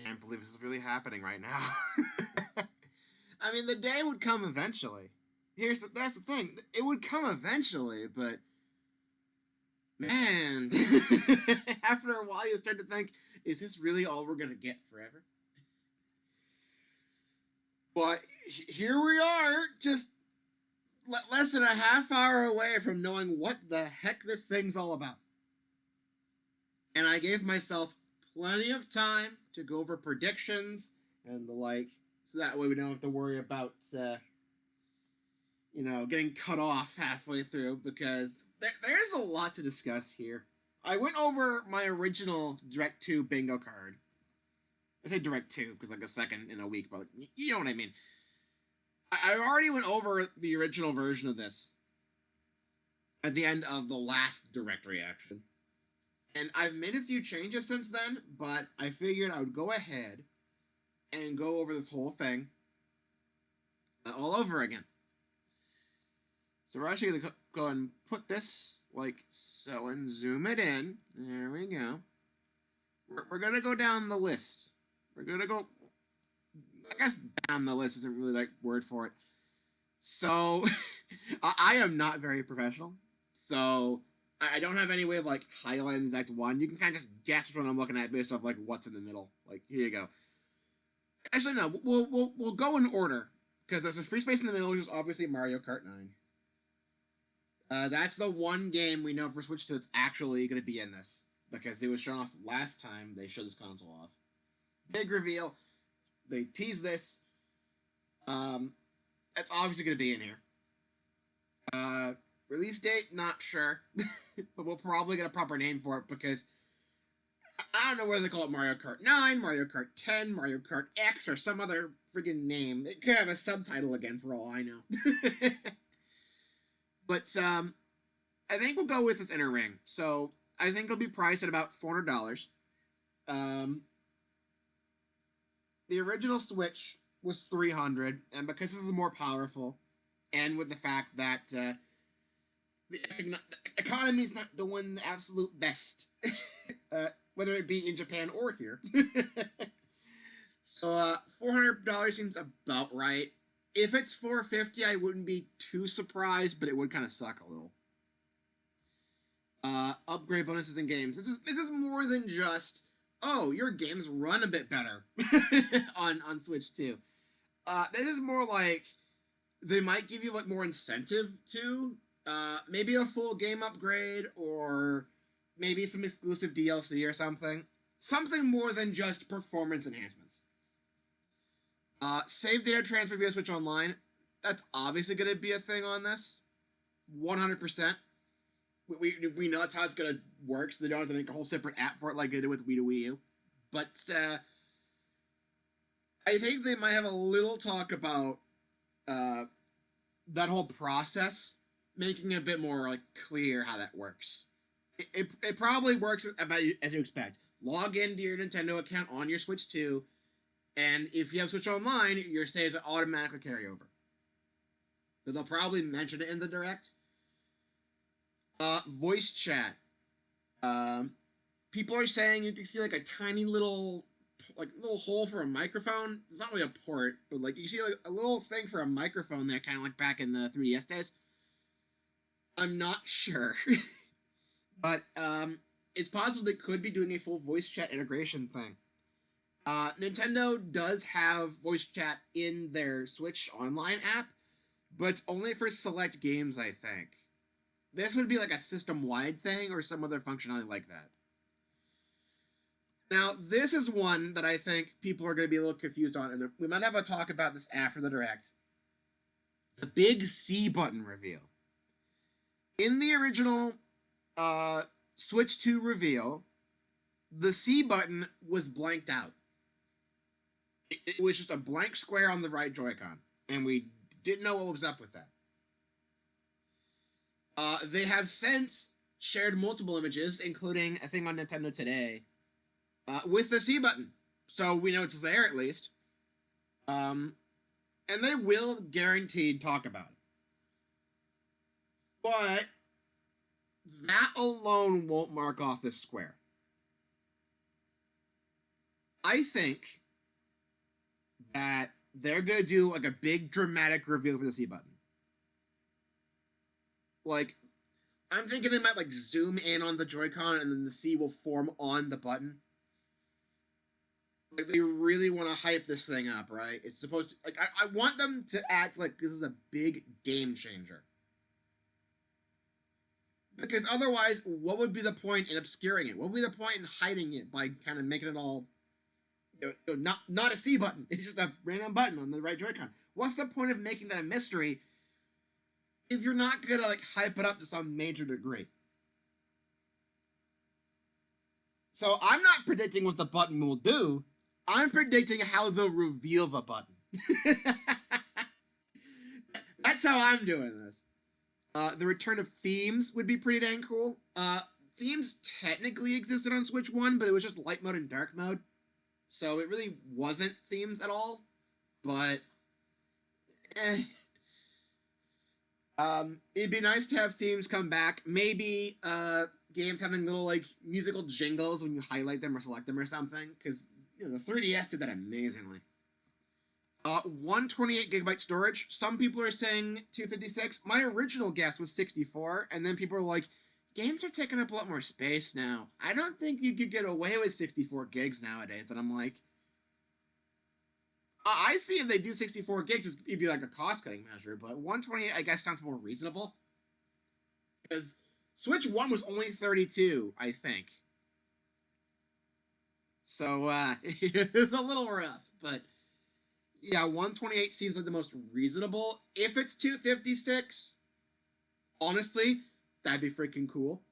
can't believe this is really happening right now. I mean, the day would come eventually. That's the thing. It would come eventually, but man, after a while, you start to think, is this really all we're gonna get forever? But here we are, just less than a half hour away from knowing what the heck this thing's all about. And I gave myself plenty of time to go over predictions and the like, so that way we don't have to worry about, getting cut off halfway through, because there's a lot to discuss here. I went over my original Direct 2 bingo card. I say Direct 2 because like a second in a week, but you know what I mean. I already went over the original version of this at the end of the last Direct reaction. And I've made a few changes since then, but I figured I would go ahead and go over this whole thing all over again. So we're actually going to go and put this like so and zoom it in. There we go. We're going to go down the list. We're going to go, I guess down the list isn't really the right word for it. So I am not very professional. So I don't have any way of like highlighting the exact one. You can kind of just guess which one I'm looking at based off like what's in the middle. Like here you go. Actually, no, we'll go in order because there's a free space in the middle, which is obviously Mario Kart 9. That's the one game we know for Switch 2 that's actually going to be in this because it was shown off last time they showed this console off. Big reveal. They tease this. It's obviously going to be in here. Release date, not sure. But we'll probably get a proper name for it because I don't know whether they call it Mario Kart 9, Mario Kart 10, Mario Kart X, or some other friggin' name. It could have a subtitle again for all I know. But I think we'll go with this inner ring. So I think it'll be priced at about $400. The original Switch was $300, and because this is more powerful, and with the fact that the economy is not the one the absolute best, whether it be in Japan or here. So $400 seems about right. If it's $450, I wouldn't be too surprised, but it would kind of suck a little. Upgrade bonuses in games. This is more than just, oh, your games run a bit better on Switch 2. This is more like they might give you like more incentive to maybe a full game upgrade or maybe some exclusive DLC or something. Something more than just performance enhancements. Save data transfer via Switch Online. That's obviously going to be a thing on this. 100%. We know that's how it's going to work, so they don't have to make a whole separate app for it like they did with Wii to Wii U. But I think they might have a little talk about that whole process, making it a bit more like clear how that works. It probably works about as you expect. Log into your Nintendo account on your Switch 2, and if you have Switch Online, your saves will automatically carry over. So they'll probably mention it in the Direct. Voice chat. People are saying you can see like a tiny little hole for a microphone. It's not really a port, but like you can see like a little thing for a microphone there, kind of like back in the 3DS days. I'm not sure, but it's possible they could be doing a full voice chat integration thing. Nintendo does have voice chat in their Switch Online app, but it's only for select games, I think. This would be like a system-wide thing or some other functionality like that. Now, this is one that I think people are going to be a little confused on, and we might have a talk about this after the Direct. The big C button reveal. In the original Switch 2 reveal, the C button was blanked out. It was just a blank square on the right Joy-Con, and we didn't know what was up with that. They have since shared multiple images, including a thing on Nintendo Today, with the C button. So we know it's there at least. And they will guaranteed talk about it. But that alone won't mark off this square. I think that they're gonna do like a big dramatic reveal for the C button. Like, I'm thinking they might like zoom in on the Joy-Con and then the C will form on the button. Like, they really want to hype this thing up, right? It's supposed to, like, I want them to act like this is a big game changer. Because otherwise, what would be the point in obscuring it? What would be the point in hiding it by kind of making it all, not a C button? It's just a random button on the right Joy-Con. What's the point of making that a mystery if you're not gonna like hype it up to some major degree? So I'm not predicting what the button will do. I'm predicting how they'll reveal the button. That's how I'm doing this. The return of themes would be pretty dang cool. Themes technically existed on Switch 1, but it was just light mode and dark mode. So it really wasn't themes at all. But, it'd be nice to have themes come back. Maybe, games having little, like, musical jingles when you highlight them or select them or something. Because, the 3DS did that amazingly. 128 gigabyte storage. Some people are saying 256. My original guess was 64, and then people are like, games are taking up a lot more space now. I don't think you could get away with 64 gigs nowadays. And I'm like, I see if they do 64 gigs, it'd be like a cost-cutting measure, but 128, I guess, sounds more reasonable. Because Switch 1 was only 32, I think. So, it's a little rough, but yeah, 128 seems like the most reasonable. If it's 256, honestly, that'd be freaking cool.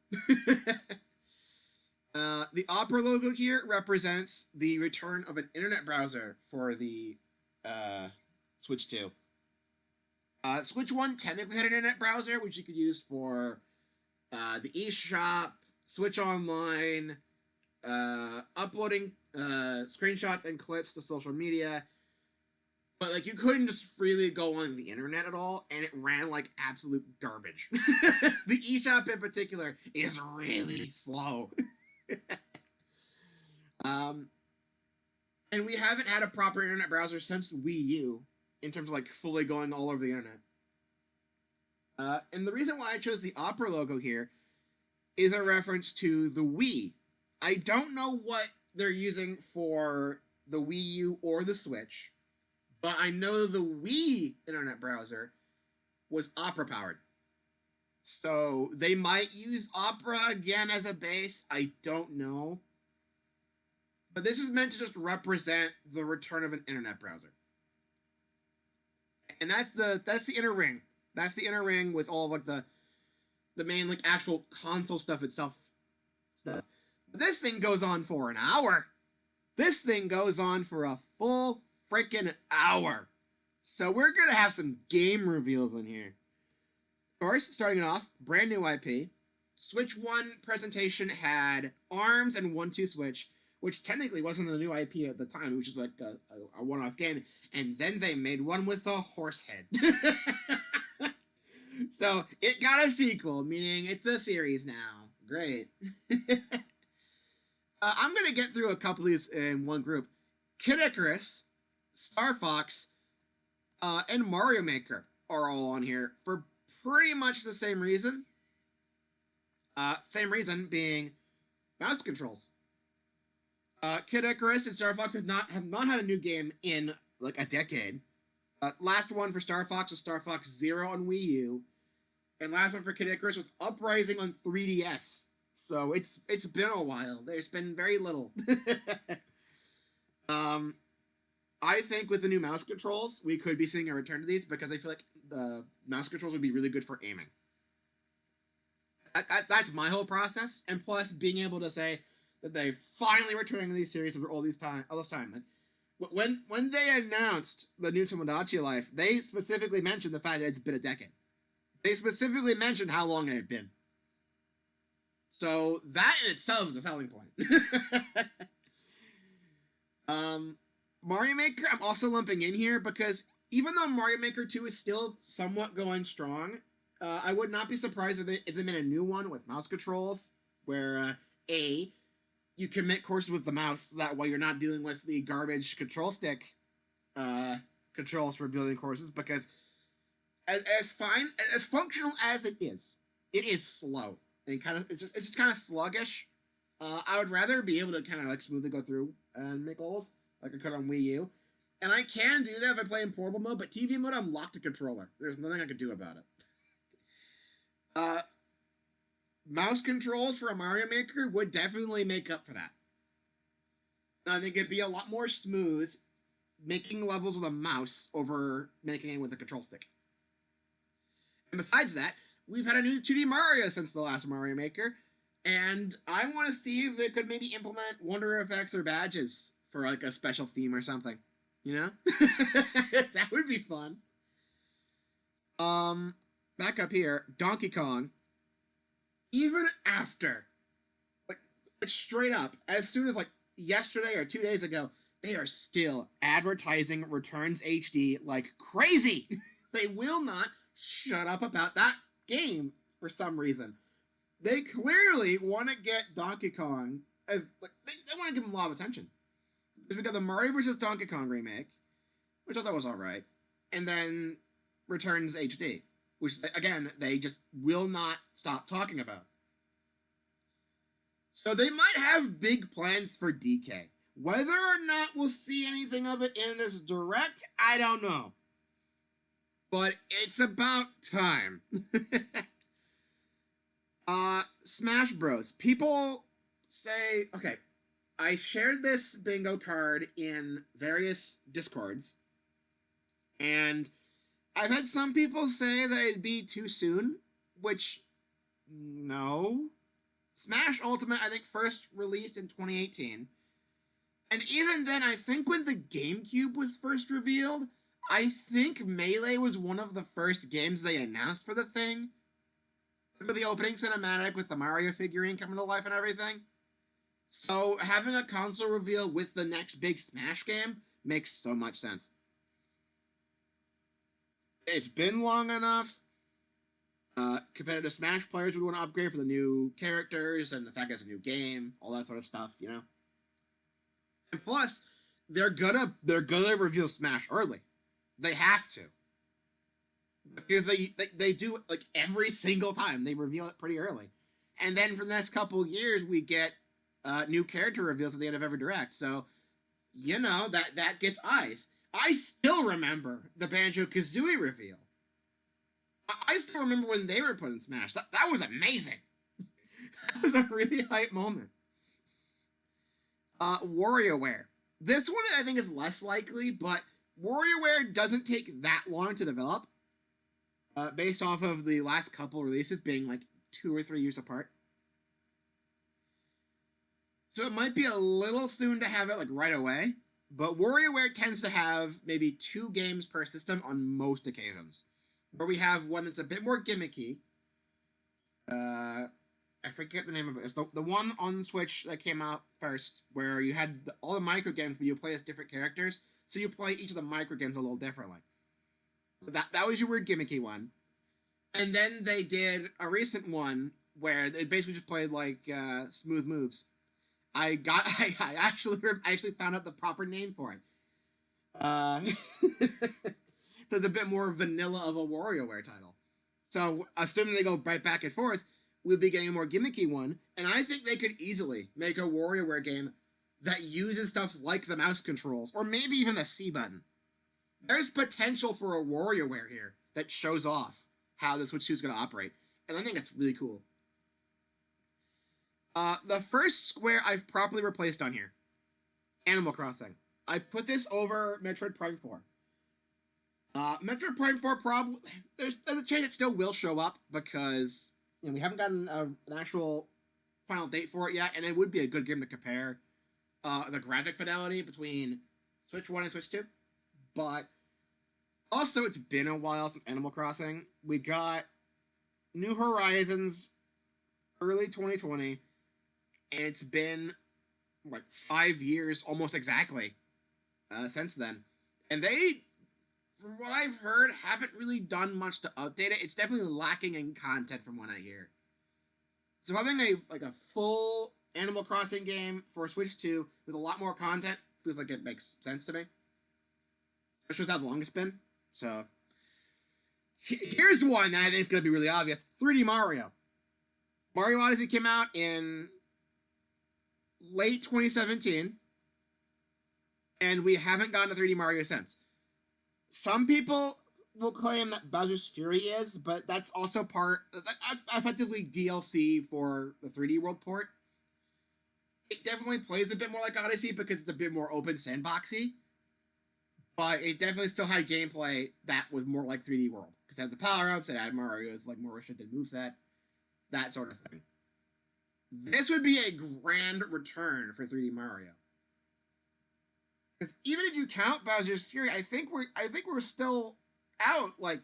The Opera logo here represents the return of an internet browser for the Switch 2. Switch 1 technically had an internet browser, which you could use for the eShop, Switch Online, uploading screenshots and clips to social media. But, like, you couldn't just freely go on the internet at all, and it ran like absolute garbage. The eShop in particular is really slow. And we haven't had a proper internet browser since Wii U, in terms of, like, fully going all over the internet. And the reason why I chose the Opera logo here is a reference to the Wii. I don't know what they're using for the Wii U or the Switch, but I know the Wii internet browser was Opera powered. So they might use Opera again as a base. I don't know. But this is meant to just represent the return of an internet browser. And that's the inner ring. That's the inner ring with all of, like, the main, like, actual console stuff itself. But this thing goes on for an hour. This thing goes on for a full freaking hour. So we're going to have some game reveals in here. Of course, starting it off, brand new IP. Switch 1 presentation had ARMS and 1-2 Switch, which technically wasn't a new IP at the time, which was like a one-off game. And then they made one with a horse head. So it got a sequel, meaning it's a series now. Great. I'm going to get through a couple of these in one group. Kid Icarus, Star Fox, and Mario Maker are all on here for pretty much the same reason. Same reason being mouse controls. Kid Icarus and Star Fox have not had a new game in like a decade. Last one for Star Fox was Star Fox Zero on Wii U, and last one for Kid Icarus was Uprising on 3DS. So it's been a while. There's been very little. I think with the new mouse controls, we could be seeing a return to these because I feel like the mouse controls would be really good for aiming. That's my whole process, and plus being able to say that they finally returning to these series after all this time. Like, when they announced the new Tomodachi Life, they specifically mentioned the fact that it's been a decade. They specifically mentioned how long it had been. So that in itself is a selling point. Mario Maker, I'm also lumping in here because even though Mario Maker 2 is still somewhat going strong, I would not be surprised if they made a new one with mouse controls where you can make courses with the mouse. That way, you're not dealing with the garbage control stick uh, controls for building courses. Because as fine as functional as it is slow and kind of it's just kind of sluggish. I would rather be able to kind of like smoothly go through and make levels like I could on Wii U. And I can do that if I play in portable mode, but TV mode, I'm locked to controller. There's nothing I can do about it. Uh, Mouse controls for a Mario Maker would definitely make up for that. I think it'd be a lot more smooth making levels with a mouse over making it with a control stick. And besides that, we've had a new 2D Mario since the last Mario Maker, and I want to see if they could maybe implement wonder effects or badges for like a special theme or something. You know? That would be fun. Back up here, Donkey Kong. Even after, like straight up, as soon as like yesterday or 2 days ago, they are still advertising Returns HD like crazy. They will not shut up about that game for some reason. They clearly want to get Donkey Kong as like they want to give him a lot of attention. Because we got the Mario vs. Donkey Kong remake, which I thought was alright, and then Returns HD, which again they just will not stop talking about. So they might have big plans for DK. Whether or not we'll see anything of it in this direct, I don't know. But it's about time. Smash Bros. People say, okay, I shared this bingo card in various Discords, and I've had some people say that it'd be too soon, which, no. Smash Ultimate, I think, first released in 2018. And even then, I think when the GameCube was first revealed, I think Melee was one of the first games they announced for the thing. With the opening cinematic with the Mario figurine coming to life and everything. So having a console reveal with the next big Smash game makes so much sense. It's been long enough. Competitive Smash players would want to upgrade for the new characters and the fact it's a new game, all that sort of stuff, you know. And plus, they're gonna reveal Smash early. They have to, because they do like every single time they reveal it pretty early, and then for the next couple of years we get new character reveals at the end of every direct. So, you know that gets eyes. I still remember the Banjo-Kazooie reveal. I still remember when they were put in Smash. That was amazing. That was a really hype moment. WarioWare. This one I think is less likely, but WarioWare doesn't take that long to develop. Based off of the last couple releases being like 2 or 3 years apart. So it might be a little soon to have it like right away, but WarioWare tends to have maybe 2 games per system on most occasions. Where we have one that's a bit more gimmicky. I forget the name of it. It's the one on the Switch that came out first, where you had all the micro games, but you play as different characters, so you play each of the micro games a little differently. That was your weird gimmicky one. And then they did a recent one where they basically just played like smooth moves. I actually found out the proper name for it. So it's a bit more vanilla of a WarioWare title. So assuming they go right back and forth, we'll be getting a more gimmicky one. And I think they could easily make a WarioWare game that uses stuff like the mouse controls, or maybe even the C button. There's potential for a WarioWare here that shows off how the Switch 2 is going to operate. And I think that's really cool. The first Square I've properly replaced on here. Animal Crossing. I put this over Metroid Prime 4. Metroid Prime 4 probably... There's a chance it still will show up because we haven't gotten an actual final date for it yet, and it would be a good game to compare the graphic fidelity between Switch 1 and Switch 2. But also, it's been a while since Animal Crossing. We got New Horizons early 2020, and it's been like 5 years almost exactly since then. And they, from what I've heard, haven't really done much to update it. It's definitely lacking in content from what I hear. So having a full Animal Crossing game for Switch 2 with a lot more content feels like it makes sense to me. That shows how long it's been. So, here's one that I think is going to be really obvious. 3D Mario. Mario Odyssey came out in late 2017, and we haven't gotten a 3D Mario since. Some people will claim that Bowser's Fury is, but that's also that's effectively DLC for the 3D World port. It definitely plays a bit more like Odyssey because it's a bit more open sandboxy, but it definitely still had gameplay that was more like 3D World because it had the power-ups, it had Mario's like more restricted moveset, that sort of thing. This would be a grand return for 3D Mario. Because even if you count Bowser's Fury, I think we're still out like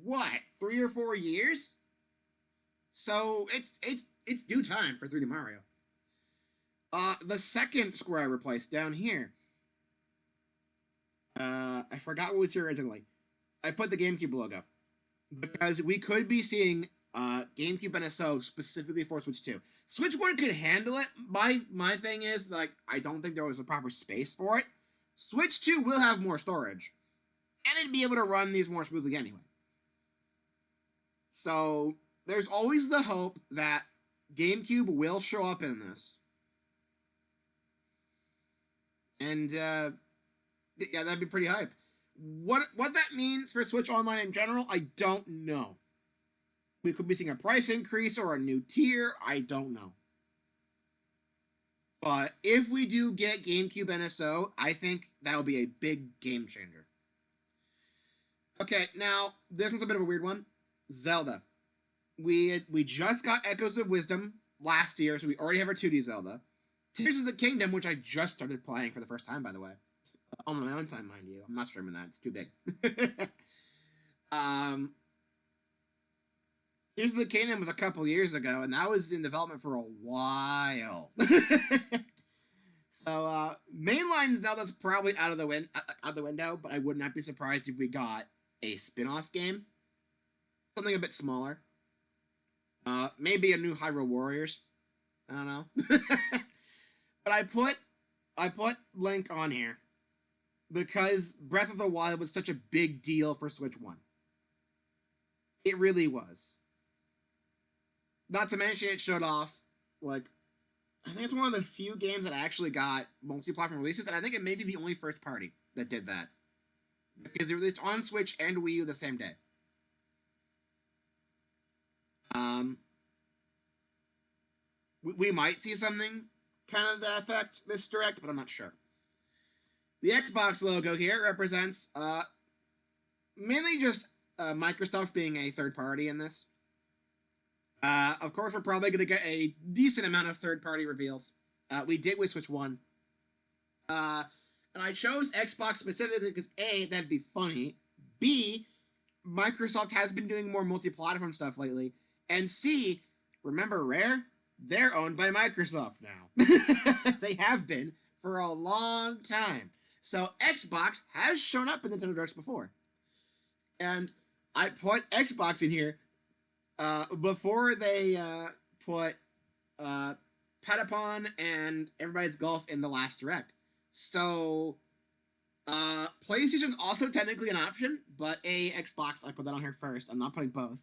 what 3 or 4 years. So it's due time for 3D Mario. The second square I replaced down here. I forgot what was here originally. I put the GameCube logo because we could be seeing GameCube NSO specifically for Switch 2. Switch 1 could handle it. My thing is, like, I don't think there was a proper space for it. Switch 2 will have more storage. And it'd be able to run these more smoothly anyway. So, there's always the hope that GameCube will show up in this. And, yeah, that'd be pretty hype. What that means for Switch Online in general, I don't know. We could be seeing a price increase or a new tier. I don't know. But if we do get GameCube NSO, I think that'll be a big game changer. Okay, now, this one's a bit of a weird one. Zelda. We just got Echoes of Wisdom last year, so we already have our 2D Zelda. Tears of the Kingdom, which I just started playing for the first time, by the way. On my own time, mind you. I'm not streaming that. It's too big. Tears of the Kingdom was a couple years ago, and that was in development for a while. So, mainline Zelda's probably out of the window, but I would not be surprised if we got a spin-off game. Something a bit smaller. Maybe a new Hyrule Warriors. I don't know. But I put Link on here because Breath of the Wild was such a big deal for Switch 1. It really was. Not to mention it showed off, like, I think it's one of the few games that actually got multi-platform releases, and I think it may be the only first party that did that. Because it released on Switch and Wii U the same day. We might see something kind of that effect this direct, but I'm not sure. The Xbox logo here represents mainly just Microsoft being a third party in this. Of course, we're probably going to get a decent amount of third-party reveals. We did with Switch 1. And I chose Xbox specifically because A, that'd be funny. B, Microsoft has been doing more multi-platform stuff lately. And C, remember Rare? They're owned by Microsoft now. They have been for a long time. So Xbox has shown up in Nintendo Directs before. And I put Xbox in here before they put Patapon and Everybody's Golf in the last Direct. So, PlayStation's also technically an option, but Xbox, I put that on here first. I'm not putting both.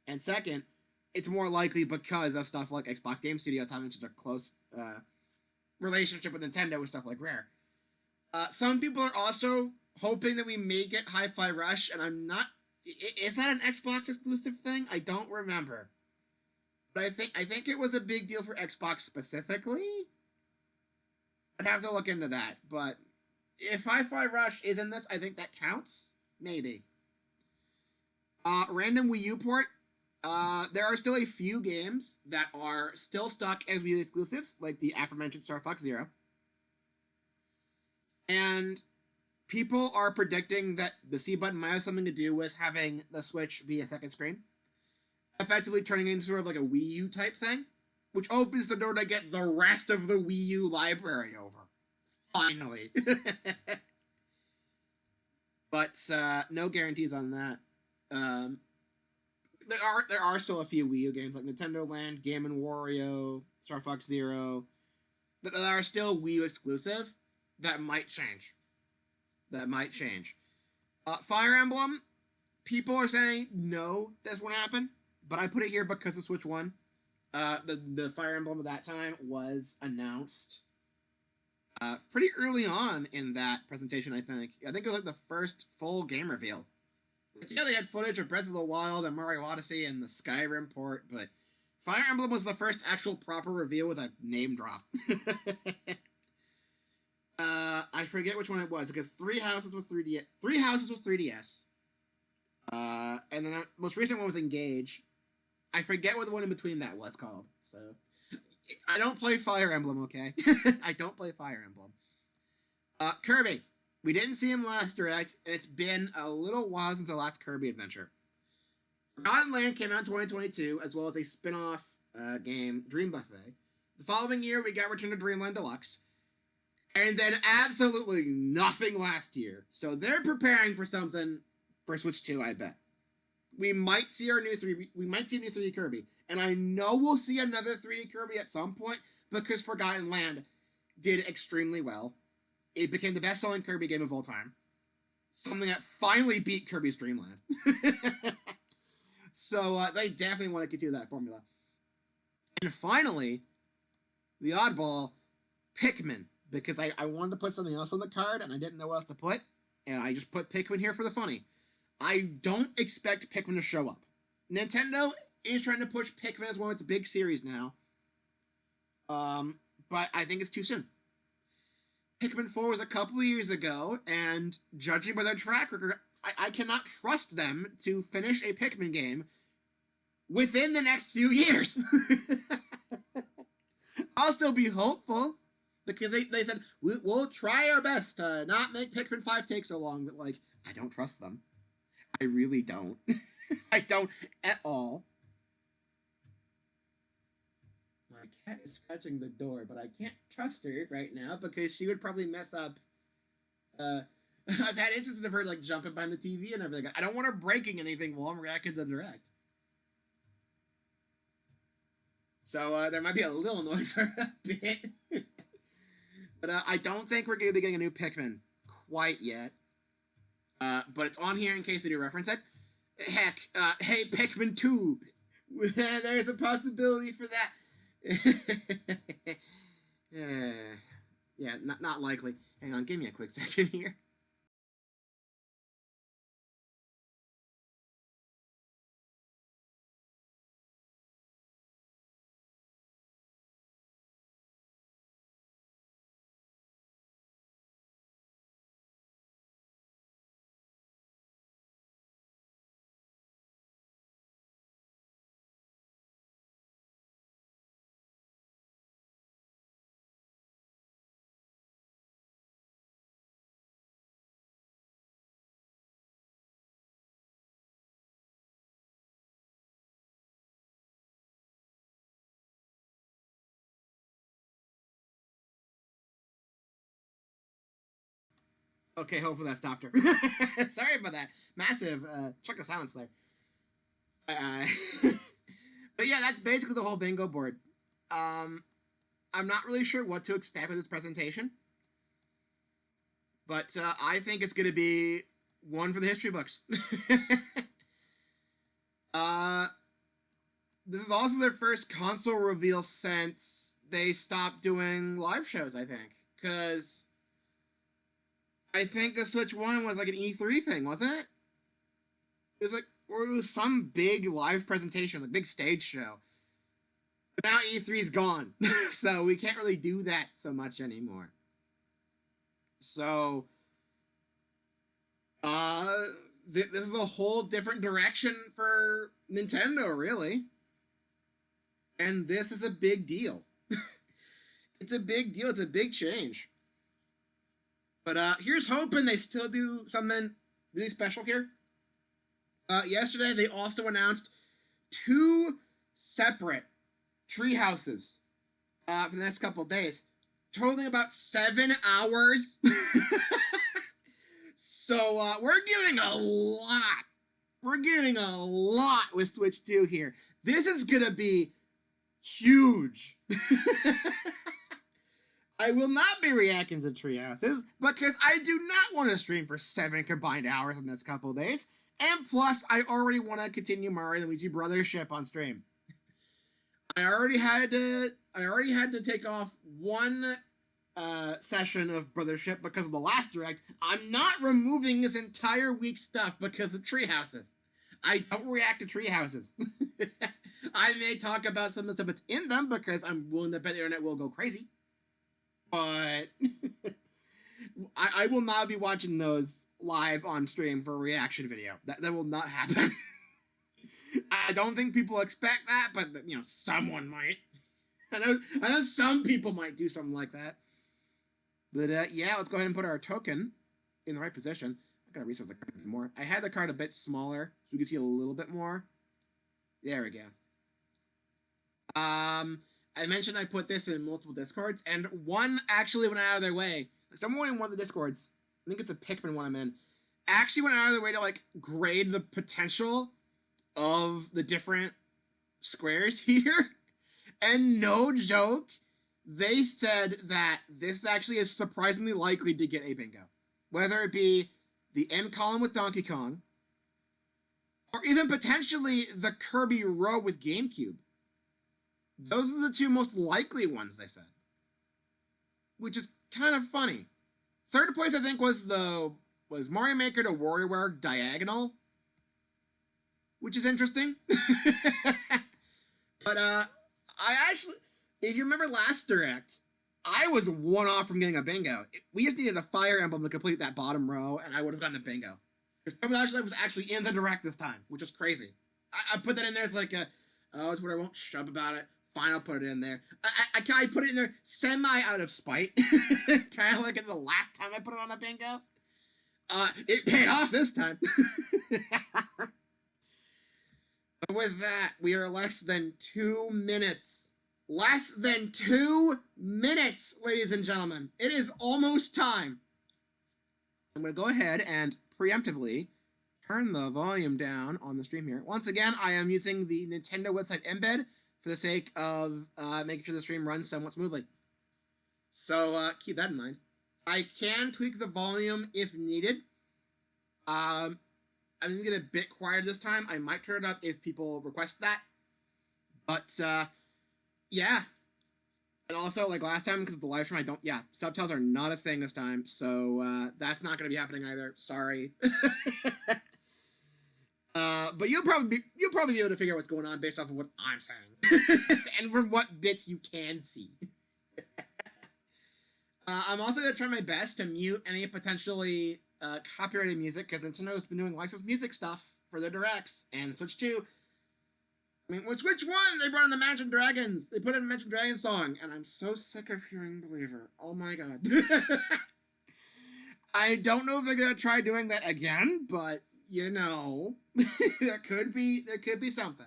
And second, it's more likely because of stuff like Xbox Game Studios having such a close relationship with Nintendo with stuff like Rare. Some people are also hoping that we may get Hi-Fi Rush, and I'm not... Is that an Xbox exclusive thing? I don't remember. But I think it was a big deal for Xbox specifically. I'd have to look into that. But if Hi-Fi Rush is in this, I think that counts. Maybe. Random Wii U port. There are still a few games that are still stuck as Wii U exclusives, like the aforementioned Star Fox Zero. And people are predicting that the C button might have something to do with having the Switch be a second screen. Effectively turning into sort of like a Wii U type thing. Which opens the door to get the rest of the Wii U library over. Finally. But no guarantees on that. there are still a few Wii U games like Nintendo Land, Game and Wario, Star Fox Zero that are still Wii U exclusive. That might change. That might change. Fire Emblem, people are saying no, this won't happen, but I put it here because the Switch won. The Fire Emblem of that time was announced pretty early on in that presentation. I think it was like the first full game reveal. Like, yeah, they had footage of Breath of the Wild and Mario Odyssey and the Skyrim port, but Fire Emblem was the first actual proper reveal with a name drop. I forget which one it was because Three Houses was 3DS. And then the most recent one was Engage. I forget what the one in between that was called. So I don't play Fire Emblem, okay? I don't play Fire Emblem. Kirby. We didn't see him last Direct, and it's been a little while since the last Kirby adventure. Forgotten Land came out in 2022, as well as a spin-off game, Dream Buffet. The following year, we got Return to Dreamland Deluxe. And then absolutely nothing last year. So they're preparing for something for Switch 2, I bet. We might see a new 3D Kirby. And I know we'll see another 3D Kirby at some point, because Forgotten Land did extremely well. It became the best-selling Kirby game of all time. Something that finally beat Kirby's Dream Land. So they definitely want to continue that formula. And finally, the oddball, Pikmin. Because I wanted to put something else on the card, and I didn't know what else to put. And I just put Pikmin here for the funny. I don't expect Pikmin to show up. Nintendo is trying to push Pikmin as one of its big series now. But I think it's too soon. Pikmin 4 was a couple years ago, and judging by their track record, I cannot trust them to finish a Pikmin game within the next few years. I'll still be hopeful, because they said, we'll try our best to not make Pikmin 5 take so long, but, like, I don't trust them. I really don't. I don't at all. My cat is scratching the door, but I can't trust her right now because she would probably mess up. I've had instances of her like jumping behind the TV and everything. I don't want her breaking anything while I'm reacting to the Direct. So there might be a little noise for a bit. But I don't think we're going to be getting a new Pikmin quite yet. But it's on here in case they do reference it. Heck, hey, Pikmin 2. There's a possibility for that. Yeah, not likely. Hang on, give me a quick second here. Okay, hopefully that stopped her. Sorry about that. Massive chunk of silence there. But yeah, that's basically the whole bingo board. I'm not really sure what to expect with this presentation. But I think it's going to be one for the history books. This is also their first console reveal since they stopped doing live shows, I think. Because I think the Switch 1 was like an E3 thing, wasn't it? It was like, or it was some big live presentation, like big stage show. But now E3's gone, so we can't really do that so much anymore. So, this is a whole different direction for Nintendo, really. And this is a big deal. It's a big deal. It's a big change. But here's hoping they still do something really special here. Yesterday, they also announced 2 separate tree houses for the next couple of days, totaling about 7 hours. So we're getting a lot. We're getting a lot with Switch 2 here. This is gonna be huge. I will not be reacting to Treehouses because I do not want to stream for 7 combined hours in this couple of days. And plus, I already want to continue Mario and Luigi Brothership on stream. I already had to take off one session of Brothership because of the last direct. I'm not removing this entire week's stuff because of Treehouses. I don't react to Treehouses. I may talk about some of the stuff that's in them because I'm willing to bet the internet will go crazy. But I will not be watching those live on stream for a reaction video. That will not happen. I don't think people expect that, but someone might. I know some people might do something like that. But yeah, let's go ahead and put our token in the right position. I gotta resize the card a bit more. I had the card a bit smaller so we can see a little bit more. There we go. I mentioned I put this in multiple Discords, and one actually went out of their way. Someone in one of the Discords, I think it's a Pikmin one I'm in, actually went out of their way to like grade the potential of the different squares here. And no joke, they said that this actually is surprisingly likely to get a bingo. Whether it be the end column with Donkey Kong, or even potentially the Kirby row with GameCube. Those are the two most likely ones, they said. Which is kind of funny. Third place, I think, was Mario Maker to WarioWare Diagonal. Which is interesting. But, I actually, if you remember last Direct, I was one off from getting a bingo. We just needed a Fire Emblem to complete that bottom row, and I would have gotten a bingo. Because Tomodachi Life was actually in the Direct this time, which is crazy. I put that in there as like a, oh, it's what I won't shove about it. Fine, I'll put it in there. I put it in there semi out of spite. Kind of like in the last time I put it on a bingo. It paid off this time. But with that, we are less than 2 minutes. Less than 2 minutes, ladies and gentlemen. It is almost time. I'm going to go ahead and preemptively turn the volume down on the stream here. Once again, I am using the Nintendo website embed for the sake of making sure the stream runs somewhat smoothly. So keep that in mind. I can tweak the volume if needed. I'm going to get a bit quieter this time. I might turn it up if people request that. But, yeah. And also, like last time, because it's the live stream, subtitles are not a thing this time. So, that's not going to be happening either. Sorry. But you'll probably be able to figure out what's going on based off of what I'm saying. And from what bits you can see. I'm also going to try my best to mute any potentially copyrighted music, because Nintendo's been doing licensed music stuff for their directs, and Switch 2. I mean, with Switch 1, they brought in the Imagine Dragons. They put in a Imagine Dragons song, and I'm so sick of hearing Believer. Oh my god. I don't know if they're going to try doing that again, but, there could be something.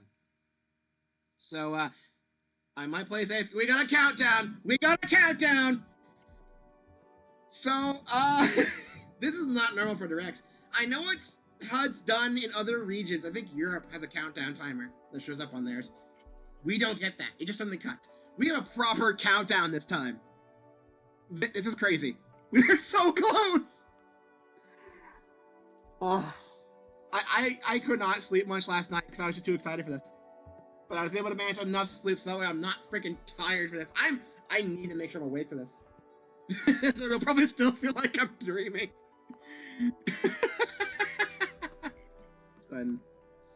So, I might play safe. We got a countdown! So, this is not normal for directs. I know it's how it's done in other regions. I think Europe has a countdown timer that shows up on theirs. We don't get that. It just suddenly cuts. We have a proper countdown this time. This is crazy. We are so close! Oh, I could not sleep much last night because I was just too excited for this. But I was able to manage enough sleep so that way I'm not freaking tired for this. I need to make sure I'm awake for this. So it'll probably still feel like I'm dreaming. Let's go ahead and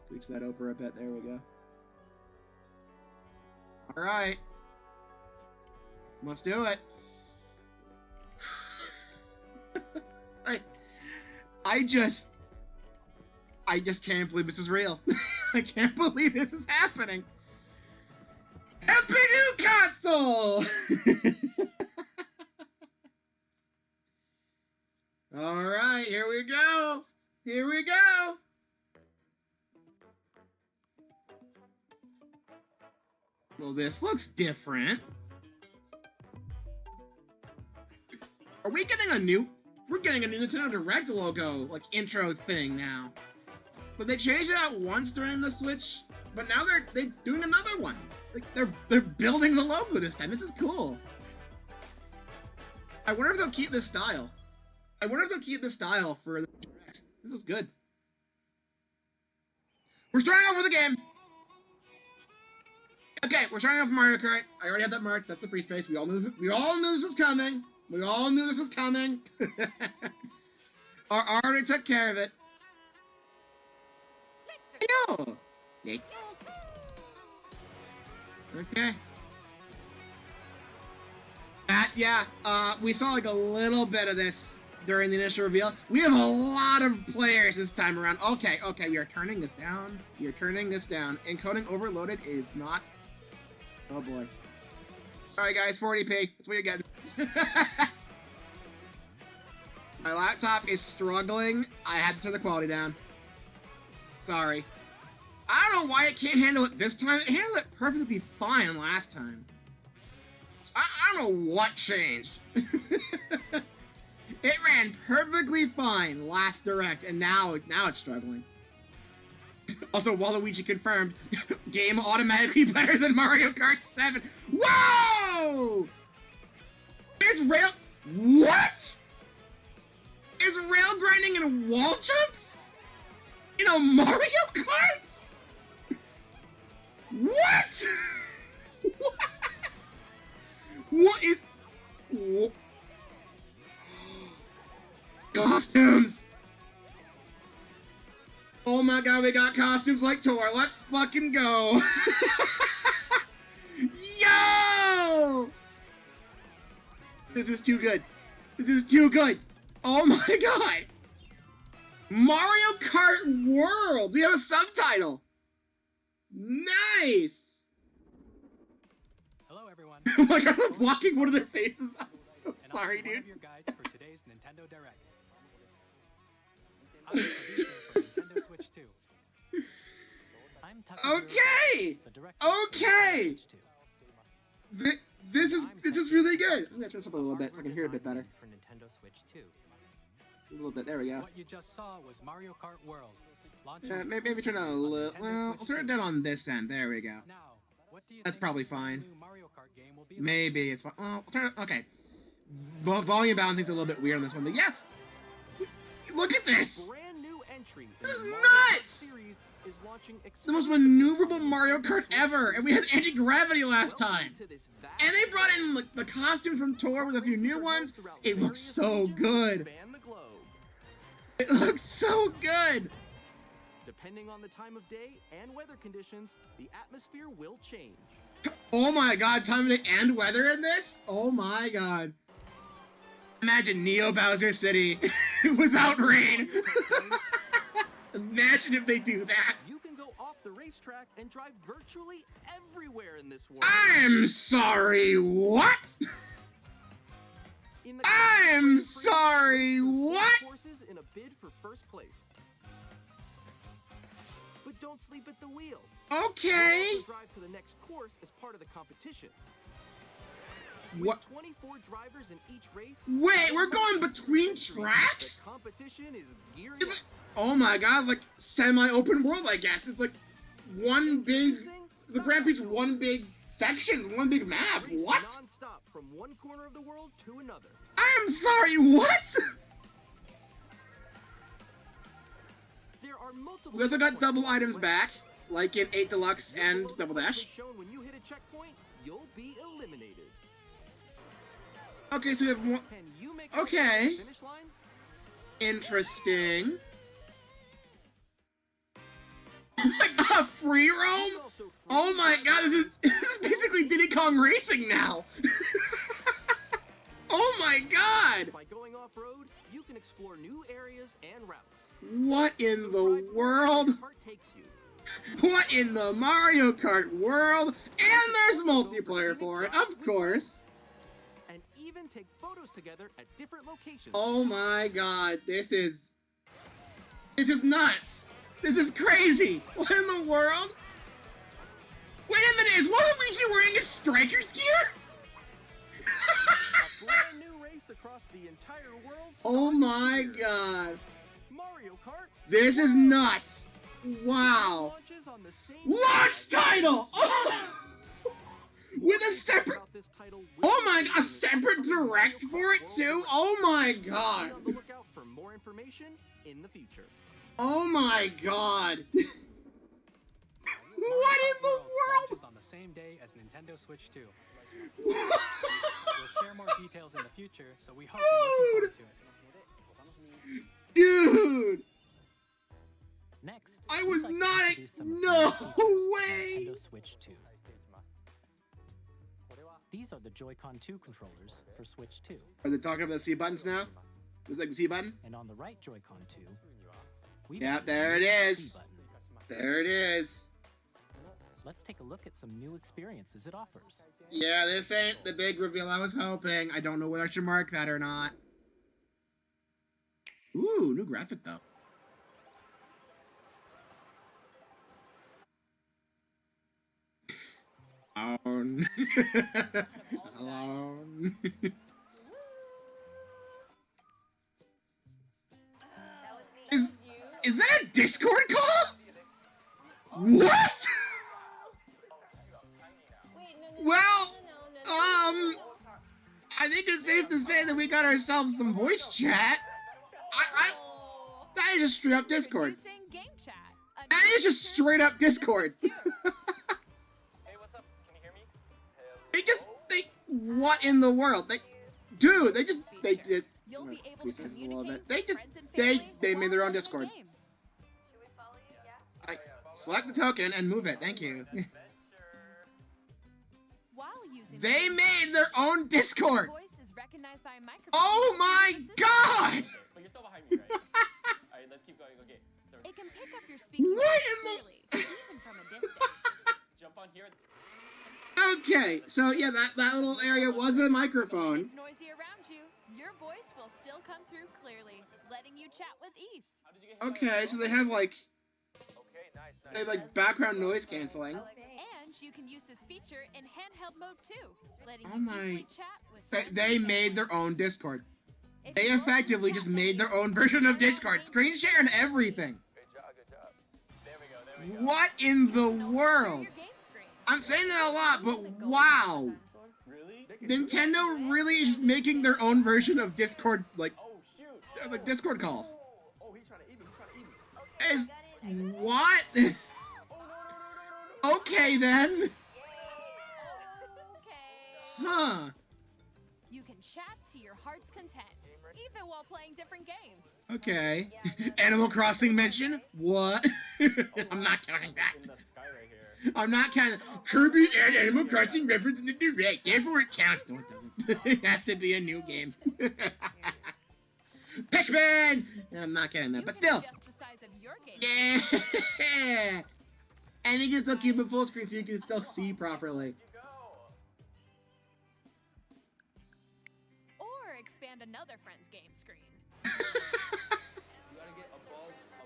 switch that over a bit. There we go. Alright. Let's do it. I just can't believe this is real. I can't believe this is happening. Happy new console! Alright, here we go. Here we go. Well, this looks different. Are we getting a new... We're getting a new Nintendo Direct logo, like, intro thing now. But they changed it out once during the Switch, but now they're doing another one. Like they're building the logo this time. This is cool. I wonder if they'll keep this style. I wonder if they'll keep this style for the Directs. This is good. We're starting off with a game. Okay, we're starting off with Mario Kart. I already have that marked. That's the free space. We all knew this was coming. We all knew this was coming. I already took care of it. Yo. Okay. Yeah, we saw like a little bit of this during the initial reveal. We have a lot of players this time around. Okay, we are turning this down. We are turning this down. Encoding overloaded is not... Oh boy. Sorry guys, 40p. That's what you're getting. My laptop is struggling. I had to turn the quality down. Sorry. I don't know why it can't handle it this time. It handled it perfectly fine last time. I don't know what changed. It ran perfectly fine last Direct, and now it's struggling. Also, Waluigi confirmed, game automatically better than Mario Kart 7. Whoa! There's rail... What? Is rail grinding and wall jumps? In a Mario Kart? What? What? What is... What? Costumes! Oh my god, we got costumes like Tor. Let's fucking go! Yo! This is too good. This is too good. Oh my god! Mario Kart World! We have a subtitle! Nice! Hello everyone. Oh my god, I'm blocking one of their faces. I'm so sorry, dude. One of your guides for today's Nintendo Direct. I'm the producer for Nintendo Switch 2. I'm Okay! Okay! This is really good. I'm gonna turn this up a little bit so I can hear it a bit better. For Nintendo Switch 2. A little bit. There we go. What you just saw was Mario Kart World. Maybe turn it a little. Well, I'll turn it down on this end. There we go. Now, what do you That's think probably this fine. new Mario Kart game will be Maybe it's fine. Well, I'll turn it. Okay. Volume balancing's a little bit weird on this one, but yeah. Look at this. Brand new entry. This is in the nuts! Series is launching The most maneuverable Mario Kart ever, and we had anti-gravity last time. And they brought in like, the costume from Tor with a few new ones. It looks so good. It looks so good. Depending on the time of day and weather conditions, the atmosphere will change. Oh my god, time of day and weather in this? Oh my god. Imagine Neo Bowser City without rain. Imagine if they do that. You can go off the racetrack and drive virtually everywhere in this world. I'm sorry, what? I'm sorry, what? Courses in a bid for first place. But don't sleep at the wheel. Okay. Also drive to the next course as part of the competition. What? With 24 drivers in each race. Wait, we're going between tracks? The competition is gearing Is up. it, oh my god, like semi-open world, I guess. It's like one big. The Grand Prix is one big section, one big map. Race What? Non-stop from one corner of the world to another. I'm sorry, what? There are multiple. We also got double checkpoints items along the way. back, like in 8 Deluxe Your and promoted Double place Dash. is shown when you hit a checkpoint, you'll be eliminated. Okay, so we have one. Can you make it Okay. to the finish line? Interesting. Oh my god, free roam? There's also free Oh my ride god, options. this is basically Diddy Kong Racing now. Oh my god. By going off-road, you can explore new areas and routes. What in So the drive wherever world? your heart takes you. What in the Mario Kart world? And there's multiplayer for it, of course. And even take photos together at different locations. Oh my god, this is nuts. This is crazy. What in the world? Wait a minute, is Waluigi wearing his striker's gear? A brand new race across the entire world. Oh starts my here. god. Mario Kart. This is nuts. Wow. Launches on the same Launch title! With a separate... About this title Oh my god, a separate direct for it too? Oh my god. Be on the lookout for more information in the future. Oh my god. What in the world? Launches on the same day as Nintendo Switch 2. We'll share more details in the future, so we hope you're looking forward to it. Dude! Next, I we'd was like to not... introduce some of the No new features of way! Nintendo Switch 2. These are the Joy-Con 2 controllers for Switch 2. Are they talking about the C buttons now? Is like the C button? And on the right Joy-Con 2, we Yeah, there it is. There it is. Let's take a look at some new experiences it offers. Yeah, this ain't the big reveal I was hoping. I don't know whether I should mark that or not. Ooh, new graphic though. Alone. Alone. Is that a Discord call? What? Well, I think it's safe to say that we got ourselves some voice chat. That is just straight up Discord. Introducing Game Chat, a That new is just feature straight up for Switch Discord. 2. Hey, what's up? Can you hear me? What in the world? Dude, they did. You'll be able Please, to this is a little communicate bit. with friends and family They made their while own playing a Discord. game. Should we follow you? Yeah. Select the token and move it. Thank you. While using They the made their own Discord. voice is recognized by a microphone. Oh my in the system. god! But you're still behind me, right? Alright, let's keep going. Okay. So It can pick up your speaking What voice in the- clearly, even from a distance. jump on here. Okay, so yeah, that little area was a microphone. It's noisy around you. Your voice will still come through clearly, letting you chat with ease. How did you get hit by Okay, so they have like Okay, nice, nice. they have, like background noise canceling. And you can use this feature in handheld mode too, letting Oh you my- easily chat with They, friends they and made family. their own Discord. If They you're effectively in just chat made mode, their own version of you're Discord. not Screen share and everything. Good job, good job. There we go, there we go. What in the also share world? your game screen. I'm saying that a lot, but wow. Really? Nintendo really is making their own version of Discord, like Oh, shoot. Discord calls. Oh, he's trying to eat me. He's trying to eat me. Is what? Okay then. Okay. Huh. You can chat to your heart's content, even while playing different games. Okay. Animal Crossing mention? What? I'm not counting that. In the sky right here. I'm not counting. Kirby and Animal Crossing reference in the direct. Therefore it counts. No, it doesn't. It has to be a new game. Pikmin! I'm not counting that, You but can still. adjust the size of your game. Yeah. And you can still keep it full screen so you can still see properly. You go. Or expand another friend's game screen. You gotta get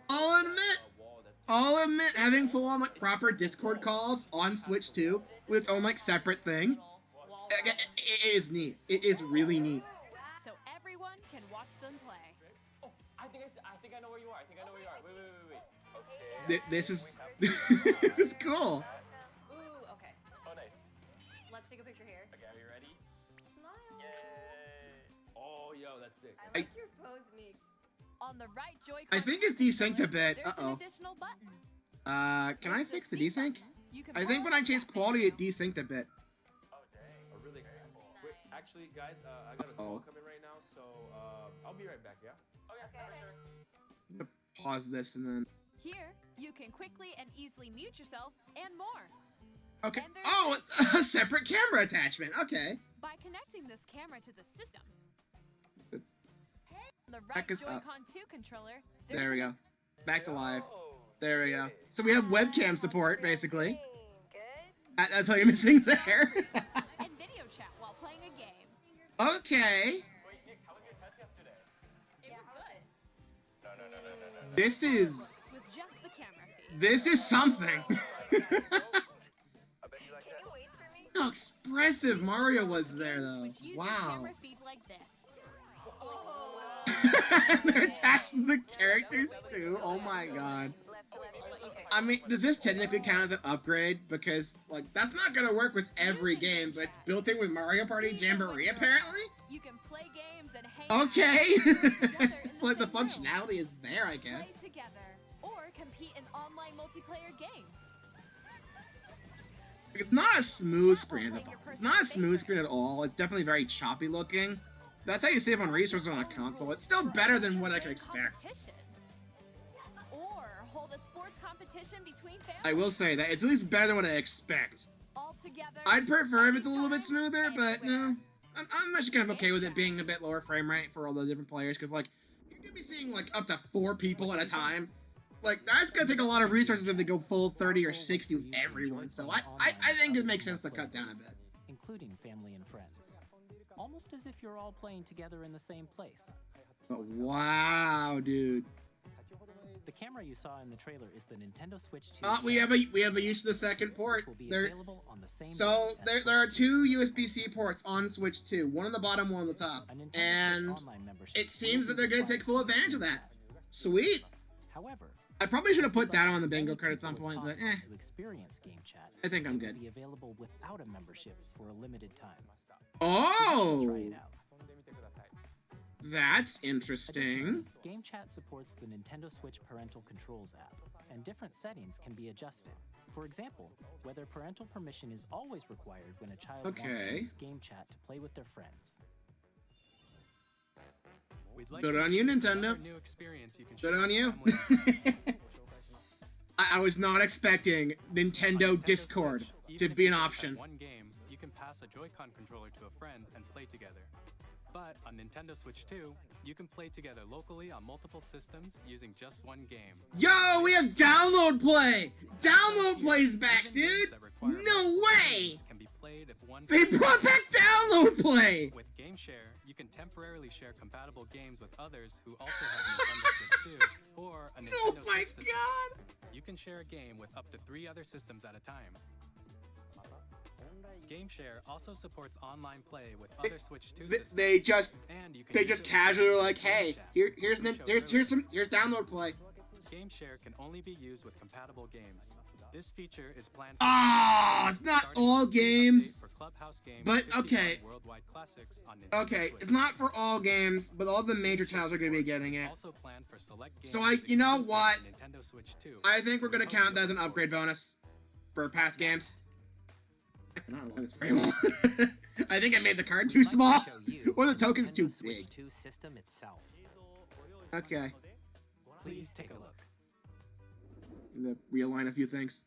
I'll admit, a wall that I'll admit, having full on like proper Discord calls on Switch 2 with its own like separate thing, Wall it is neat. It is really neat. so everyone can watch them play. Oh, I think I know where you are. I think I know where you are. Wait. Okay. This is this is cool. Ooh, okay. Oh, nice. Let's take a picture here. Okay, are you ready? Smile. Yay. Oh, yo, that's sick. I- Like your pose, Meeks. On the right Joy-Con I think it's desynced a bit. There's an Uh-oh. additional button. Can I With fix the sync desync? button, you can I think when I changed quality, it desynced a bit. Oh, dang. Oh, really? Wait, actually, guys, I got a call coming right now, so I'll be right back, yeah? Okay, sure. I'm gonna pause this and then. Here, you can quickly and easily mute yourself and more. Okay. And there's Oh, this. a separate camera attachment. Okay. By connecting this camera to the system. Good. On the right Back us up. Joy-Con 2 controller, There we an- go. Back to live. Oh, There we go. So we have webcam support, basically. Good. That's all you're missing there. and video chat while playing a game. Okay. wait, Nick, how was your test yesterday? It was good. No. This is Works with just the camera feed. this is something. I bet you like Can that. you wait for me? How expressive Mario was there, though. Which use your Wow. camera feed like this. They're attached to the characters too. Oh my god. Left to left. I'll let you I mean, does this technically count as an upgrade? Because, like, that's not gonna work with every game, but it's built in with Mario Party Jamboree, apparently? You can play games and hang Okay! out It's like the functionality is there, I guess. Play together or compete in online multiplayer games. It's not a smooth screen. It's not a smooth screen at all. It's definitely very choppy looking. That's how you save on resources on a console. It's still better than what I could expect. Or hold a sports competition between families. I will say that it's at least better than what I expect. All together, I'd prefer if it's a little bit smoother, but no. I'm actually kind of okay with it being a bit lower frame rate for all the different players, because, like, you're going to be seeing, like, up to 4 people at a time. Like, that's going to take a lot of resources if they go full 30 or 60 with everyone, so I think it makes sense to cut down a bit. Including family and friends. Almost as if you're all playing together in the same place. But wow, dude. The camera you saw in the trailer is the Nintendo Switch 2. We have a use of the second port. Which will be There, available on the same so day as there are Switch 2 USB-C ports on Switch 2, one on the bottom, one on the top, A Nintendo Switch and Online membership it seems will that they're be going to take full required. advantage of that. Sweet. However, I probably should have put that if on the many bingo card at people some as point, but possible eh. To experience game chat, I think I'm it good. will be available without a membership for a limited time. Oh, Try it out. that's Additionally, interesting. Game Chat supports the Nintendo Switch Parental Controls app, and different settings can be adjusted. For example, whether parental permission is always required when a child wants to Okay. use Game Chat to play with their friends. We'd like Good to on you, introduce Nintendo. another new experience you can Good share on with you. family. I was not expecting Nintendo Nintendo Discord Switch, to even be if an you just option. have one game, you can pass a Joy-Con controller to a friend and play together. But on Nintendo Switch 2, you can play together locally on multiple systems using just one game. Yo, we have download play! Download play's back, Even games dude! that require No multiple way! players Can be played if one They person brought is back download play! With GameShare, you can temporarily share compatible games with others who also have Nintendo Switch 2 or a Nintendo Oh my Switch system. god! You can share a game with up to 3 other systems at a time. GameShare also supports online play with other Switch 2 systems. They just and you can they use just it with casually friends are like, in Game hey, Chat. here's download play. GameShare can only be used with compatible games. This feature is planned Oh, it's not starting all with the update games. for Clubhouse Games But, 51 okay. Worldwide Classics on Nintendo Okay, Switch. it's not for all games, but all the major titles are going to be getting It's it. also planned for select games So you know exclusive what? to Nintendo Switch 2. I think we're So we going to hope count that you as an look upgrade forward bonus for past games. I cannot line this very well. I think I made the card too small. Or the token's too big. Switch 2 system itself. Okay. Please take a look. I'm gonna realign a few things.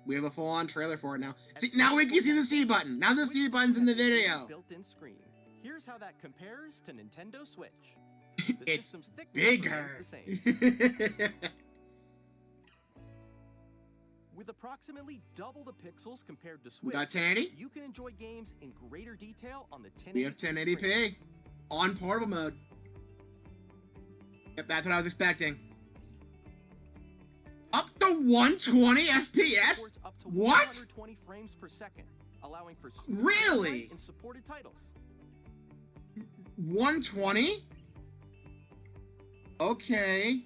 We have a full-on trailer for it now. See, now we can see the C button. Now the C button's in the video. Built-in screen. Here's how that compares to Nintendo Switch. The It's system's thickness bigger. remains the same. With approximately double the pixels compared to We Switch, got 1080. you can enjoy games in greater detail on the 1080p We have screen. 1080p on portable mode. Yep, that's what I was expecting. Up to 120 FPS? Supports up to What? 120 frames per second, allowing for smooth Really? gameplay in supported titles. 120? Okay.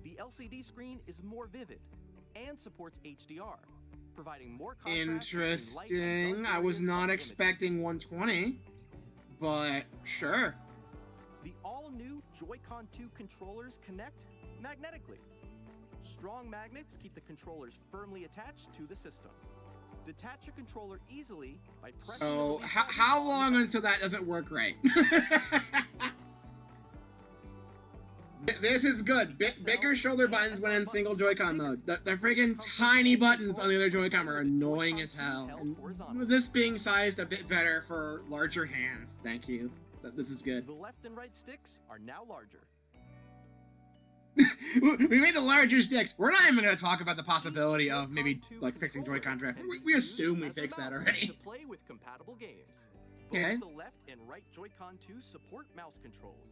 The LCD screen is more vivid and supports HDR, providing more contrast between light and Interesting. dark I was areas not of the images. expecting 120, but sure. The all-new Joy-Con 2 controllers connect magnetically. Strong magnets keep the controllers firmly attached to the system. Detach a controller easily by pressing the So, release how button on the long back. until that doesn't work right? This is good. Bigger shoulder buttons when in single Joy-Con mode. The freaking tiny buttons on the other Joy-Con are annoying as hell. And with this being sized a bit better for larger hands. Thank you. This is good. The left and right sticks are now larger. We made the larger sticks. We're not even going to talk about the possibility of maybe like fixing Joy-Con drift. We assume we fixed that already. To play with compatible games. Okay. Both the left and right Joy-Con 2 support mouse controls.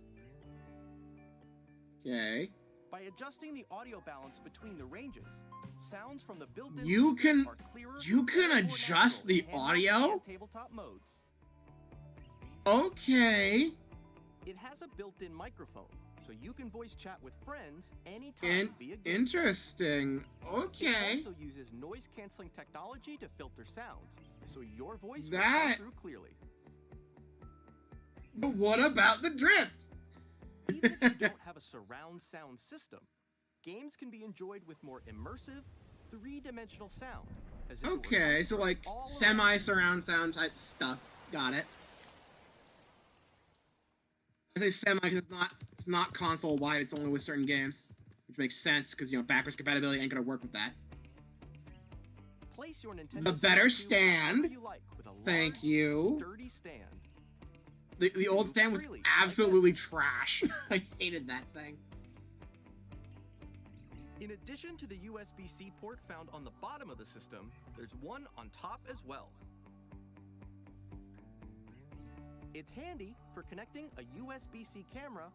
Okay. By adjusting the audio balance between the ranges, sounds from the built-in You speakers can- are clearer you can and more adjust natural the in handheld audio? and tabletop modes. Okay. It has has a built-in microphone, so you can voice chat with friends anytime via game. Interesting. Okay. It also uses noise-canceling technology to filter sounds, so your voice will That- come through clearly. But what about the drift? Even if you don't have a surround sound system, games can be enjoyed with more immersive, three-dimensional sound. As if it were Okay, so like all around. semi-surround sound type stuff. Got it. I say semi because it's not console wide. It's only with certain games, which makes sense because backwards compatibility ain't gonna work with that. Place your Nintendo The better Switch 2 stand. wherever you like with a Thank large, you. sturdy stand. The old stand was Freely, absolutely trash. I hated that thing. In addition to the USB-C port found on the bottom of the system, there's one on top as well. It's handy for connecting a USB-C camera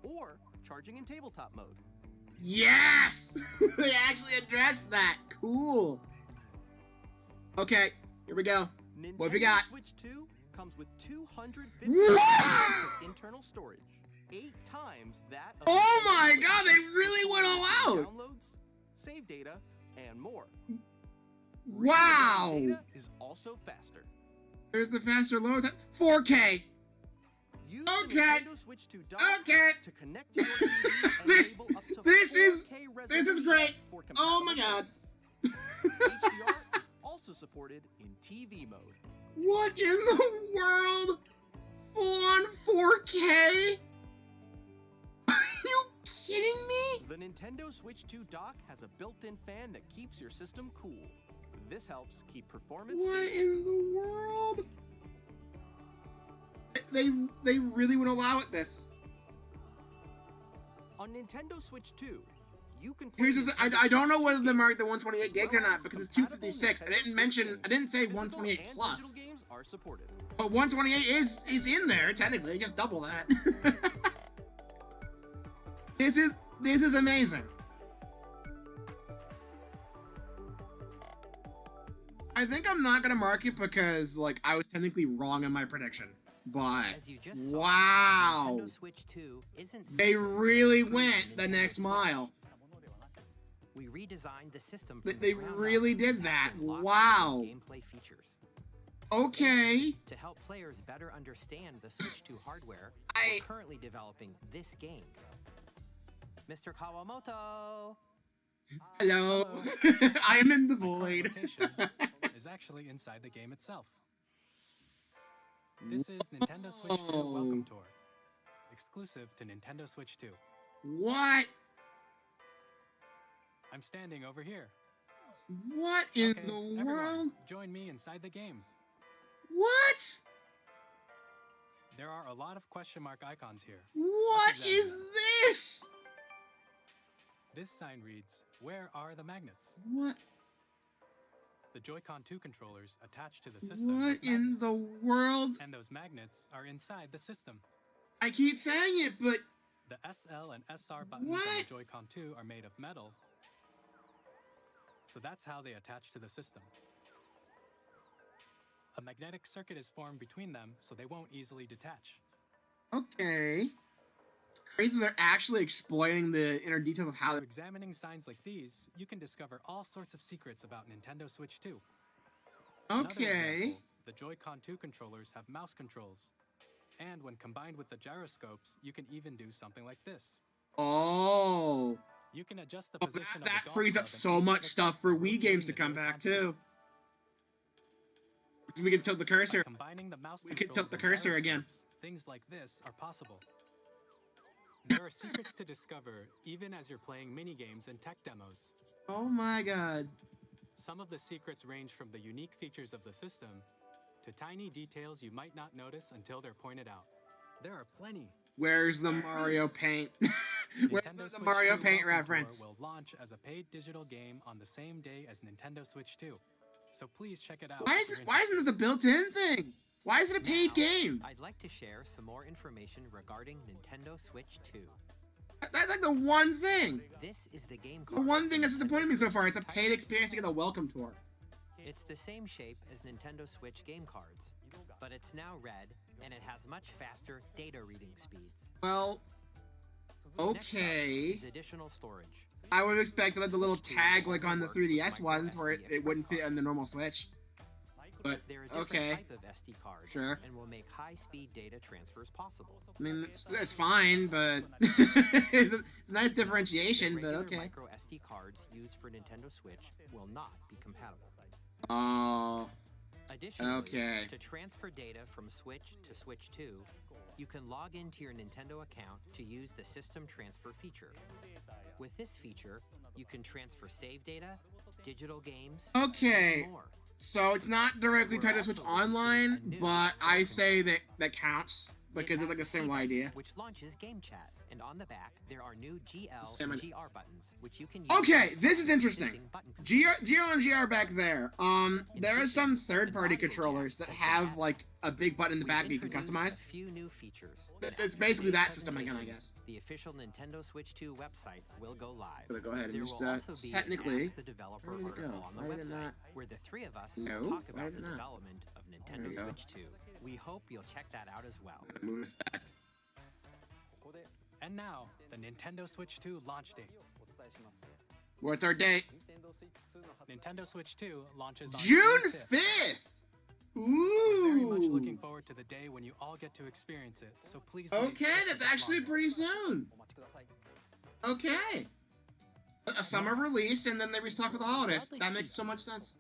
or charging in tabletop mode. Yes! They actually addressed that. Cool. Okay, here we go. Nintendo What have we got? Switch 2 comes with 250 Whoa! gigabytes of internal storage, 8 times that of Oh Nintendo my Switch. god, they really went all out! Downloads, save data, and more. Wow! Data is also faster. There's the faster load time. 4K. Use Okay. the Nintendo Switch 2 dock Okay. to connect to your TV and This- enable up to this 4K is resolution great. for Oh my compatible god. games. HDR is also supported in TV mode. What in the world? Full on 4K? Are you kidding me? The Nintendo Switch 2 dock has a built-in fan that keeps your system cool. This helps keep performance What stable. in the world? They really would allow it this. On Nintendo Switch 2, you can play Here's the Nintendo I don't know Switch whether 2 they marked the games, 128 as gigs or well not as because it's compatible 256. I Nintendo didn't Switch mention games. I didn't say Physical 128 and plus. digital games are supported. But 128 is in there technically, just double that. This is amazing. I think I'm not gonna mark it because like I was technically wrong in my prediction. But As you just saw, wow, Nintendo Switch 2 isn't they simply really improving went the Nintendo next Switch. mile. We redesigned the system They from the ground really up did that. with lots of Wow. new gameplay features. Okay. To help players better understand the Switch 2 hardware, I- we're currently developing this game. Mr. Kawamoto! Hello. I am in the void. Location is actually inside the game itself. This is Nintendo Switch 2 Whoa. Welcome Tour, exclusive to Nintendo Switch 2. What? I'm standing over here. What in Okay, the everyone, world? join me inside the game. What? There are a lot of question mark icons here. What What's is exactly this? This sign reads, "Where are the magnets?" What? The Joy-Con 2 controllers attached to the system What with in the magnets. world? And those magnets are inside the system. I keep saying it, but The SL and SR buttons on the What? Joy-Con 2 are made of metal. So that's how they attach to the system. A magnetic circuit is formed between them so they won't easily detach. okay. It's crazy they're actually explaining the inner details of how. Through examining signs like these, you can discover all sorts of secrets about Nintendo Switch 2. Another Okay. example, the Joy-Con 2 controllers have mouse controls. And when combined with the gyroscopes, you can even do something like this. Oh. You can adjust the Oh, position of that the golf frees up club and so aim much at the stuff cup for by Wii games to rotating the come Joy-Con back too. 2. We can tilt the cursor. Combining the mouse We can controls tilt the and cursor again. gyroscopes, things like this are possible. There are secrets to discover even as you're playing mini-games and tech demos. Oh my god. Some of the secrets range from the unique features of the system to tiny details you might not notice until they're pointed out. There are plenty. Where's the Mario Paint? Where's Nintendo the Switch Mario 2 Paint Welcome Tour reference? will launch as a paid digital game on the same day as Nintendo Switch 2. So please check it out. Why if isn't you're why isn't this a built-in thing? Why is it a paid Now, game? I'd like to share some more information regarding Nintendo Switch 2. That's like the one thing. This is the game The card. one thing for that's Nintendo disappointed me so Switch far. It's a 2. paid experience to get the welcome tour. It's the same shape as Nintendo Switch game cards, but it's now red and it has much faster data reading speeds. Well, Next up okay. is additional storage. I would expect like the little tag like on the 3DS ones where it wouldn't fit on the normal Switch. But They're a different okay, type of SD card sure. and will make high-speed data transfers possible. I mean it's fine, but it's a nice The differentiation. But regular okay. micro SD cards used for Nintendo Switch will not be compatible. Oh, Additionally, okay. to transfer data from Switch to Switch 2, you can log into your Nintendo account to use the System Transfer feature. With this feature, you can transfer save data, digital games, Okay. and more. So it's not directly tied to Switch Online, but I say that counts because it's like a similar idea. Which launches Game Chat, and on the back there are new GL Semi- and GR buttons, which you can use. Okay, to this is expand interesting. existing button controls. GR and GR back there. There are some third-party controllers that have like a big button in the We've back that you can introduced customize. A few new features. It's basically that system again, I guess. The official Nintendo Switch 2 website will go live. Gonna go ahead and There just will also be technically. Ask the Developer Where did it article go? on the Why did it website, not? where the three of us No, talk why about did the it not? development of There Nintendo we go. Switch 2. We hope you'll check that out as well. Move this back. And now, the Nintendo Switch 2 launch date. What's our date? Nintendo Switch 2 launches on June 5th. 5th. Very much Ooh. looking forward to the day when you all get to experience it. So please. wait Okay, just a that's bit actually longer. pretty soon. Okay. A summer release, and then they restock for the holidays. Broadly That makes so speaking. much sense.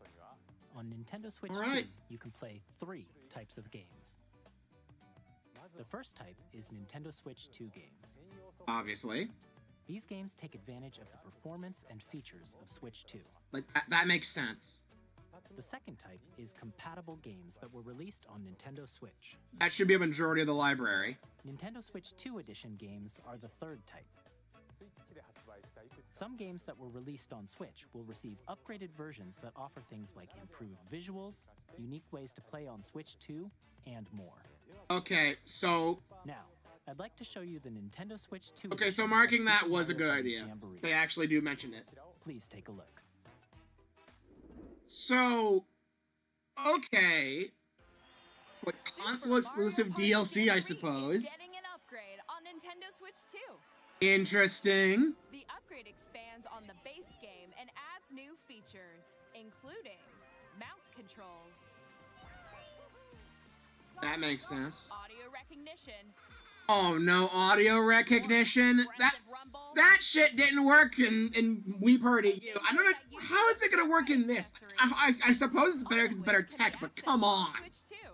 On Nintendo Switch Alright. 2, you can play 3 types of games. The first type is Nintendo Switch 2 games. Obviously. These games take advantage of the performance and features of Switch 2. Like, that makes sense. The second type is compatible games that were released on Nintendo Switch. That should be a majority of the library. Nintendo Switch 2 edition games are the third type. Some games that were released on Switch will receive upgraded versions that offer things like improved visuals, unique ways to play on Switch 2, and more. Okay, so... Now, I'd like to show you the Nintendo Switch 2 Okay, so edition marking of that Super was a Mario good Party idea. Jamboree. They actually do mention it. Please take a look. So... Okay. Like, console-exclusive DLC, I suppose. Getting an upgrade on Nintendo Switch 2. Interesting. The upgrade expands on the base game and adds new features, including mouse controls, That makes sense. audio recognition, Oh no, audio recognition? That aggressive rumble, that shit didn't work in Wii Party U. I don't know, how is it gonna work in this? I suppose it's better because it's better tech, but come on.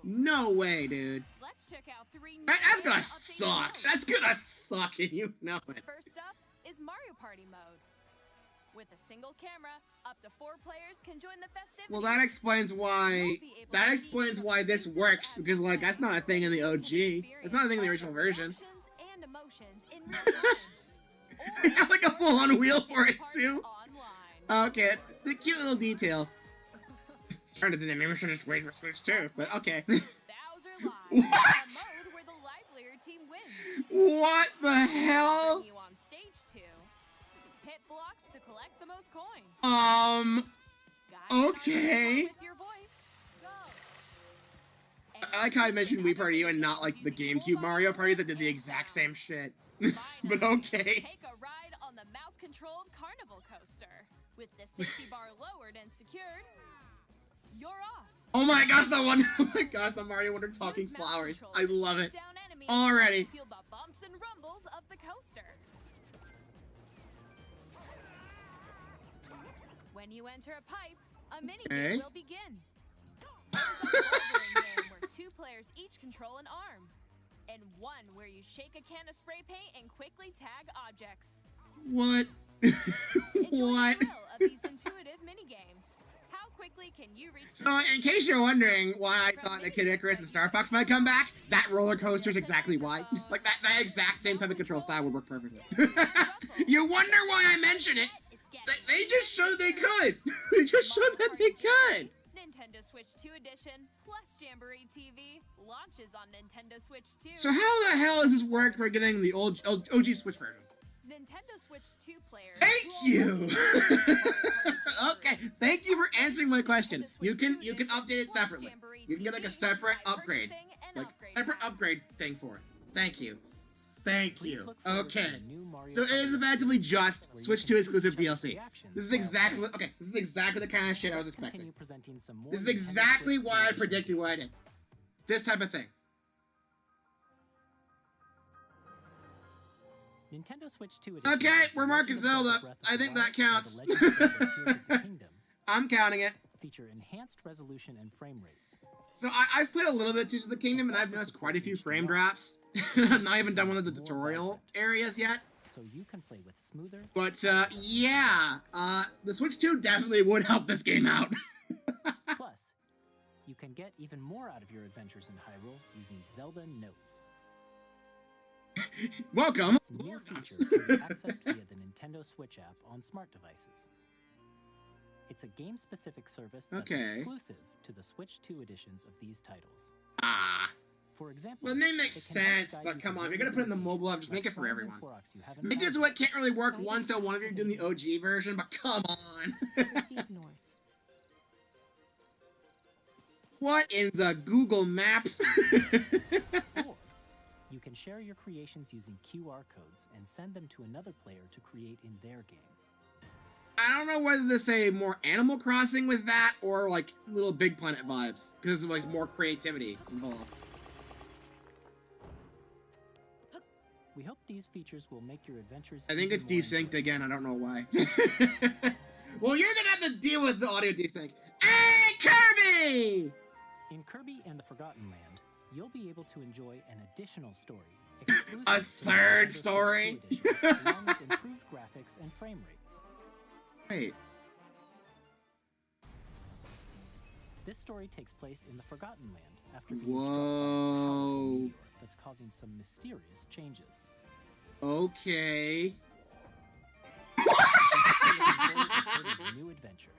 No way, dude. Let's check out 3 new That's gonna and updated suck. modes. That's gonna suck, and you know it. First up is Mario Party mode. With a single camera, up to 4 players can join the festivities. Well, that explains why this works, because like that's not a thing in the OG. It's not a thing in the original version. Reactions and emotions in real time. Like a full-on wheel for it Party too. online. Okay, the cute little details. Trying to think maybe we should just wait for Switch 2, but okay. Bowser Live, What? a mode where the livelier team wins. What the hell? Bring you on stage 2. Hit blocks to collect the most coins. Um, Guide okay. with your voice. Go. And I like how I mentioned Wii Party U and not like the GameCube Mario parties that did the exact same shit. But okay. Take a ride on the mouse-controlled carnival coaster. With the safety bar lowered and secured, you're off. Oh my gosh, that one! Oh my gosh, the Mario Wonder talking Use mouse flowers. controls I to love shoot it. down enemies Already. and Feel the bumps and rumbles of the coaster. When you enter a pipe, a mini Okay. game will begin. There's a bouldering game where 2 players each control an arm, and one where you shake a can of spray paint and quickly tag objects. What? Enjoy What? the thrill of these intuitive mini games. How quickly can you reach? So, in case you're wondering why I thought that Kid Icarus and Star Fox might come back, that roller coaster is exactly why. Like, that exact same type of control style would work perfectly. You wonder why I mention it? They just showed they could. They just showed that they could. Nintendo Switch 2 Edition plus Jamboree TV launches on Nintendo Switch 2. So how the hell does this work for getting the old OG Switch version? Nintendo Switch 2 players. Thank you. Okay, thank you for answering my question. You can update it separately. You can get like a separate upgrade, like separate upgrade thing for it. Thank you. Thank you. Okay. So it is effectively just Switch 2 exclusive DLC. This is exactly what, okay, this is exactly the kind of shit I was expecting. This is exactly why I predicted what I did. This type of thing. Nintendo Switch 2 Okay, we're marking Zelda. I think that counts. I'm counting it. Feature enhanced resolution and frame rates. So I've played a little bit of Tears of the Kingdom, and I've noticed quite a few frame drops. I've not even done one of the tutorial areas yet. So you can play with smoother. But yeah, the Switch 2 definitely would help this game out. Plus, you can get even more out of your adventures in Hyrule using Zelda Notes. Welcome. This new feature can be accessed via the Nintendo Switch app on smart devices. It's a game-specific service that's exclusive to the Switch 2 editions of these titles. Ah. For example, Well, the name makes sense, but come on, if you're gonna put it in the mobile app, just make it for everyone. Make it so it can't really work once so one of you are doing the OG version, but come on. What in the Google Maps? Or you can share your creations using QR codes and send them to another player to create in their game. I don't know whether to say more Animal Crossing with that or like Little Big Planet vibes, because there's like more creativity involved. We hope these features will make your adventures. I think it's desynced again. I don't know why. Well, you're gonna have to deal with the audio desync. Hey, Kirby! In Kirby and the Forgotten Land, you'll be able to enjoy an additional story. A third story? Edition, along with improved graphics and frame rates. Wait. This story takes place in the Forgotten Land after being Whoa. struck by a powerful meteor that's causing some mysterious changes. Okay. New adventure.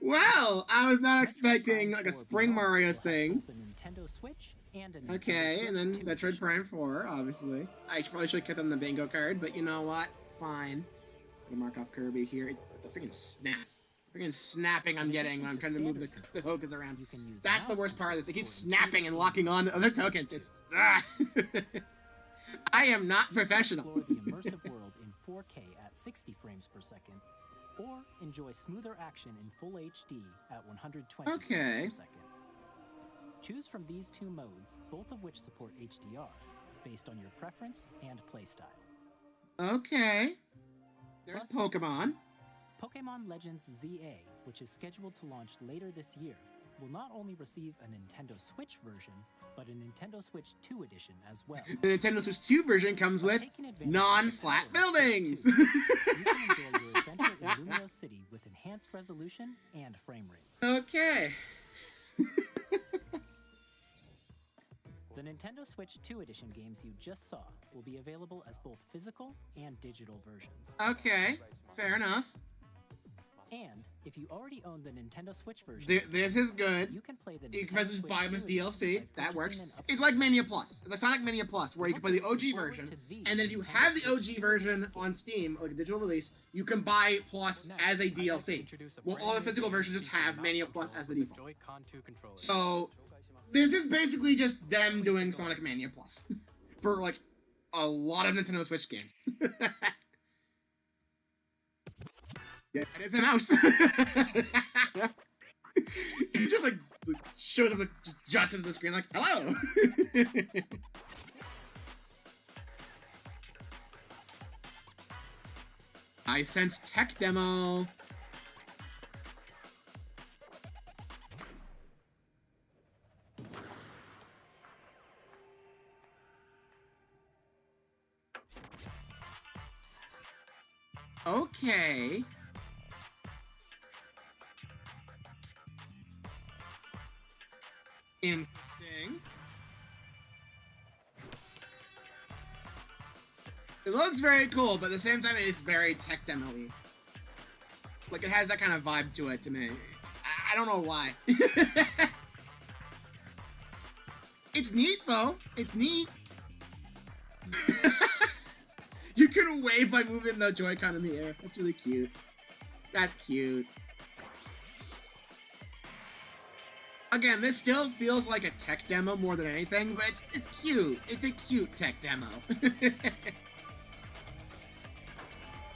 Well, I was not expecting like a Spring Mario thing. The Nintendo Switch and a Nintendo Okay, Switch and then 2 Metroid edition. Prime 4, obviously. I probably should have kept on the bingo card, but you know what? Fine. I'm gonna mark off Kirby here. The freaking snap. Freaking snapping I'm getting when I'm trying to move the tokens around. You can use That's the mouse worst part of this. It keeps controls for snapping and intuitive locking on to other tokens. It's... Ah. I am not professional. Explore the immersive world in 4K at 60 frames per second, or enjoy smoother action in full HD at 120 Okay. frames per second. Choose from these two modes, both of which support HDR, based on your preference and playstyle. Okay. There's Plus- Pokemon. Pokémon Legends ZA, which is scheduled to launch later this year, will not only receive a Nintendo Switch version, but a Nintendo Switch 2 edition as well. The Nintendo Switch 2 version comes with Taking advantage of non-flat the power of Switch buildings. 2, you can enjoy your adventure in Lumio City with enhanced resolution and frame rates. Okay. The Nintendo Switch 2 edition games you just saw will be available as both physical and digital versions. Okay. Fair enough. And if you already own the Nintendo Switch version, This is good. you can play the You Nintendo can just Switch buy 2 this edition DLC. by That works. purchasing an It's like Mania Plus. It's like Sonic Mania Plus, where you can play the OG version, and then if you have the OG version on Steam, like a digital release, you can buy Plus Next, as a I'd like to DLC. introduce a Well, brand all the new physical game versions just featuring have mouse Mania Plus controls as the with default. Joy-Con 2 controllers. So, this is basically just them doing Sonic Mania Plus for like a lot of Nintendo Switch games. Yeah, it is a mouse. It just like shows up, just jots into the screen like, hello. I sense tech demo. Okay. Interesting. It looks very cool, but at the same time, it is very tech demo-y. Like, it has that kind of vibe to it to me. I don't know why. It's neat, though. It's neat. can wave by moving the Joy-Con in the air. That's really cute. That's cute. Again, this still feels like a tech demo more than anything, but it's cute. It's a cute tech demo.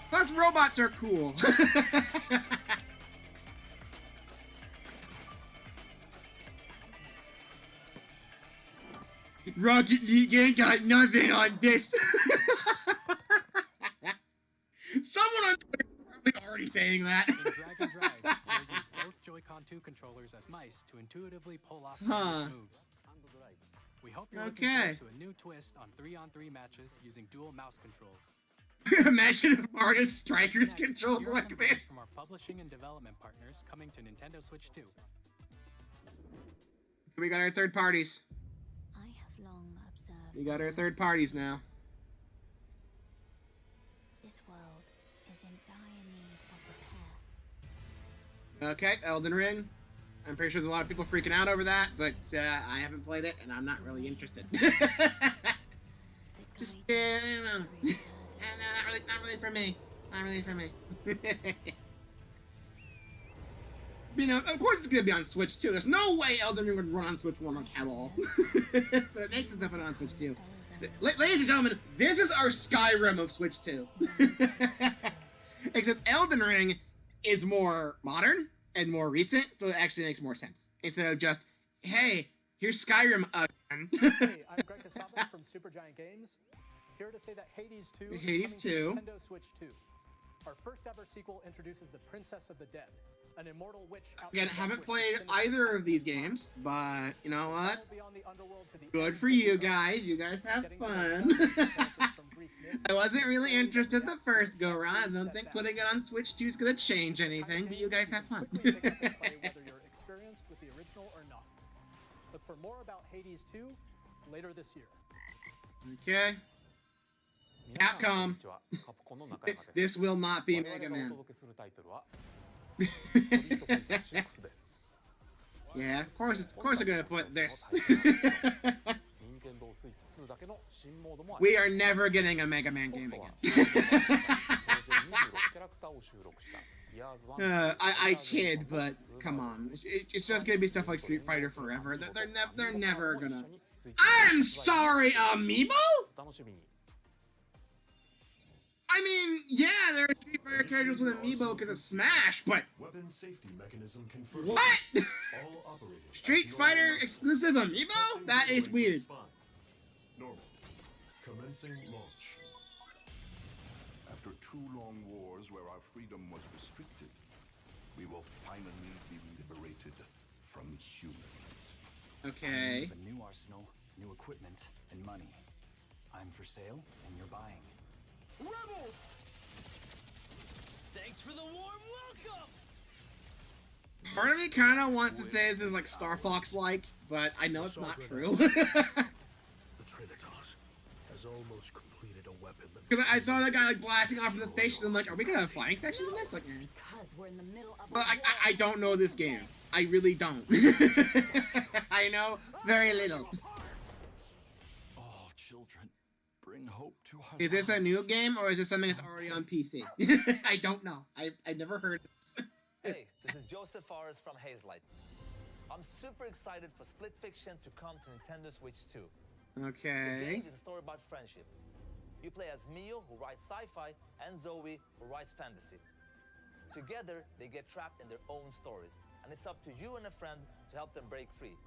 Plus, robots are cool. Rocket League ain't got nothing on this. Someone on Twitter is probably already saying that. In Drag and Drive, we'll use both Joy-Con 2 controllers as mice to intuitively pull off various moves. We hope you're looking forward to a new twist on 3-on-3 matches using dual mouse controls. Imagine if Mario Strikers controlled like this. From our publishing and development partners coming to Nintendo Switch 2. We got our third parties. I have long observed. We got our third parties now. This world is in dire need of repair. Okay, Elden Ring. I'm pretty sure there's a lot of people freaking out over that, but I haven't played it, and I'm not really interested. Just, you know, not really for me. Not really for me. You know, of course it's going to be on Switch 2. There's no way Elden Ring would run on Switch 1 at all. So it makes sense to put it on Switch 2. Ladies and gentlemen, this is our Skyrim of Switch 2. Except Elden Ring is more modern and more recent, so it actually makes more sense. Instead of just, hey, here's Skyrim again. Hey, I'm Greg Kasaba from Supergiant Games. Here to say that Hades 2 Hades is 2. coming to Nintendo Switch 2. Our first ever sequel introduces the Princess of the Dead, an immortal witch out Again, there haven't with played sinister either powers. of these games, but you know what? Beyond the underworld to the Good ends for of the you earth, guys. You guys have getting to fun. know characters from Greek myth, I wasn't really stories interested of the Jackson, first go round. I don't set think back. putting it on Switch 2 is gonna change anything, but you guys have fun. Quickly pick up and play whether you're experienced with the original or not. Look for more about Hades 2 later this year. Okay. Capcom. This will not be Mega Man. Yeah, of course they're gonna put this. We are never getting a Mega Man game again. I kid, but come on, it's just gonna be stuff like Street Fighter Forever. They're never gonna. I'm sorry, Amiibo? I mean, yeah, there are Street Fighter characters with Amiibo because of Smash, but Weapon safety mechanism confirmed. what? All operating Street Fighter exclusive Amiibo? That is weird. Normal. Commencing launch. After 2 long wars where our freedom was restricted, we will finally be liberated from humans. Okay. A new arsenal, new equipment, and money. I'm for sale, and you're buying. Rebels! Thanks for the warm welcome! Part of me kind of wants to say this is like Star Fox-like, but I know it's not true. The Trinitas has almost completed a weapon that... Because I saw that guy like blasting off from the spaceship, and I'm like, are we gonna have flying sections in this? Like, Because we're in the middle of well, I don't know this game. I really don't. I know very little. All children, bring hope to our Is this a lives. new game, or is this something that's already on PC? I don't know. I never heard this. Hey, this is Joseph Fares from Hazelight. I'm super excited for Split Fiction to come to Nintendo Switch 2. The Okay. game is a story about friendship. You play as Mio, who writes sci-fi, and Zoe, who writes fantasy. Together, they get trapped in their own stories, and it's up to you and a friend to help them break free.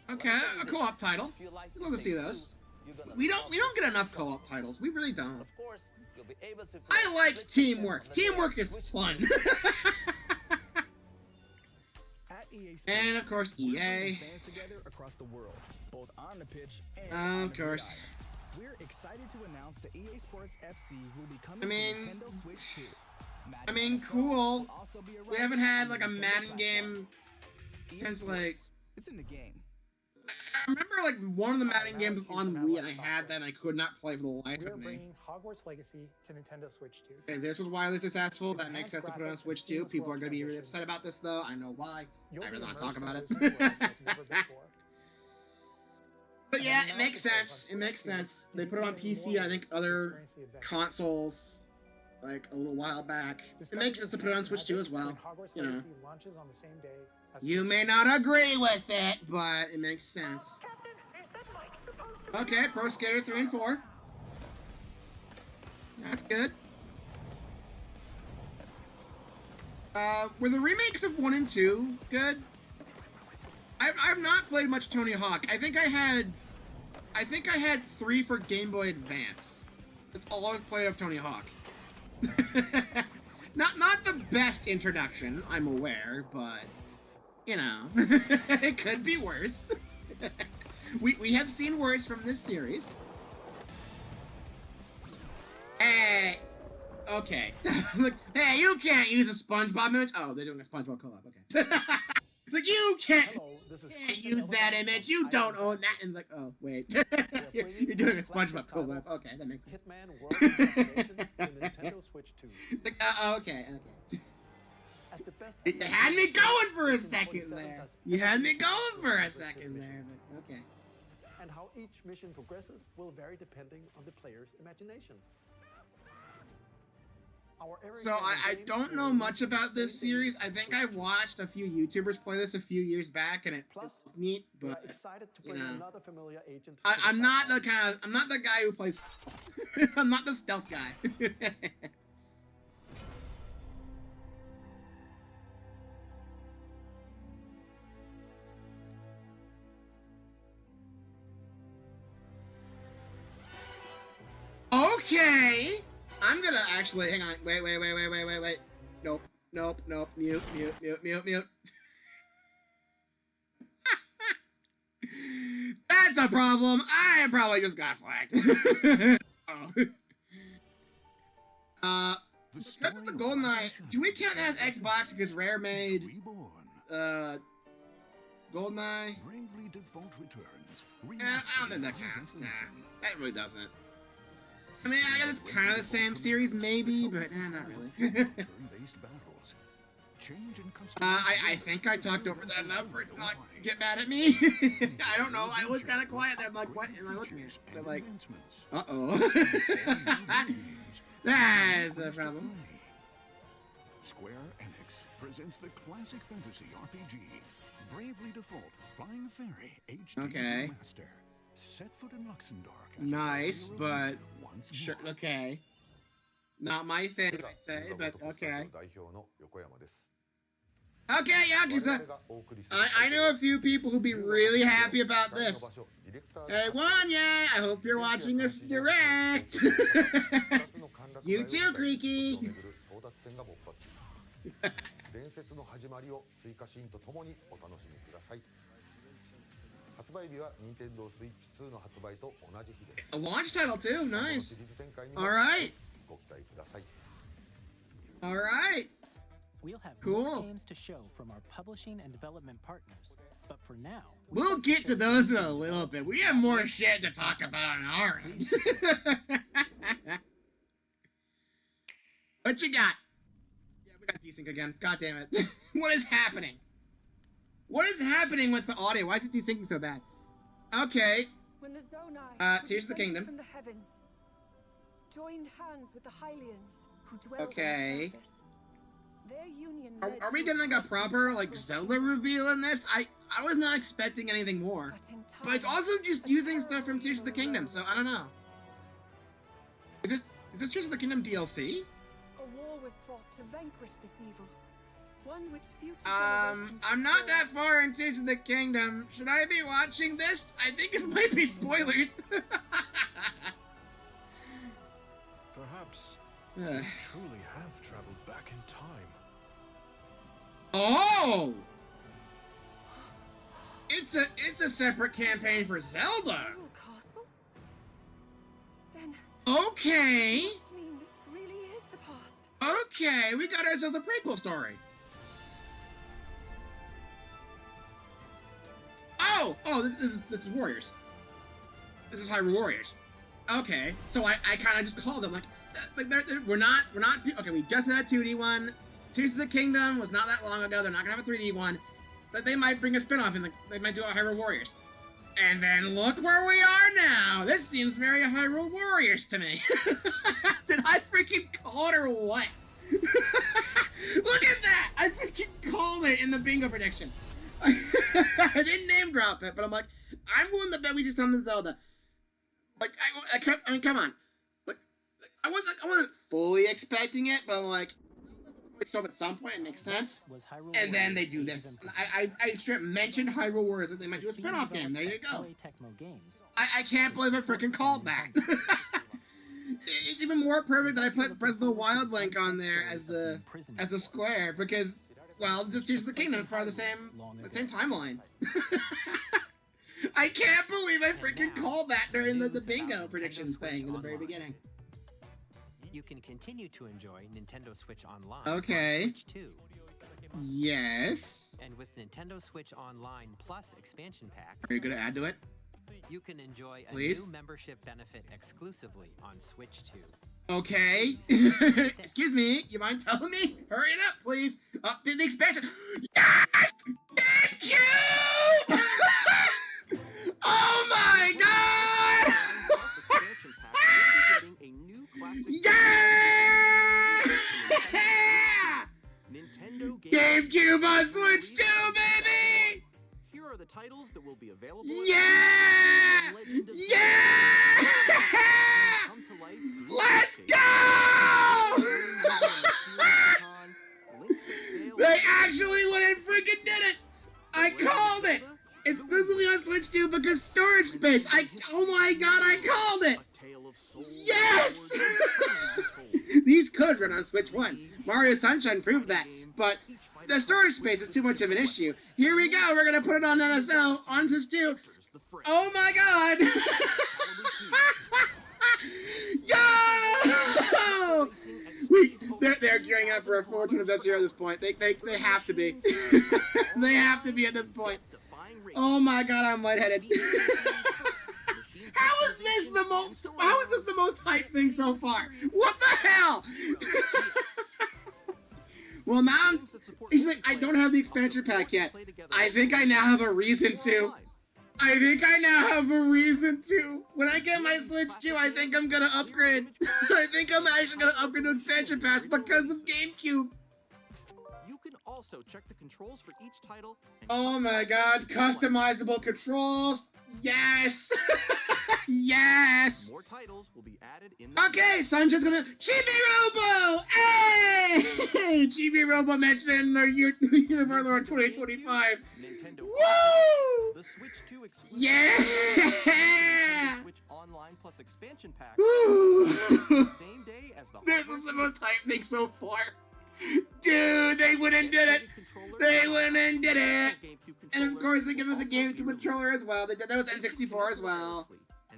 Okay, a co-op title. If you like We'd love to see Takes those. Two, you're gonna We love don't get this enough trust co-op me. titles. We really don't. Of course, you'll be able to play I like Split Fiction teamwork. on the day Teamwork of is Switch fun. 2. At EA Sports, And of course, we're bringing EA. fans together across the world, both on the pitch and on Of the course. gridiron. We're excited to announce that EA Sports FC will be coming I mean- to Nintendo Switch 2. I mean, NFL cool. will also be We around haven't had on like the a Nintendo Madden platform. game EA since Sports, like it's in the game. I remember like one of the Madden games on Wii, and I had that and I could not play for the life We are of me. bringing Hogwarts Legacy to Nintendo Switch 2. Okay, this was wildly successful. That makes sense to put it on Switch 2. People are going to be really upset about this though. I know why. You'll I be really want to talk immersed about in it. Disney World like never before. But yeah, it makes sense. It makes sense. They put it on PC, I think other consoles, like a little while back. It makes sense to put it on Switch 2 as well. You know. You may not agree with it, but it makes sense. Okay, Pro Skater 3 and 4. That's good. Were the remakes of 1 and 2 good? I've not played much Tony Hawk. I think I had 3 for Game Boy Advance. That's all I've played of Tony Hawk. not the best introduction, I'm aware, but you know, it could be worse. we have seen worse from this series. Hey, okay. Look, hey, you can't use a SpongeBob image. Oh, they're doing a SpongeBob collab. Okay. It's like, you can't use that image. You don't own that. And it's like, oh, wait. You're doing a SpongeBob collab. Okay, that makes sense. Hitman World Investigation to Nintendo Switch 2. Like, okay. You had me going for a second there. You had me going for a second there, but okay. And how each mission progresses will vary depending on the player's imagination. So I don't know much about this series. I think I watched a few YouTubers play this a few years back, and it was neat. But you know, I'm not the guy who plays. I'm not the stealth guy. Okay. I'm gonna actually, hang on, wait. Nope, mute. That's a problem. I probably just got flagged. Because of the GoldenEye, do we count that as Xbox because Rare made, GoldenEye? Bravely Default Returns. I don't think that counts. Nah, that really doesn't. I mean, I guess it's kind of the same series, maybe, but not really. I think I talked over that enough for it to not get mad at me. I don't know. I was kind of quiet there. I'm like, what am I looking at? They're like, uh-oh. That's a problem. Square Enix presents the classic fantasy RPG, Bravely Default Flying Fairy HD Remaster. Set foot in Luxembourg. Nice, but sure, okay. Not my thing, I'd say, but okay. Okay, Yakuza. I know a few people who'd be really happy about this. Hey, Wanya, I hope you're watching this direct. You too, Creaky. 伝説の始まりを追加シーンとともにお楽しみください。発売日は Nintendo Switch 2の発売と同じ日です。A launch title too, nice. All right. ご期待ください。All right. We'll have cool games to show from our publishing and development partners. But for now, we'll get to those in a little bit. We have more shit to talk about on our end. What you got? Yeah, we got desync again. God damn it. What is happening? What is happening with the audio? Why is it desyncing so bad? Okay. When the Zonai Tears of the Kingdom. From the heavens, joined hands with the Hylians who dwell on the surface. Their union are we getting like a proper like Zelda reveal in this? I was not expecting anything more. But it's also just using stuff from Tears of the Kingdom, so I don't know. Is this Tears of the Kingdom DLC? A war was fought to vanquish this evil. One which future I'm not that far in Tears of the Kingdom. Should I be watching this? I think this might be spoilers. Perhaps you truly have traveled back in time. Oh! It's a separate campaign for Zelda. Okay. Mean this really is the past. Okay, we got ourselves a prequel story. Oh, this is Warriors. This is Hyrule Warriors. Okay, so I kind of just called them like we're not okay. We just had a 2D one. Tears of the Kingdom was not that long ago. They're not gonna have a 3D one, but they might bring a spin-off and they might do a Hyrule Warriors. And then look where we are now. This seems very Hyrule Warriors to me. Did I freaking call it or what? Look at that! I freaking called it in the bingo prediction. I didn't name drop it, but I'm like, I'm willing to bet we see something Zelda. Like, I mean, come on. Like, I wasn't fully expecting it, but I'm like, it show up at some point, it makes sense. And then they do this. I straight mentioned Hyrule Warriors that they might do a spin-off game. There you go. I can't believe I freaking called that. It's even more perfect that I put Breath of the Wild Link on there as the square because, well, just Tears of the Kingdom is part of the same timeline. I can't believe I freaking called that during the bingo predictions thing in the very beginning. You can continue to enjoy Nintendo Switch Online okay. on Switch 2. Yes. And with Nintendo Switch Online Plus expansion pack, are you going to add to it? You can enjoy a Please? new membership benefit exclusively on Switch 2. Okay. Excuse me. You mind telling me? Hurry it up, please. Update the expansion. Yes! GameCube! Oh my god! Yeah! GameCube on Switch 2, baby! Here are the titles that will be available. Yeah! Yeah! Let's go! They actually went and freaking did it! I called it! Exclusively on Switch 2 because storage space. Oh my god, I called it! Yes! These could run on Switch 1. Mario Sunshine proved that, but the storage space is too much of an issue. Here we go, we're gonna put it on NSL, on Switch 2. Oh my god! Yo! They're gearing up for a 420 of F-Zero at this point. They have to be. They have to be at this point. Oh my god, I'm lightheaded. How is this the most hype thing so far? What the hell? Well, now he's like, I don't have the expansion pack yet. I think I now have a reason to. When I get my Switch 2, I think I'm gonna upgrade. I think I'm actually gonna upgrade to expansion pass because of GameCube. You can also check the controls for each title. Oh my god, customizable controls. Yes. Yes. More titles will be added in the okay, Sanjay's gonna Chibi Robo! Hey! Chibi Robo mentioned in the year of our Lord 2025. Nintendo Woo! The Switch 2 exclusive. Yeah! Switch Online Plus expansion pack. The same day as the This is the most hype thing so far. Dude, they went and did it! They went and did it! And of course they give us a GameCube controller as well. They did that with N64 as well.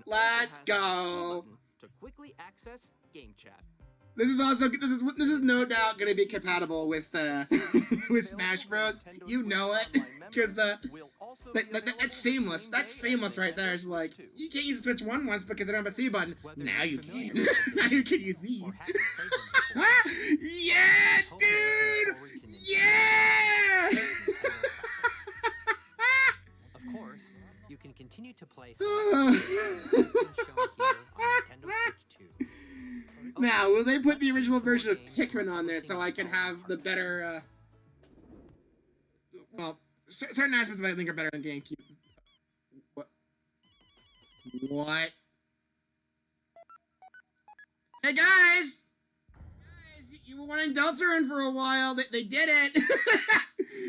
Let's go! To quickly access Game Chat. This is no doubt gonna be compatible with with Smash Bros. You know it, because that's seamless. That's seamless right there. It's like you can't use the Switch 1 once because they don't have a C button. Now you can. Now you can use these. Yeah, dude. Yeah. Of course, you can continue to play shown here on Nintendo Switch 2. Now, will they put the original version of Pikmin on there so I can have the better, well, certain aspects of it I think are better than GameCube. What? Hey, guys! You were wanting Deltarune for a while. They did it!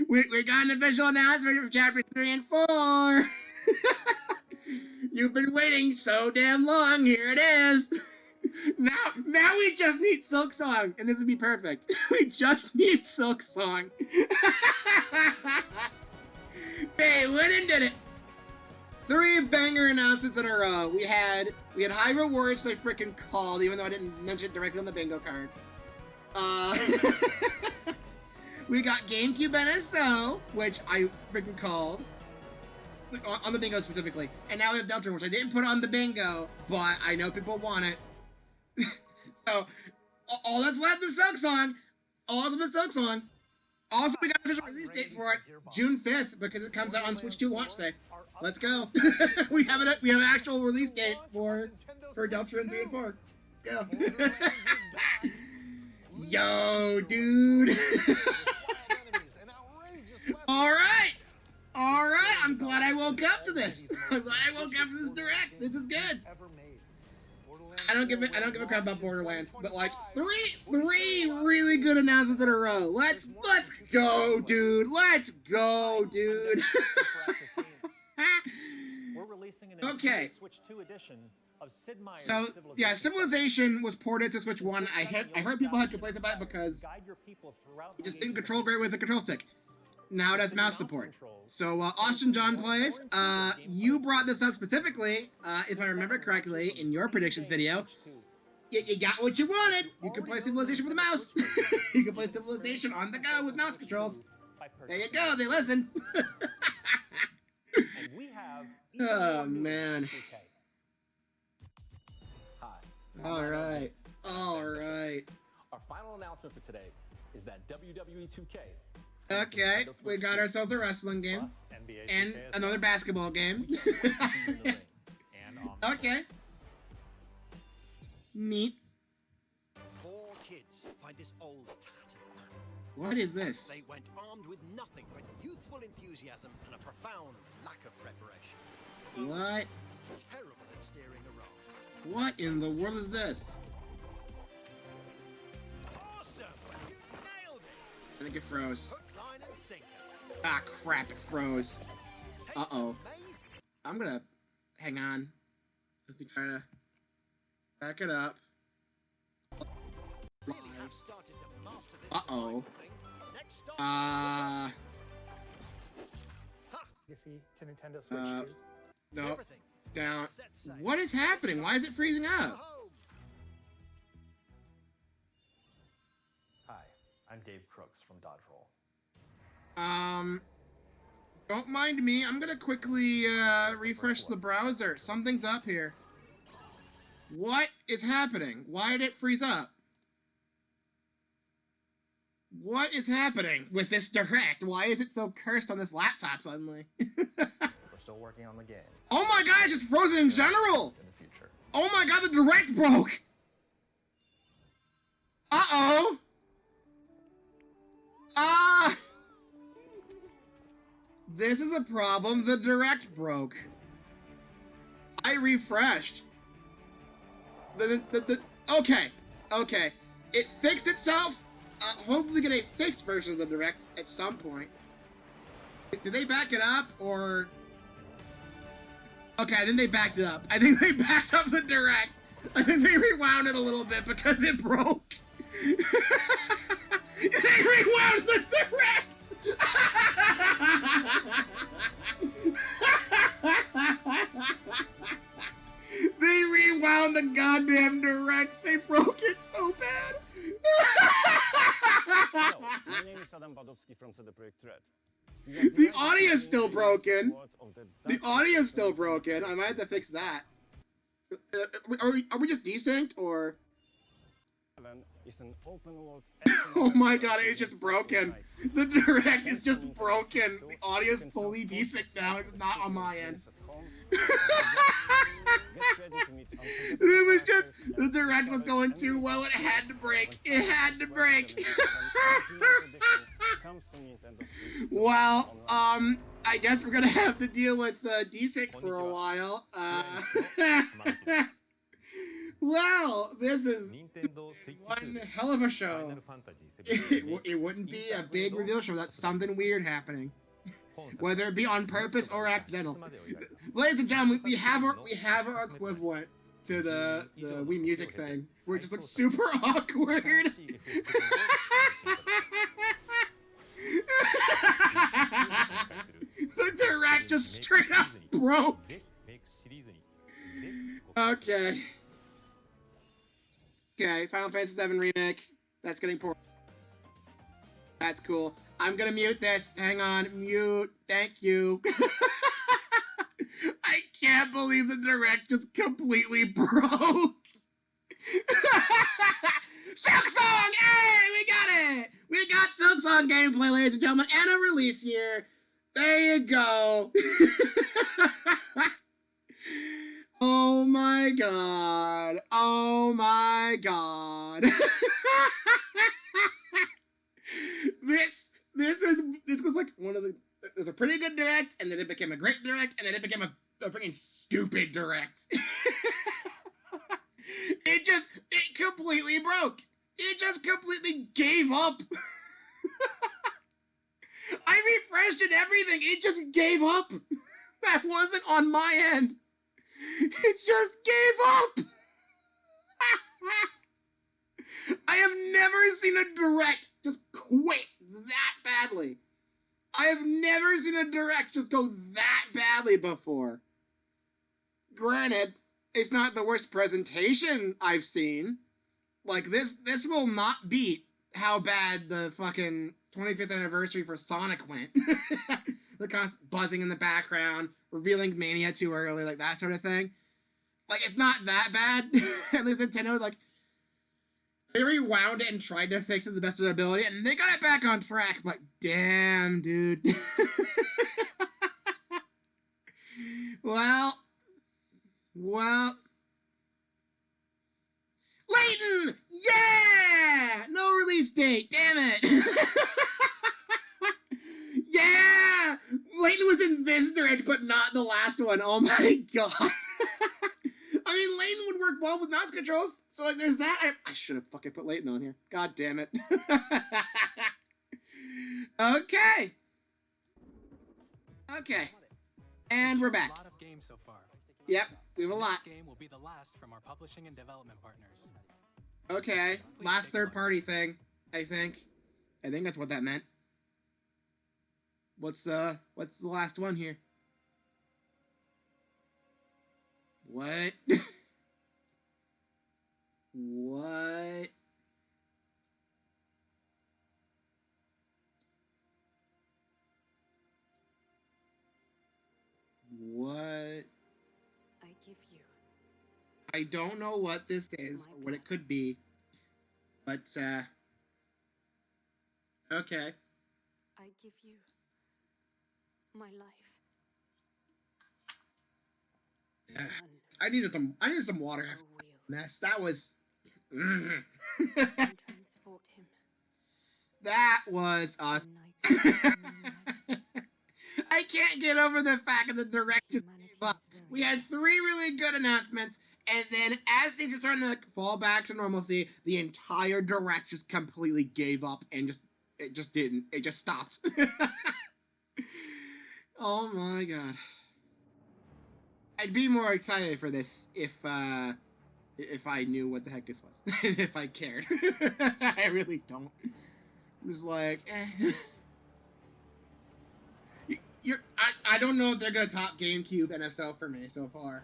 we got an official announcement for Chapter 3 and 4! You've been waiting so damn long, here it is! Now we just need Silk Song, and this would be perfect. We just need Silk Song. They went and did it. 3 banger announcements in a row. We had Hyrule Warriors, which I freaking called, even though I didn't mention it directly on the bingo card. We got GameCube NSO, which I freaking called. On the bingo specifically. And now we have Deltarune, which I didn't put on the bingo, but I know people want it. So, all that's left is Silk Song. Also, we got an official release date for it, June 5th, because it comes out on Switch 2 launch day. Let's go. we have an actual release date for Deltarune 3 and 4. Let's go. Yo, dude. All right. I'm glad I woke up to this. I'm glad I woke up for this direct. This is good. I don't give a crap about Borderlands, but like three really good announcements in a row. Let's go, dude. Let's go, dude. We're releasing an Switch 2 edition of Sid Meier's Civilization. Yeah, Civilization was ported to Switch 1. I heard people had complaints about it because it just didn't control great with the control stick. Now it has mouse support. So Austin John Plays, you brought this up specifically, if I remember correctly, in your predictions video. You got what you wanted. You can play Civilization with a mouse. You can play Civilization on the go with mouse controls. There you go. They listen. Oh man. All right. Our final announcement for today is that WWE 2K. Okay, we got ourselves a wrestling game and another basketball game. Okay. Neat. 4 kids find this old tattered man. What is this? They went armed with nothing but youthful enthusiasm and a profound lack of preparation. What? Terrible at steering a raft. What in the world is this? Awesome! You nailed it! I think it froze. Hook, line, and sinker. Ah, crap, it froze. Uh-oh. I'm gonna... Hang on. Let me try to... back it up. Uh-oh. Legacy to Nintendo Switch 2. No. Down. What is happening? Why is it freezing up? Hi, I'm Dave Crooks from Dodge Roll. Don't mind me. I'm gonna quickly refresh the browser. Something's up here. What is happening? Why did it freeze up? What is happening with this direct? Why is it so cursed on this laptop suddenly? We're still working on the game. Oh my gosh, it's frozen in general! In the future. Oh my god, the direct broke! Uh-oh! This is a problem. The direct broke. I refreshed. Okay. It fixed itself. Hopefully get a fixed version of the direct at some point. Did they back it up, or... Okay, I think they backed it up. I think they backed up the direct. I think they rewound it a little bit because it broke. They rewound the direct! They rewound the goddamn direct. They broke it so bad. Hello, my name is Adam Badowski from CD Projekt Red. The audio's still broken. The audio's still broken. I might have to fix that. Are we just desynced, or? Oh my god, it's just broken. The direct is just broken. The audio's fully desynced now. It's not on my end. It was just, the direct was going too well. It had to break. It had to break. Well, I guess we're gonna have to deal with desync for a while. Well, this is one hell of a show. It wouldn't be a big reveal show. That's something weird happening. Whether it be on purpose or accidental. Ladies and gentlemen, we have our equivalent to the Wii Music thing, where it just looks super awkward. The direct just straight up broke. Okay. Okay, Final Fantasy VII Remake. That's getting poor. That's cool. I'm gonna mute this. Hang on. Mute. Thank you. I can't believe the direct just completely broke. Silksong! Hey, we got it! We got Silksong gameplay, ladies and gentlemen, and a release here. There you go. Oh my god. Oh my god. This was like one of the. It was a pretty good direct, and then it became a great direct, and then it became a freaking stupid direct. It completely broke. It just completely gave up. I refreshed and everything. It just gave up. That wasn't on my end. It just gave up. I have never seen a direct just quit that badly. I have never seen a direct just go that badly before. Granted, it's not the worst presentation I've seen. Like, this will not beat how bad the fucking 25th anniversary for Sonic went. The constant buzzing in the background, revealing Mania too early, like that sort of thing. Like, it's not that bad. At least Nintendo, like, they rewound it and tried to fix it to the best of their ability, and they got it back on track, but damn, dude. Well. Layton! Yeah! No release date, damn it! Yeah! Layton was in this direct, but not the last one. Oh my god. I mean, Layton would work well with mouse controls, so like there's that. I should have fucking put Layton on here. God damn it. Okay. Okay. And we're back. A lot of games so far. Yep, we have a lot. This game will be the last from our publishing and development partners. Okay, last third-party thing, I think. I think that's what that meant. What's the last one here? What? What? What? I give you. I don't know what this is or what it could be, but okay. I give you my life. I needed some water after that mess. That was. Transport him. That was awesome. I can't get over the fact that the direct just gave up. We had 3 really good announcements, and then as things were starting to fall back to normalcy, the entire direct just completely gave up and it just stopped. Oh my god. I'd be more excited for this if I knew what the heck this was. If I cared. I really don't. I'm just like, eh. I don't know if they're gonna top GameCube NSO for me so far.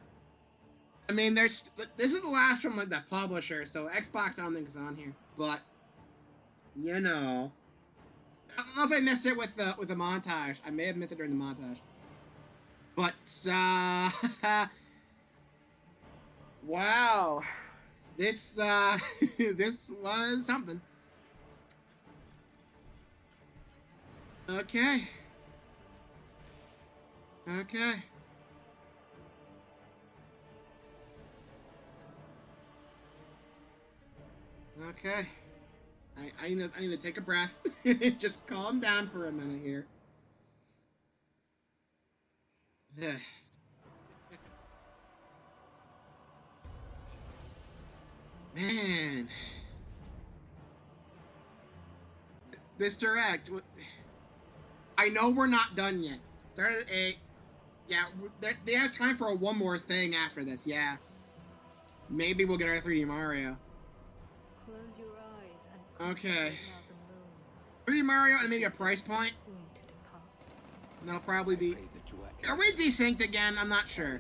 I mean, this is the last from like the publisher, so Xbox I don't think is on here. But you know, I don't know if I missed it with the montage. I may have missed it during the montage. But wow, this this was something. Okay. Okay. Okay. I need to take a breath. Just calm down for a minute here. Man. This direct. I know we're not done yet. Started at 8. Yeah, they have time for one more thing after this, yeah. Maybe we'll get our 3D Mario. Close your eyes and okay. 3D Mario and maybe a price point. And that'll probably be... Are we desynced again? I'm not sure.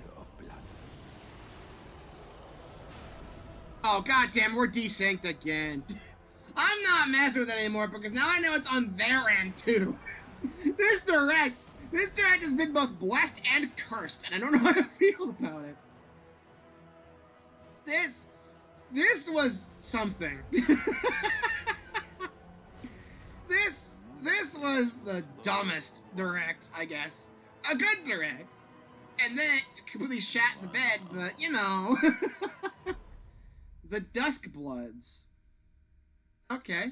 Oh, goddamn, we're desynced again. I'm not messing with it anymore because now I know it's on their end, too. This direct has been both blessed and cursed, and I don't know how to feel about it. This was something. this was the dumbest direct, I guess. A good direct. And then it completely shat the bed, but, you know. The Dusk Bloods. Okay.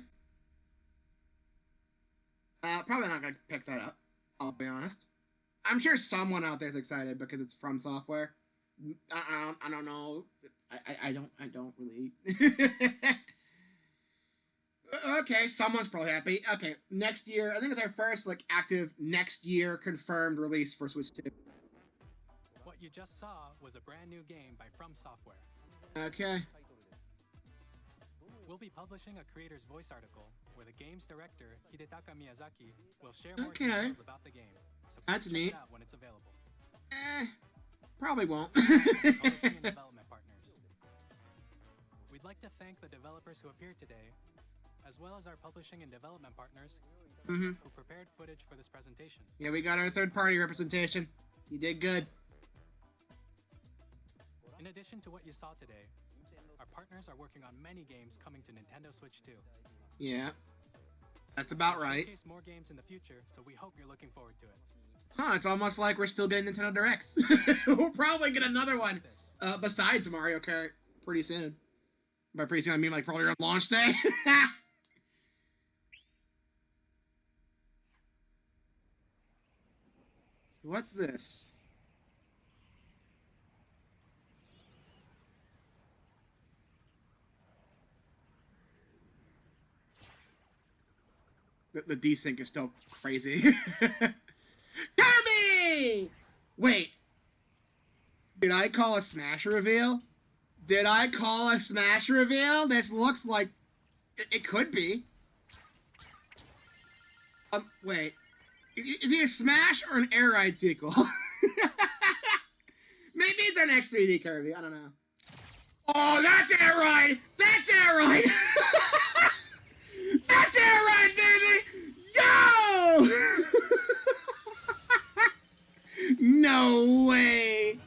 Probably not gonna pick that up, I'll be honest. I'm sure someone out there is excited because it's From Software. I don't know. I don't really. Okay, someone's probably happy. Okay, next year, I think it's our first like active next year confirmed release for Switch 2. What you just saw was a brand new game by From Software. Okay. We'll be publishing a creator's voice article where the game's director, Hidetaka Miyazaki, will share more details about the game. So that's neat. Check it out when it's available. Probably won't. Publishing and development partners. We'd like to thank the developers who appeared today, as well as our publishing and development partners who prepared footage for this presentation. Yeah, we got our third-party representation. You did good. In addition to what you saw today, our partners are working on many games coming to Nintendo Switch 2. Yeah, that's about right. We'll showcase more games in the future, so we hope you're looking forward to it. Huh, it's almost like we're still getting Nintendo Directs. We'll probably get another one besides Mario Kart pretty soon. By pretty soon, I mean like probably on launch day. What's this? The desync is still crazy. Kirby! Wait. Did I call a Smash reveal? Did I call a Smash reveal? This looks like... It could be. Wait. Is it a Smash or an Air Ride sequel? Maybe it's our next 3D Kirby. I don't know. Oh, that's Air Ride! That's Air Ride! That's Air Ride, baby! Yo! No way!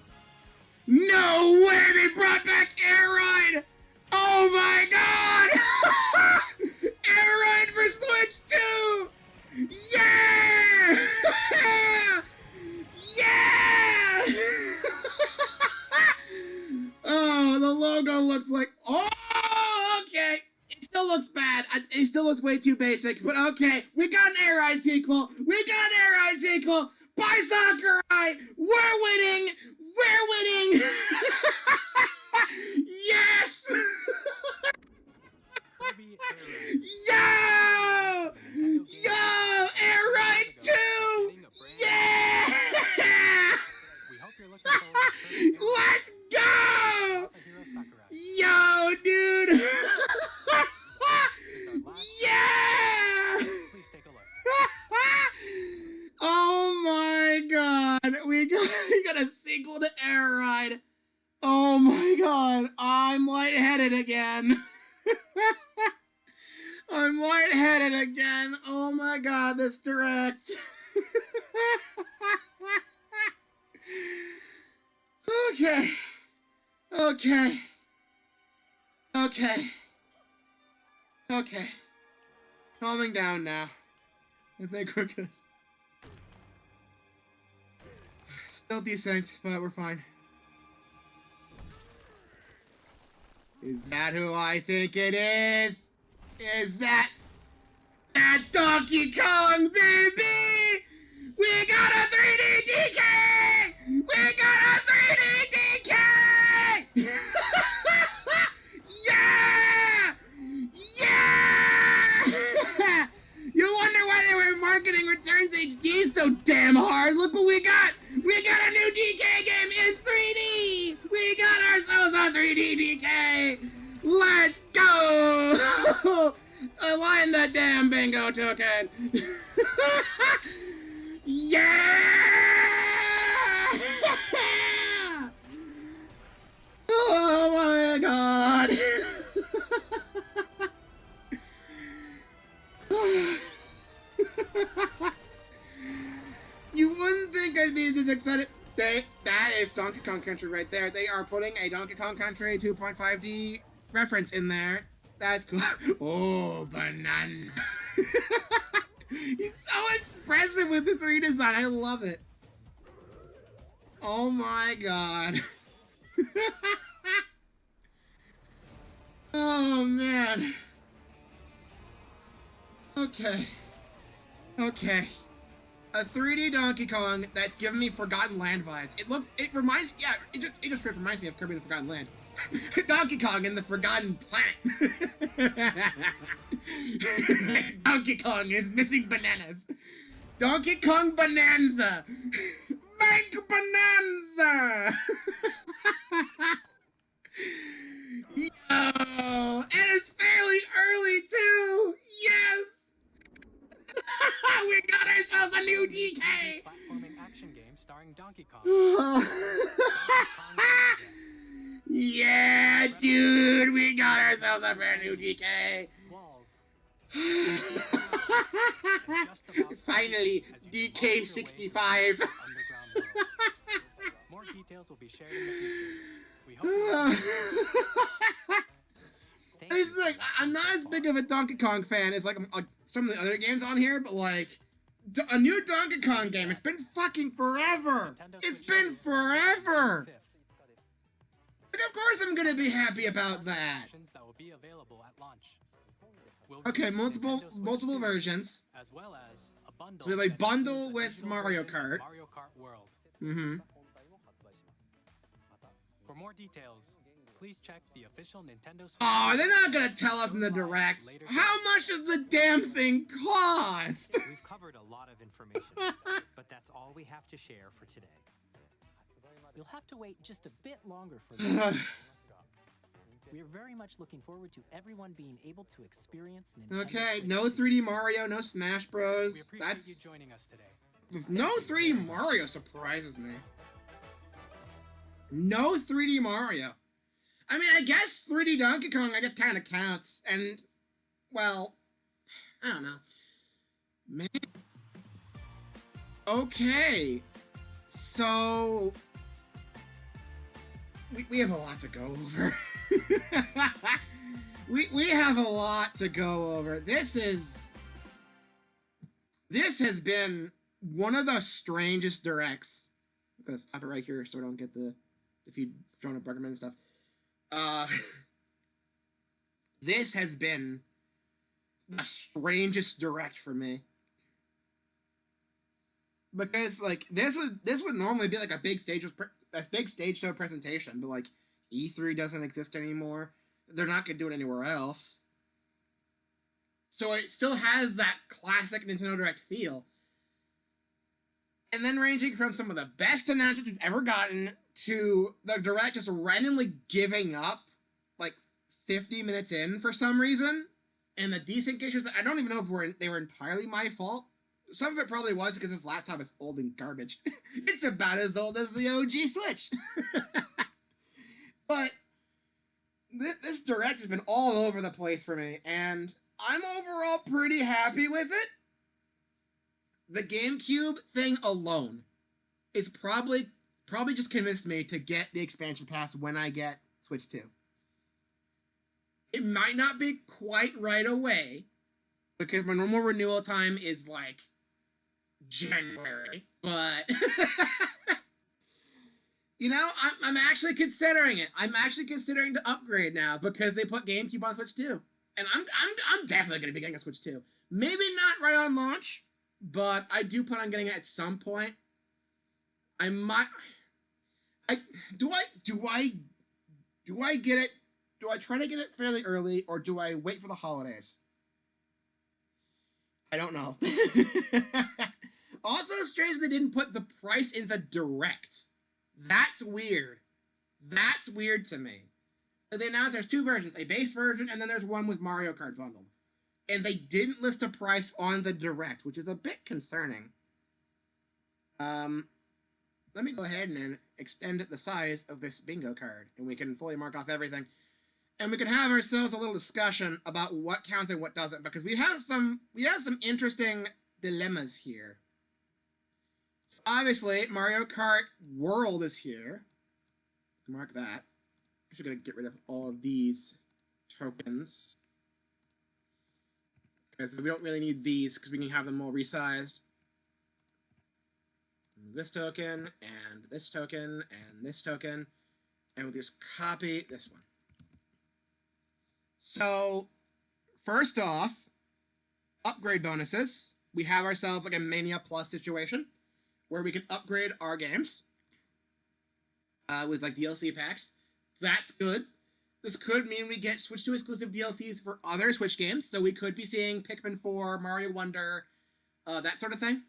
No way they brought back Air Ride! Oh my god! Air Ride for Switch 2! Yeah! Yeah! Oh, the logo looks like... Oh, okay! It still looks bad. It still looks way too basic, but okay. We got an Air Ride sequel. We got an Air Ride sequel. Bye, Sakurai. We're winning. We're winning. Yes. Yo. Yo. Air Ride 2. Yeah. We hope you're looking forward to Let's go. Yo, dude. Yeah! Please take a look. Oh my god! We got a sequel to Air Ride. Oh my god! I'm lightheaded again. I'm lightheaded again. Oh my god! This direct. Okay. Okay. Okay. Okay. Calming down now. I think we're good. Still desynced, but we're fine. Is that who I think it is? Is that... That's Donkey Kong, baby! We got a 3D DK! We got a 3D DK! Yeah! Yeah! You wonder why they were marketing Returns HD so damn hard. Look what we got. We got a new DK game in 3D. We got ourselves a 3D DK. Let's go. Align the damn bingo token. Yeah! Oh my god. You wouldn't think I'd be this excited. That is Donkey Kong Country right there. They are putting a Donkey Kong Country 2.5D reference in there. That's cool. Oh, banana. He's so expressive with this redesign. I love it. Oh my god. Oh man. Okay. Okay. A 3D Donkey Kong that's giving me Forgotten Land vibes. It reminds me of Kirby and the Forgotten Land. Donkey Kong and the Forgotten Planet. Donkey Kong is missing bananas. Donkey Kong Bonanza. Make Bonanza. Yo, and it's fairly early too. Yes. We got ourselves a new DK! Platforming action game starring Donkey Kong. Yeah, dude, we got ourselves a brand new DK. Finally, DK65. More details will be shared in the future. We hope It's like, I'm not as big of a Donkey Kong fan as like some of the other games on here, but like a new Donkey Kong game. It's been fucking forever. It's been forever. Like, of course I'm gonna be happy about that. Okay, multiple versions. As well as a bundle. So we have a bundle with Mario Kart. Mario Kart World. Mm-hmm. For more details, please check the official Nintendo Switch. Oh, they're not gonna tell us in the direct. How much does the damn thing cost? We've covered a lot of information, but that's all we have to share for today. You'll have to wait just a bit longer for that. We're very much looking forward to everyone being able to experience Nintendo Okay, Switch no 3D Mario, no Smash Bros. We appreciate you joining us today. No 3D Mario surprises me. No 3D Mario. I mean, I guess 3D Donkey Kong, I guess, kind of counts. And, well, I don't know. Man. Okay. So, we have a lot to go over. we have a lot to go over. This has been one of the strangest directs. I'm gonna stop it right here so I don't get the feed showing up Buggerman and stuff. This has been the strangest direct for me. Because like this would normally be like a big stage show presentation, but like E3 doesn't exist anymore. They're not gonna do it anywhere else. So it still has that classic Nintendo Direct feel. And then ranging from some of the best announcements we've ever gotten to the Direct just randomly giving up like 50 minutes in for some reason. And the decent issues that I don't even know if they were entirely my fault. Some of it probably was because this laptop is old and garbage. It's about as old as the OG Switch. But this Direct has been all over the place for me, and I'm overall pretty happy with it. The GameCube thing alone is probably just convinced me to get the expansion pass when I get Switch 2. It might not be quite right away, because my normal renewal time is like January, but you know, I'm actually considering it. I'm actually considering to upgrade now because they put GameCube on Switch 2. And I'm definitely going to be getting a Switch 2. Maybe not right on launch, but I do plan on getting it at some point. I might... Do I get it? Do I try to get it fairly early, or do I wait for the holidays? I don't know. Also, strange they didn't put the price in the Direct. That's weird. That's weird to me. They announced there's two versions, a base version, and then there's one with Mario Kart bundled. And they didn't list a price on the Direct, which is a bit concerning. Let me go ahead and extend the size of this bingo card, and we can fully mark off everything. And we can have ourselves a little discussion about what counts and what doesn't, because we have some interesting dilemmas here. So obviously, Mario Kart World is here. Mark that. I'm actually going to get rid of all of these tokens. Because we don't really need these, because we can have them all resized. This token, and this token, and this token, and we can just copy this one. So, first off, upgrade bonuses. We have ourselves like a Mania Plus situation, where we can upgrade our games with like DLC packs. That's good. This could mean we get Switch 2 exclusive DLCs for other Switch games, so we could be seeing Pikmin 4, Mario Wonder, that sort of thing.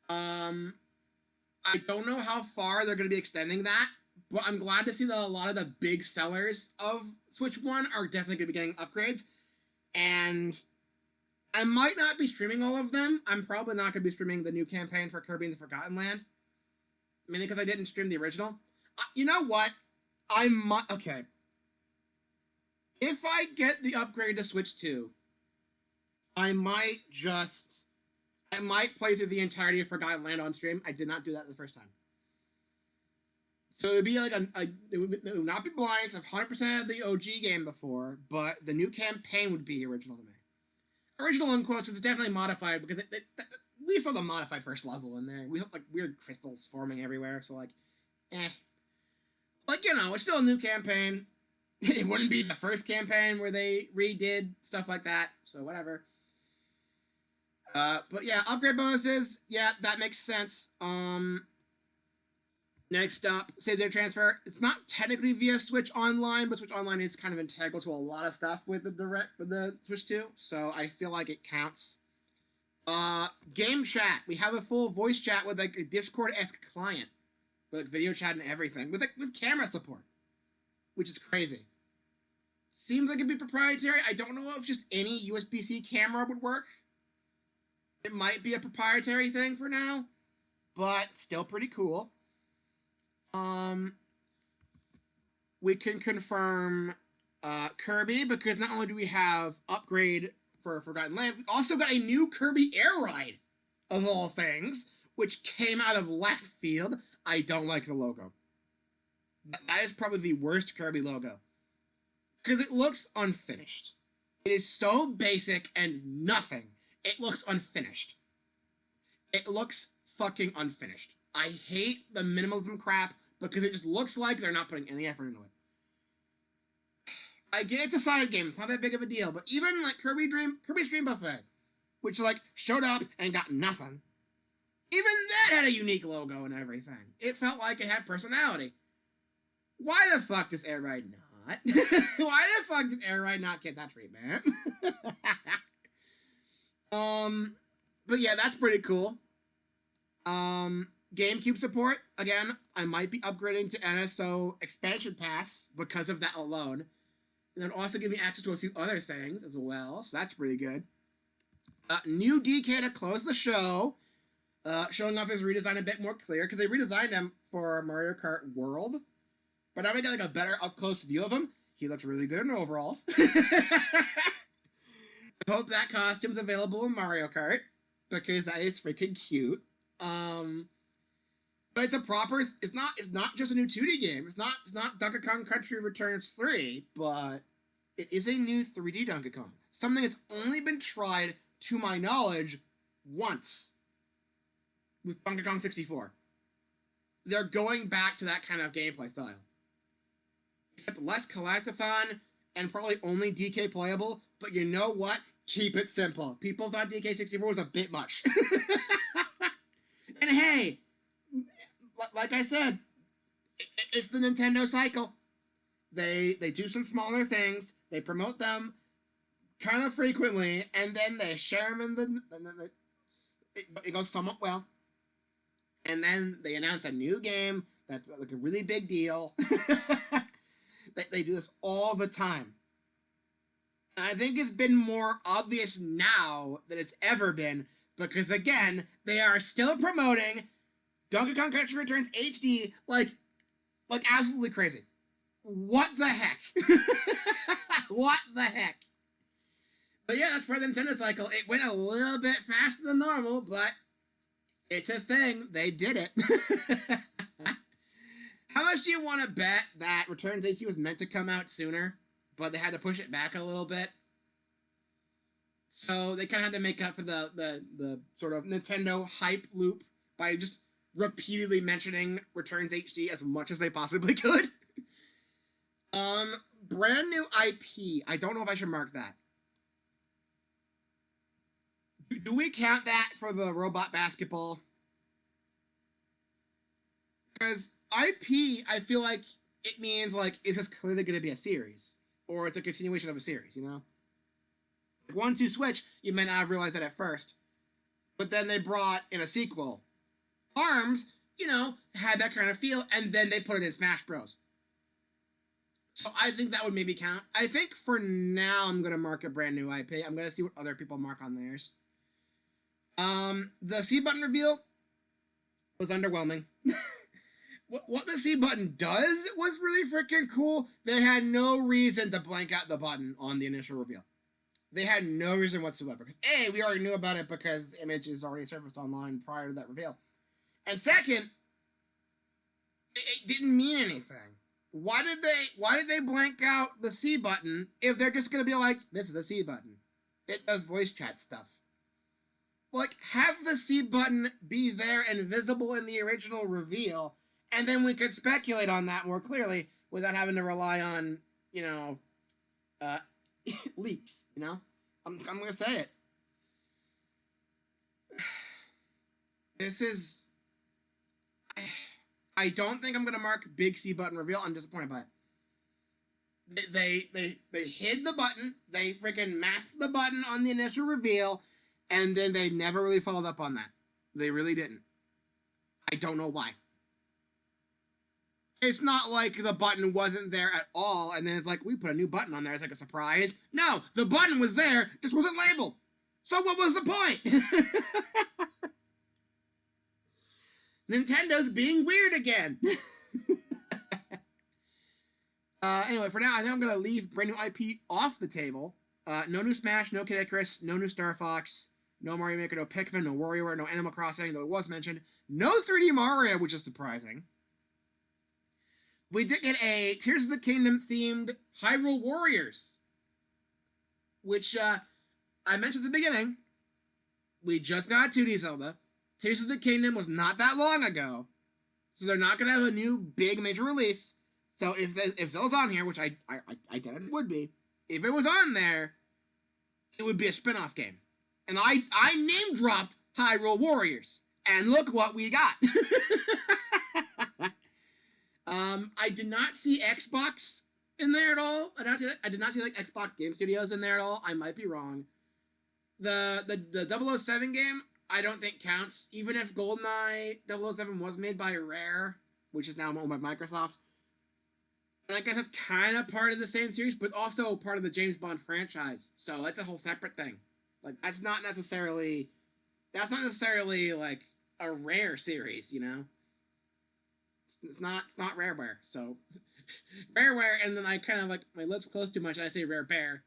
I don't know how far they're going to be extending that, but I'm glad to see that a lot of the big sellers of Switch 1 are definitely going to be getting upgrades, and I might not be streaming all of them. I'm probably not going to be streaming the new campaign for Kirby and the Forgotten Land, mainly because I didn't stream the original. You know what? I might... Okay. If I get the upgrade to Switch 2, I might play through the entirety of Forgotten Land on stream. I did not do that the first time. So it would be like it would not be blind. I've 100% of the OG game before, but the new campaign would be original to me. Original in quotes, it's definitely modified because we saw the modified first level in there. We have like weird crystals forming everywhere, so like, Like, you know, it's still a new campaign. It wouldn't be the first campaign where they redid stuff like that, so whatever. But yeah, upgrade bonuses, yeah, that makes sense. Next up, save data transfer. It's not technically via Switch Online, but Switch Online is kind of integral to a lot of stuff with the Switch 2, so I feel like it counts. Game chat. We have a full voice chat with like a Discord-esque client, with like video chat and everything, with camera support, which is crazy. Seems like it'd be proprietary. I don't know if just any USB-C camera would work. It might be a proprietary thing for now, but still pretty cool. We can confirm Kirby, because not only do we have upgrade for Forgotten Land, we also got a new Kirby Air Ride, of all things, which came out of left field. I don't like the logo. That is probably the worst Kirby logo, because it looks unfinished. It is so basic and nothing. It looks unfinished. It looks fucking unfinished. I hate the minimalism crap, because it just looks like they're not putting any effort into it. I get it's a side game, it's not that big of a deal, but even like Kirby's Dream Buffet, which like showed up and got nothing, even that had a unique logo and everything. It felt like it had personality. Why the fuck does Air Ride not? Why the fuck did Air Ride not get that treatment? But yeah, that's pretty cool. GameCube support, again, I might be upgrading to NSO Expansion Pass because of that alone. And then also give me access to a few other things as well, so that's pretty good. New DK to close the show, showing off his redesign a bit more clear, because they redesigned him for Mario Kart World. But now we get like a better up-close view of him. He looks really good in overalls. I hope that costume's available in Mario Kart, because that is freaking cute. But it's a proper. It's not just a new 2D game. It's not Donkey Kong Country Returns 3, but it is a new 3D Donkey Kong. Something that's only been tried, to my knowledge, once with Donkey Kong 64. They're going back to that kind of gameplay style, except less collectathon and probably only DK playable. But you know what? Keep it simple. People thought DK64 was a bit much. And hey, like I said, it's the Nintendo cycle. They do some smaller things, they promote them kind of frequently, and then they share them it goes somewhat well. And then they announce a new game that's like a really big deal. They do this all the time. And I think it's been more obvious now than it's ever been, because again, they are still promoting Donkey Kong Country Returns HD like absolutely crazy. What the heck? What the heck? But yeah, that's part of the Nintendo cycle. It went a little bit faster than normal, but it's a thing. They did it. How much do you want to bet that Returns HD was meant to come out sooner, but they had to push it back a little bit? So they kind of had to make up for the sort of Nintendo hype loop by just repeatedly mentioning Returns HD as much as they possibly could. Brand new IP. I don't know if I should mark that. Do we count that for the robot basketball? Because IP, I feel like it means, like, is this clearly going to be a series? Or it's a continuation of a series, you know? Once you switch, you may not have realized that at first. But then they brought in a sequel. ARMS, you know, had that kind of feel, and then they put it in Smash Bros. So I think that would maybe count. I think for now I'm going to mark a brand new IP. I'm going to see what other people mark on theirs. The C button reveal was underwhelming. What the C button does was really freaking cool. They had no reason to blank out the button on the initial reveal. They had no reason whatsoever. Because A, we already knew about it because images already surfaced online prior to that reveal. And second, it didn't mean anything. Why did they blank out the C button if they're just gonna be like, this is a C button. It does voice chat stuff. Like, have the C button be there and visible in the original reveal, and then we could speculate on that more clearly without having to rely on, you know, leaks, you know? I'm gonna say it. This is... I don't think I'm gonna mark big C button reveal. I'm disappointed by it. They hid the button. They freaking masked the button on the initial reveal, and then they never really followed up on that. They really didn't. I don't know why. It's not like the button wasn't there at all, and then it's like, we put a new button on there as like a surprise. No, the button was there, just wasn't labeled. So what was the point? Nintendo's being weird again. Anyway, for now, I think I'm going to leave brand new IP off the table. No new Smash, no Kid Icarus, no new Star Fox, no Mario Maker, no Pikmin, no WarioWare, no Animal Crossing, though it was mentioned. No 3D Mario, which is surprising. We did get a Tears of the Kingdom themed Hyrule Warriors, which I mentioned at the beginning. We just got 2D Zelda. Tears of the Kingdom was not that long ago, so they're not going to have a new big major release. So if Zelda's on here, which I doubt it would be, if it was on there, it would be a spin-off game. And I name-dropped Hyrule Warriors, and look what we got. I did not see Xbox in there at all. I did not see like Xbox Game Studios in there at all. I might be wrong. The 007 game, I don't think counts. Even if GoldenEye 007 was made by Rare, which is now owned by Microsoft. And I guess that's kind of part of the same series, but also part of the James Bond franchise. So that's a whole separate thing. Like, that's not necessarily like a Rare series, you know? It's not Rareware. So Rareware, and then I kind of like my lips close too much and I say Rare Bear.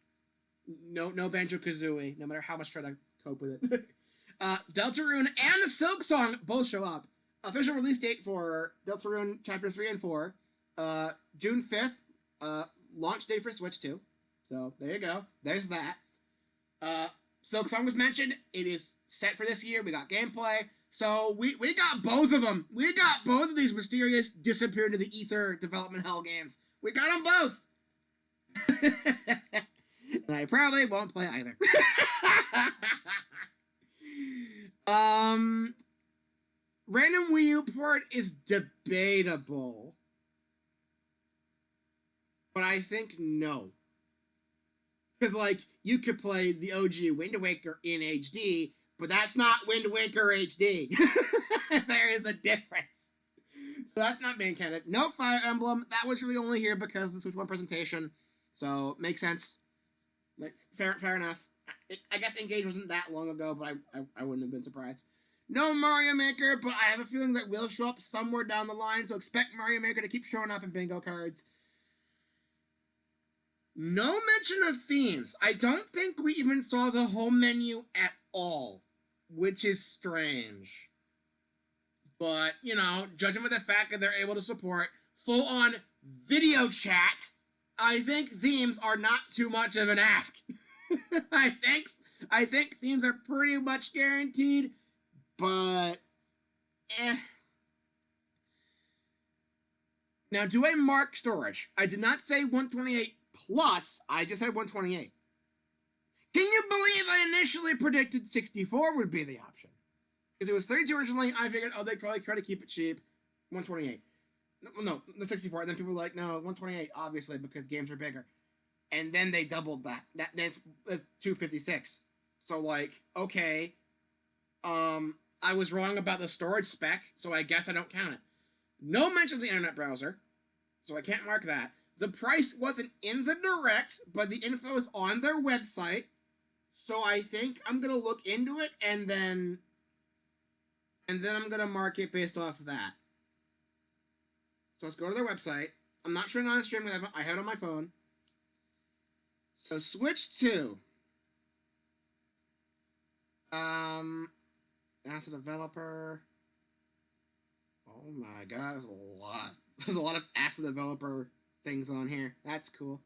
No Banjo-Kazooie, no matter how much I try to cope with it. Deltarune and the Silk Song both show up. Official release date for Deltarune Chapter 3 and 4. June 5th. Launch date for Switch 2. So, there you go. There's that. Silk Song was mentioned. It is set for this year. We got gameplay. So, we got both of them. We got both of these mysterious disappear into the ether development hell games. We got them both. And I probably won't play either. Random Wii U port is debatable. But I think no. Because, like, you could play the OG Wind Waker in HD, but that's not Wind Waker HD. There is a difference. So that's not being counted. No Fire Emblem. That was really only here because of the Switch 1 presentation. So, makes sense. Like, fair enough. I guess Engage wasn't that long ago, but I wouldn't have been surprised. No Mario Maker, but I have a feeling that will show up somewhere down the line, so expect Mario Maker to keep showing up in bingo cards. No mention of themes. I don't think we even saw the home menu at all, which is strange. But, you know, judging by the fact that they're able to support full-on video chat, I think themes are not too much of an ask. I I think themes are pretty much guaranteed, but Now, do I mark storage? I did not say 128 plus, I just said 128. Can you believe I initially predicted 64 would be the option? Because it was 32 originally, I figured, oh, they'd probably try to keep it cheap. 128. No, the 64. And then people were like, no, 128, obviously, because games are bigger. And then they doubled that. That's 256. So, like, okay. I was wrong about the storage spec, so I guess I don't count it. No mention of the internet browser, so I can't mark that. The price wasn't in the direct, but the info is on their website. So I think I'm going to look into it, and then I'm going to mark it based off of that. So let's go to their website. I'm not sure on streaming. I have it on my phone. So Switch 2. As a developer. Oh my god, there's a lot of asset developer things on here. That's cool.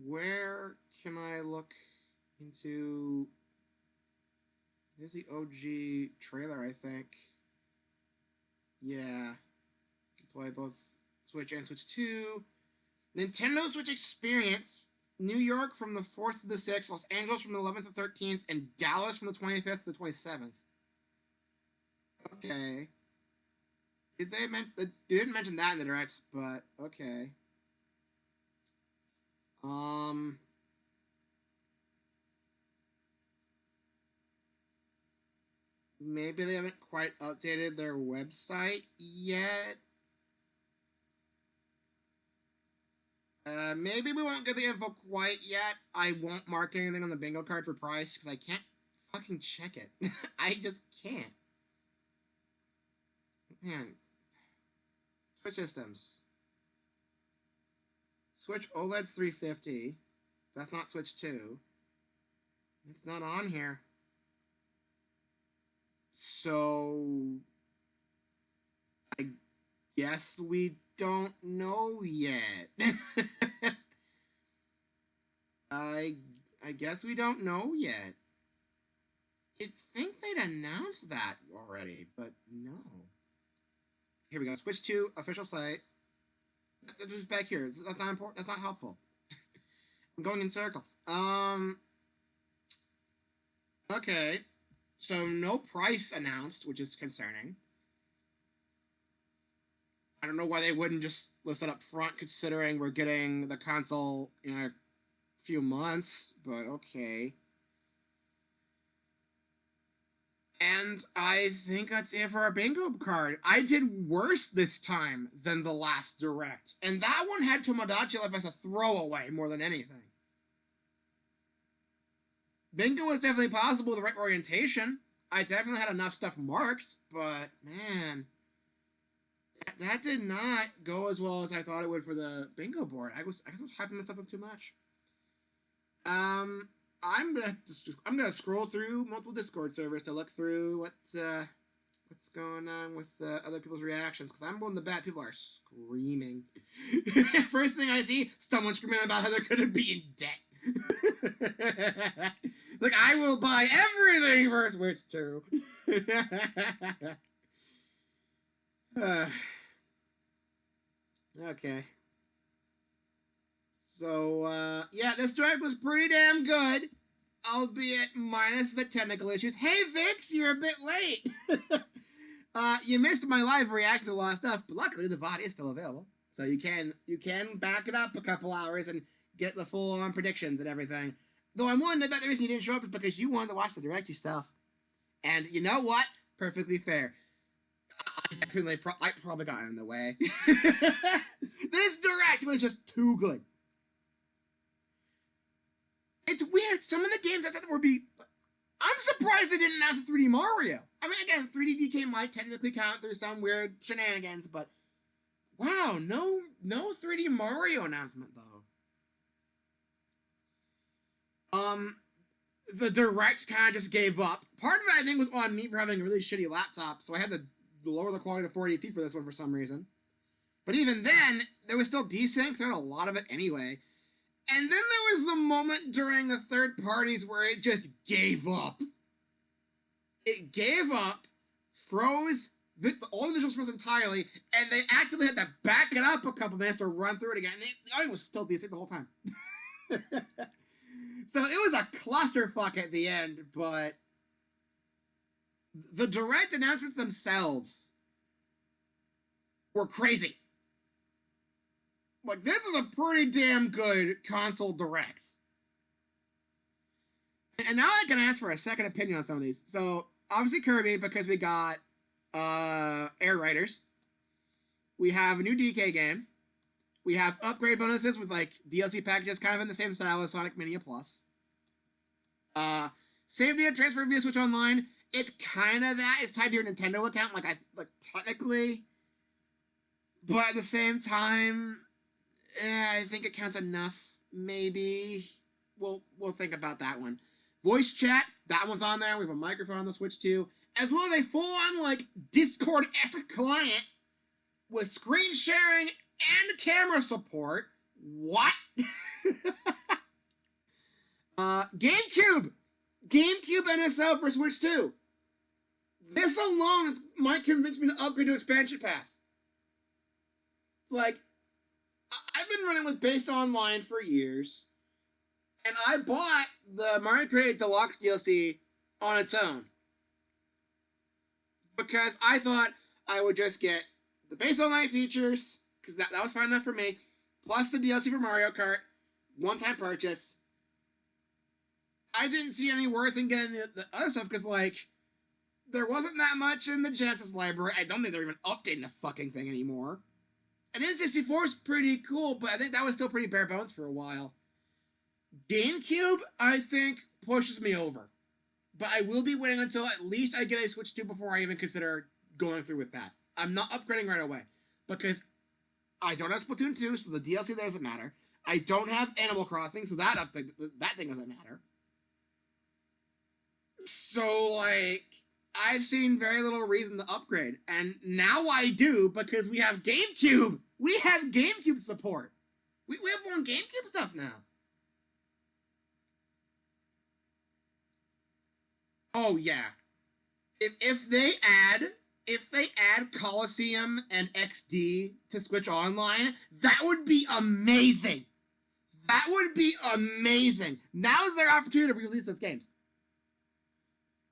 Where can I look into? There's the OG trailer, I think. Yeah. You can play both Switch and Switch 2. Nintendo Switch Experience. New York from the 4th to the 6th, Los Angeles from the 11th to the 13th, and Dallas from the 25th to the 27th. Okay. They didn't mention that in the directs, but okay. Maybe they haven't quite updated their website yet. Maybe we won't get the info quite yet. I won't mark anything on the bingo card for price because I can't fucking check it. I just can't. Man. Switch systems. Switch OLED's 350. That's not Switch 2. It's not on here. So I guess we don't know yet. I guess we don't know yet. You'd think they'd announce that already, but no. Here we go. Switch 2 official site. Just back here. That's not important. That's not helpful. I'm going in circles. Okay. So no price announced, which is concerning. I don't know why they wouldn't just list it up front, considering we're getting the console in a few months, but okay. And I think that's it for our bingo card. I did worse this time than the last direct, and that one had Tomodachi Life as a throwaway more than anything. Bingo was definitely possible with the right orientation. I definitely had enough stuff marked, but man, that did not go as well as I thought it would for the bingo board. I guess I was hyping myself up too much. I'm gonna scroll through multiple Discord servers to look through what's going on with other people's reactions, because I'm willing to bet people are screaming. First thing I see, someone screaming about how they're gonna be in debt. Like, I will buy everything for Switch 2. Okay. So, yeah, this direct was pretty damn good, albeit minus the technical issues. Hey, Vix, you're a bit late. You missed my live reaction to a lot of stuff, but luckily the VOD is still available. So you can back it up a couple hours and get the full-on predictions and everything. Though I'm willing to bet the reason you didn't show up is because you wanted to watch the direct yourself. And you know what? Perfectly fair. I probably got in the way. This direct was just too good. It's weird. Some of the games I thought would be... I'm surprised they didn't announce 3D Mario. I mean, again, 3D DK might technically count through some weird shenanigans, but... Wow, no 3D Mario announcement, though. The direct kind of just gave up. Part of it, I think, was on me for having a really shitty laptop, so I had to lower the quality to 480p for this one for some reason. But even then, there was still desync throughout a lot of it anyway. And then there was the moment during the third parties where it just gave up. It gave up, froze, all the visuals froze entirely, and they actively had to back it up a couple minutes to run through it again. And it was still decent the whole time. So it was a clusterfuck at the end, but the direct announcements themselves were crazy. Like, this is a pretty damn good console direct. And now I can ask for a second opinion on some of these. So, obviously Kirby, because we got Air Riders. We have a new DK game. We have upgrade bonuses with, like, DLC packages kind of in the same style as Sonic Mania Plus. Save data transfer via Switch Online. It's kind of that. It's tied to your Nintendo account, like technically. But at the same time, I think it counts enough, maybe. We'll think about that one. Voice chat, that one's on there. We have a microphone on the Switch too. As well as a full-on, like, Discord-esque client with screen sharing and camera support. What? GameCube NSO for Switch 2. This alone might convince me to upgrade to Expansion Pass. It's like, I've been running with Base Online for years, and I bought the Mario Kart 8 Deluxe DLC on its own. Because I thought I would just get the Base Online features, because that was fine enough for me, plus the DLC for Mario Kart, one-time purchase. I didn't see any worth in getting the other stuff, because, like, there wasn't that much in the Genesis library. I don't think they're even updating the fucking thing anymore. And N64 is pretty cool, but I think that was still pretty bare bones for a while. GameCube, I think, pushes me over. But I will be waiting until at least I get a Switch 2 before I even consider going through with that. I'm not upgrading right away. Because I don't have Splatoon 2, so the DLC there doesn't matter. I don't have Animal Crossing, so that thing doesn't matter. So, like, I've seen very little reason to upgrade. And now I do, because we have GameCube! We have GameCube support! We have more GameCube stuff now. Oh, yeah. If they add Coliseum and XD to Switch Online, that would be amazing! That would be amazing! Now's their opportunity to release those games.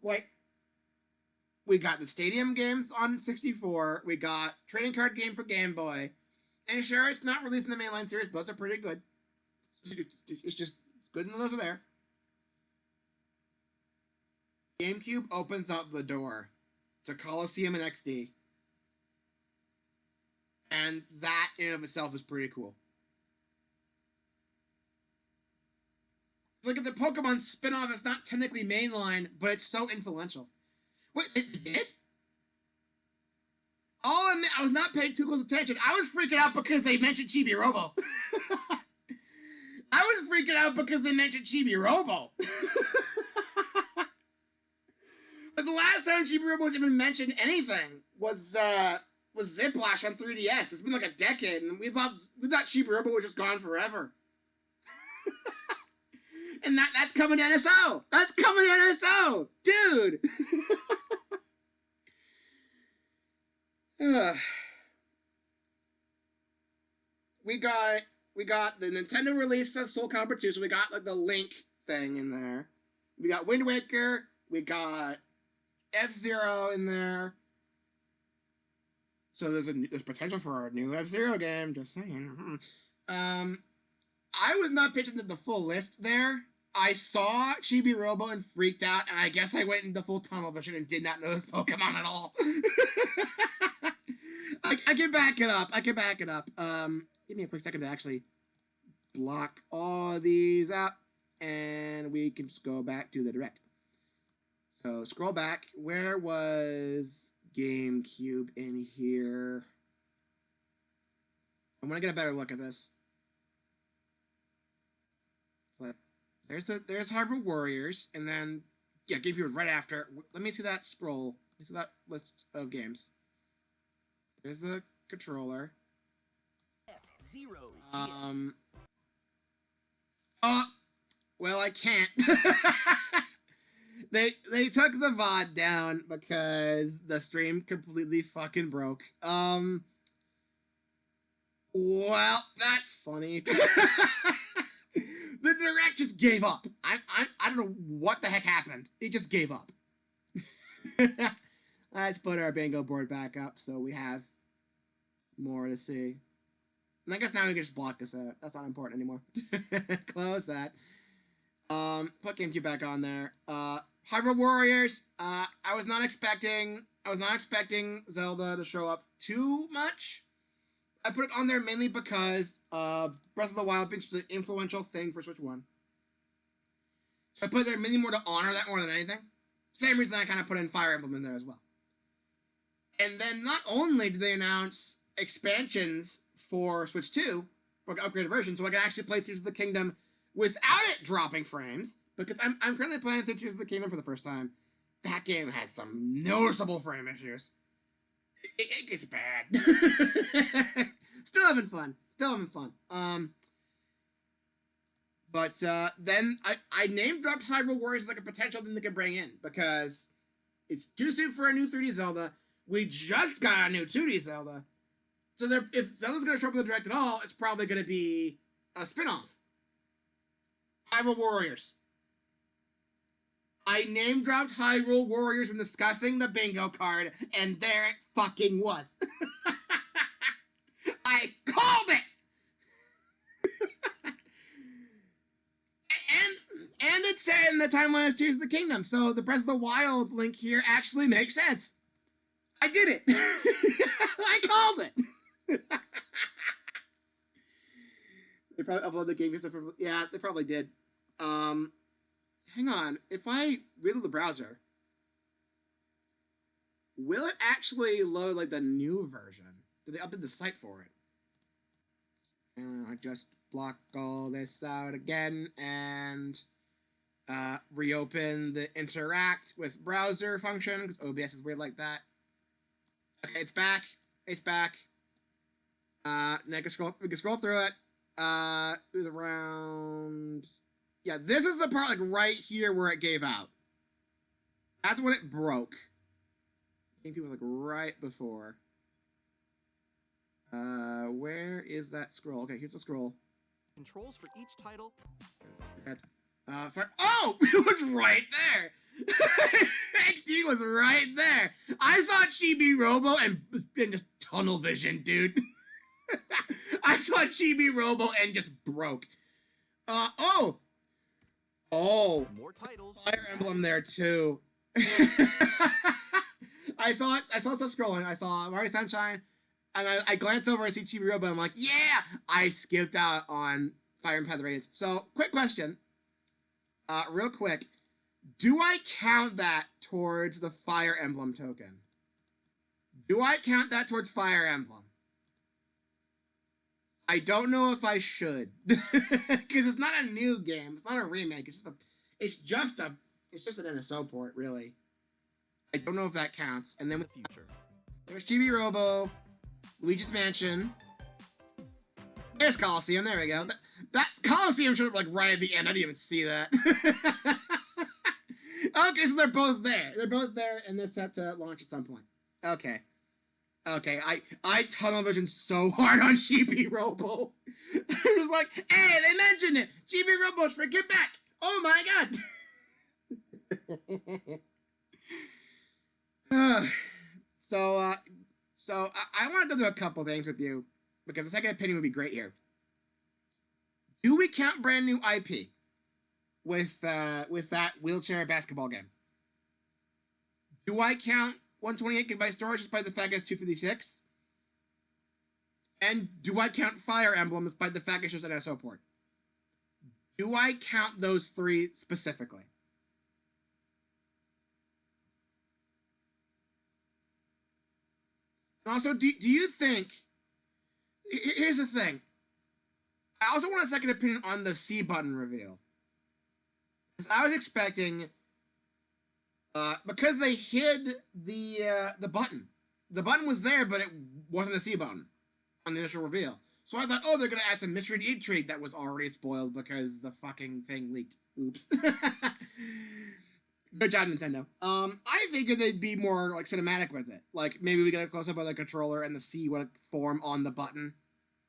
Like, we got the Stadium games on 64, we got Trading Card Game for Game Boy, and sure, it's not released in the mainline series, but those are pretty good. It's just good and those are there. GameCube opens up the door to Coliseum and XD. And that in and of itself is pretty cool. Look at the Pokemon spin-off, it's not technically mainline, but it's so influential. Wait, it did? I'll admit, I was not paying too close attention. I was freaking out because they mentioned Chibi Robo. I was freaking out because they mentioned Chibi Robo. But the last time Chibi Robo was even mentioned anything was Ziplash on 3DS. It's been like a decade, and we thought Chibi Robo was just gone forever. And that's coming to NSO! That's coming to NSO! Dude! We got the Nintendo release of Soul Calibur 2, so we got like the Link thing in there. We got Wind Waker, we got F-Zero in there. So there's potential for a new F-Zero game, just saying. I was not pitching the full list there. I saw Chibi Robo and freaked out, and I guess I went into full tunnel vision and did not notice Pokemon at all. I can back it up. Give me a quick second to actually block all these out, and we can just go back to the direct. So scroll back. Where was GameCube in here? I want to get a better look at this. There's Hyrule Warriors, and then, yeah, GameCube was right after. Let me see that scroll. Let me see that list of games. There's the controller. F-Zero. Well, I can't. They took the VOD down because the stream completely fucking broke. Well, that's funny. The direct just gave up. I don't know what the heck happened. It just gave up. Let's put our bingo board back up so we have more to see. And I guess now we can just block this out. That's not important anymore. Close that. Put GameCube back on there. Hyrule Warriors. I was not expecting Zelda to show up too much. I put it on there mainly because Breath of the Wild being such an influential thing for Switch 1. So I put it there mainly more to honor that more than anything. Same reason I kind of put in Fire Emblem in there as well. And then not only did they announce expansions for Switch 2, for an upgraded version, so I can actually play Tears of the Kingdom without it dropping frames, because I'm currently playing through Tears of the Kingdom for the first time. That game has some noticeable frame issues. It gets bad. Still having fun. But then I name-dropped Hyrule Warriors as like a potential thing they could bring in, because it's too soon for a new 3D Zelda. We just got a new 2D Zelda. So if Zelda's going to show up in the Direct at all, it's probably going to be a spin-off. Hyrule Warriors. I name-dropped Hyrule Warriors when discussing the bingo card, and there it fucking was. I called it! and it's set in the timeline of Tears of the Kingdom, so the Breath of the Wild link here actually makes sense. I did it! I called it! They probably uploaded the game. Yeah, they probably did. Hang on. If I reload the browser, will it actually load like the new version? Did they update the site for it? I just block all this out again and reopen the interact with browser function because OBS is weird like that. Okay, it's back. It's back. Now we can scroll through it. It was around. Yeah, this is the part like right here where it gave out. That's when it broke. I think it was like right before. Where is that scroll? Okay, here's the scroll. Controls for each title. Oh, it was right there. XD was right there. I saw Chibi Robo and just tunnel vision, dude. I saw Chibi Robo and just broke. Oh, more titles. Fire Emblem there too. I saw it. I saw stuff scrolling. I saw Mario Sunshine, and I glanced over and see Chibi Robo. And I'm like, yeah. I skipped out on Fire Emblem Path of Radiance. So, quick question. Real quick, do I count that towards the Fire Emblem token? Do I count that towards Fire Emblem? I don't know if I should, because it's not a new game. It's not a remake. It's just an NSO port, really. I don't know if that counts. And then with the future, there's Chibi Robo, Luigi's Mansion. There's Coliseum. There we go. That Coliseum showed up like right at the end. I didn't even see that. Okay, so they're both there. They're both there, and they're set to launch at some point. Okay. Okay, I tunnel vision so hard on Chibi Robo. I was like, hey, they mentioned it. Chibi Robo's freaking back. Oh my god. So I want to go through a couple things with you because the second opinion would be great here. Do we count brand new IP with that wheelchair basketball game? Do I count 128 GB storage despite the fact it's 256? And do I count Fire Emblem despite the fact it's just an NSO port? Do I count those three specifically? And also, do you think... Here's the thing. I also want a second opinion on the C button reveal. Because I was expecting... because they hid the button. The button was there, but it wasn't a C button on the initial reveal. So I thought, oh, they're going to add some mystery and intrigue that was already spoiled because the fucking thing leaked. Oops. Good job, Nintendo. I figured they'd be more, like, cinematic with it. Like, maybe we get a close-up of the controller and the C would form on the button.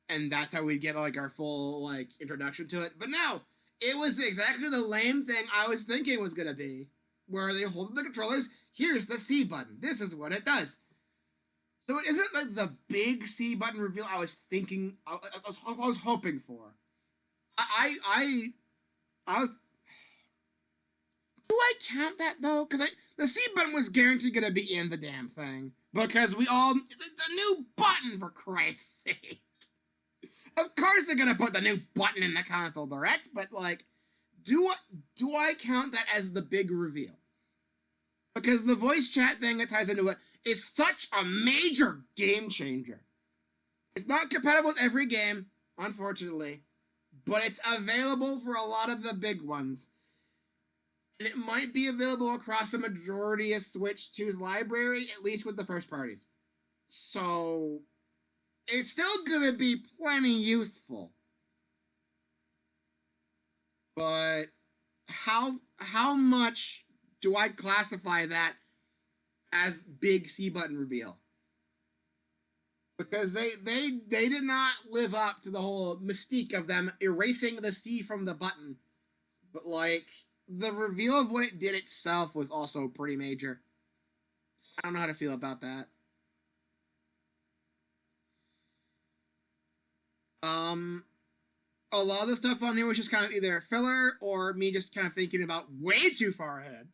And that's how we'd get, like, our full, like, introduction to it. But no! It was exactly the lame thing I was thinking was going to be. Where they hold the controllers, here's the C button. This is what it does. So it isn't like the big C button reveal I was thinking, I was hoping for. I was... Do I count that, though? Because the C button was guaranteed going to be in the damn thing. Because it's a new button, for Christ's sake. Of course they're going to put the new button in the console direct, but, like, do I count that as the big reveal? Because the voice chat thing that ties into it is such a major game changer. It's not compatible with every game, unfortunately, but it's available for a lot of the big ones. And it might be available across the majority of Switch 2's library, at least with the first parties. So, it's still gonna be plenty useful. But, how much do I classify that as big C button reveal? Because they did not live up to the whole mystique of them erasing the C from the button. But, like, the reveal of what it did itself was also pretty major. I don't know how to feel about that. A lot of the stuff on here was just kind of either filler or me just kind of thinking about way too far ahead.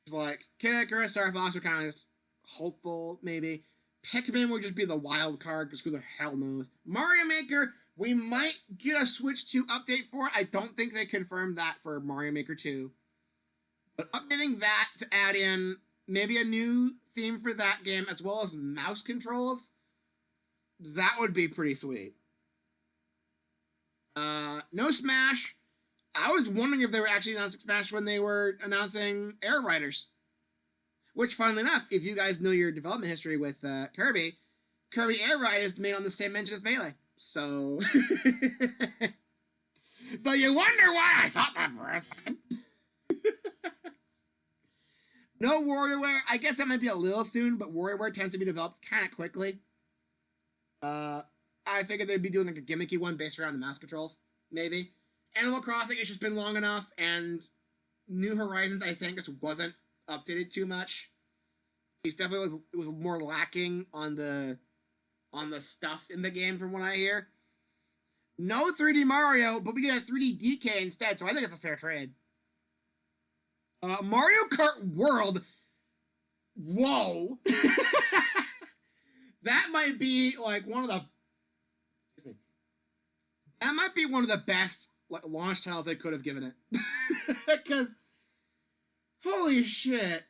It's like, Kid Icarus, Star Fox were kind of just hopeful, maybe. Pikmin would just be the wild card, because who the hell knows. Mario Maker, we might get a Switch 2 update for it. I don't think they confirmed that for Mario Maker 2. But updating that to add in maybe a new theme for that game, as well as mouse controls, that would be pretty sweet. No Smash. I was wondering if they were actually announcing Smash when they were announcing Air Riders. Which, funnily enough, if you guys know your development history with Kirby Air Ride is made on the same engine as Melee. So... so you wonder why I thought that for a second. No WarioWare. I guess that might be a little soon, but WarioWare tends to be developed kind of quickly. I figured they'd be doing like a gimmicky one based around the mouse controls, maybe. Animal Crossing, it's just been long enough, and New Horizons, I think, just wasn't updated too much. It definitely was more lacking on the stuff in the game, from what I hear. No 3D Mario, but we get a 3D DK instead, so I think it's a fair trade. Mario Kart World. Whoa. That might be like one of the... That might be one of the best launch titles they could have given it. Because, holy shit.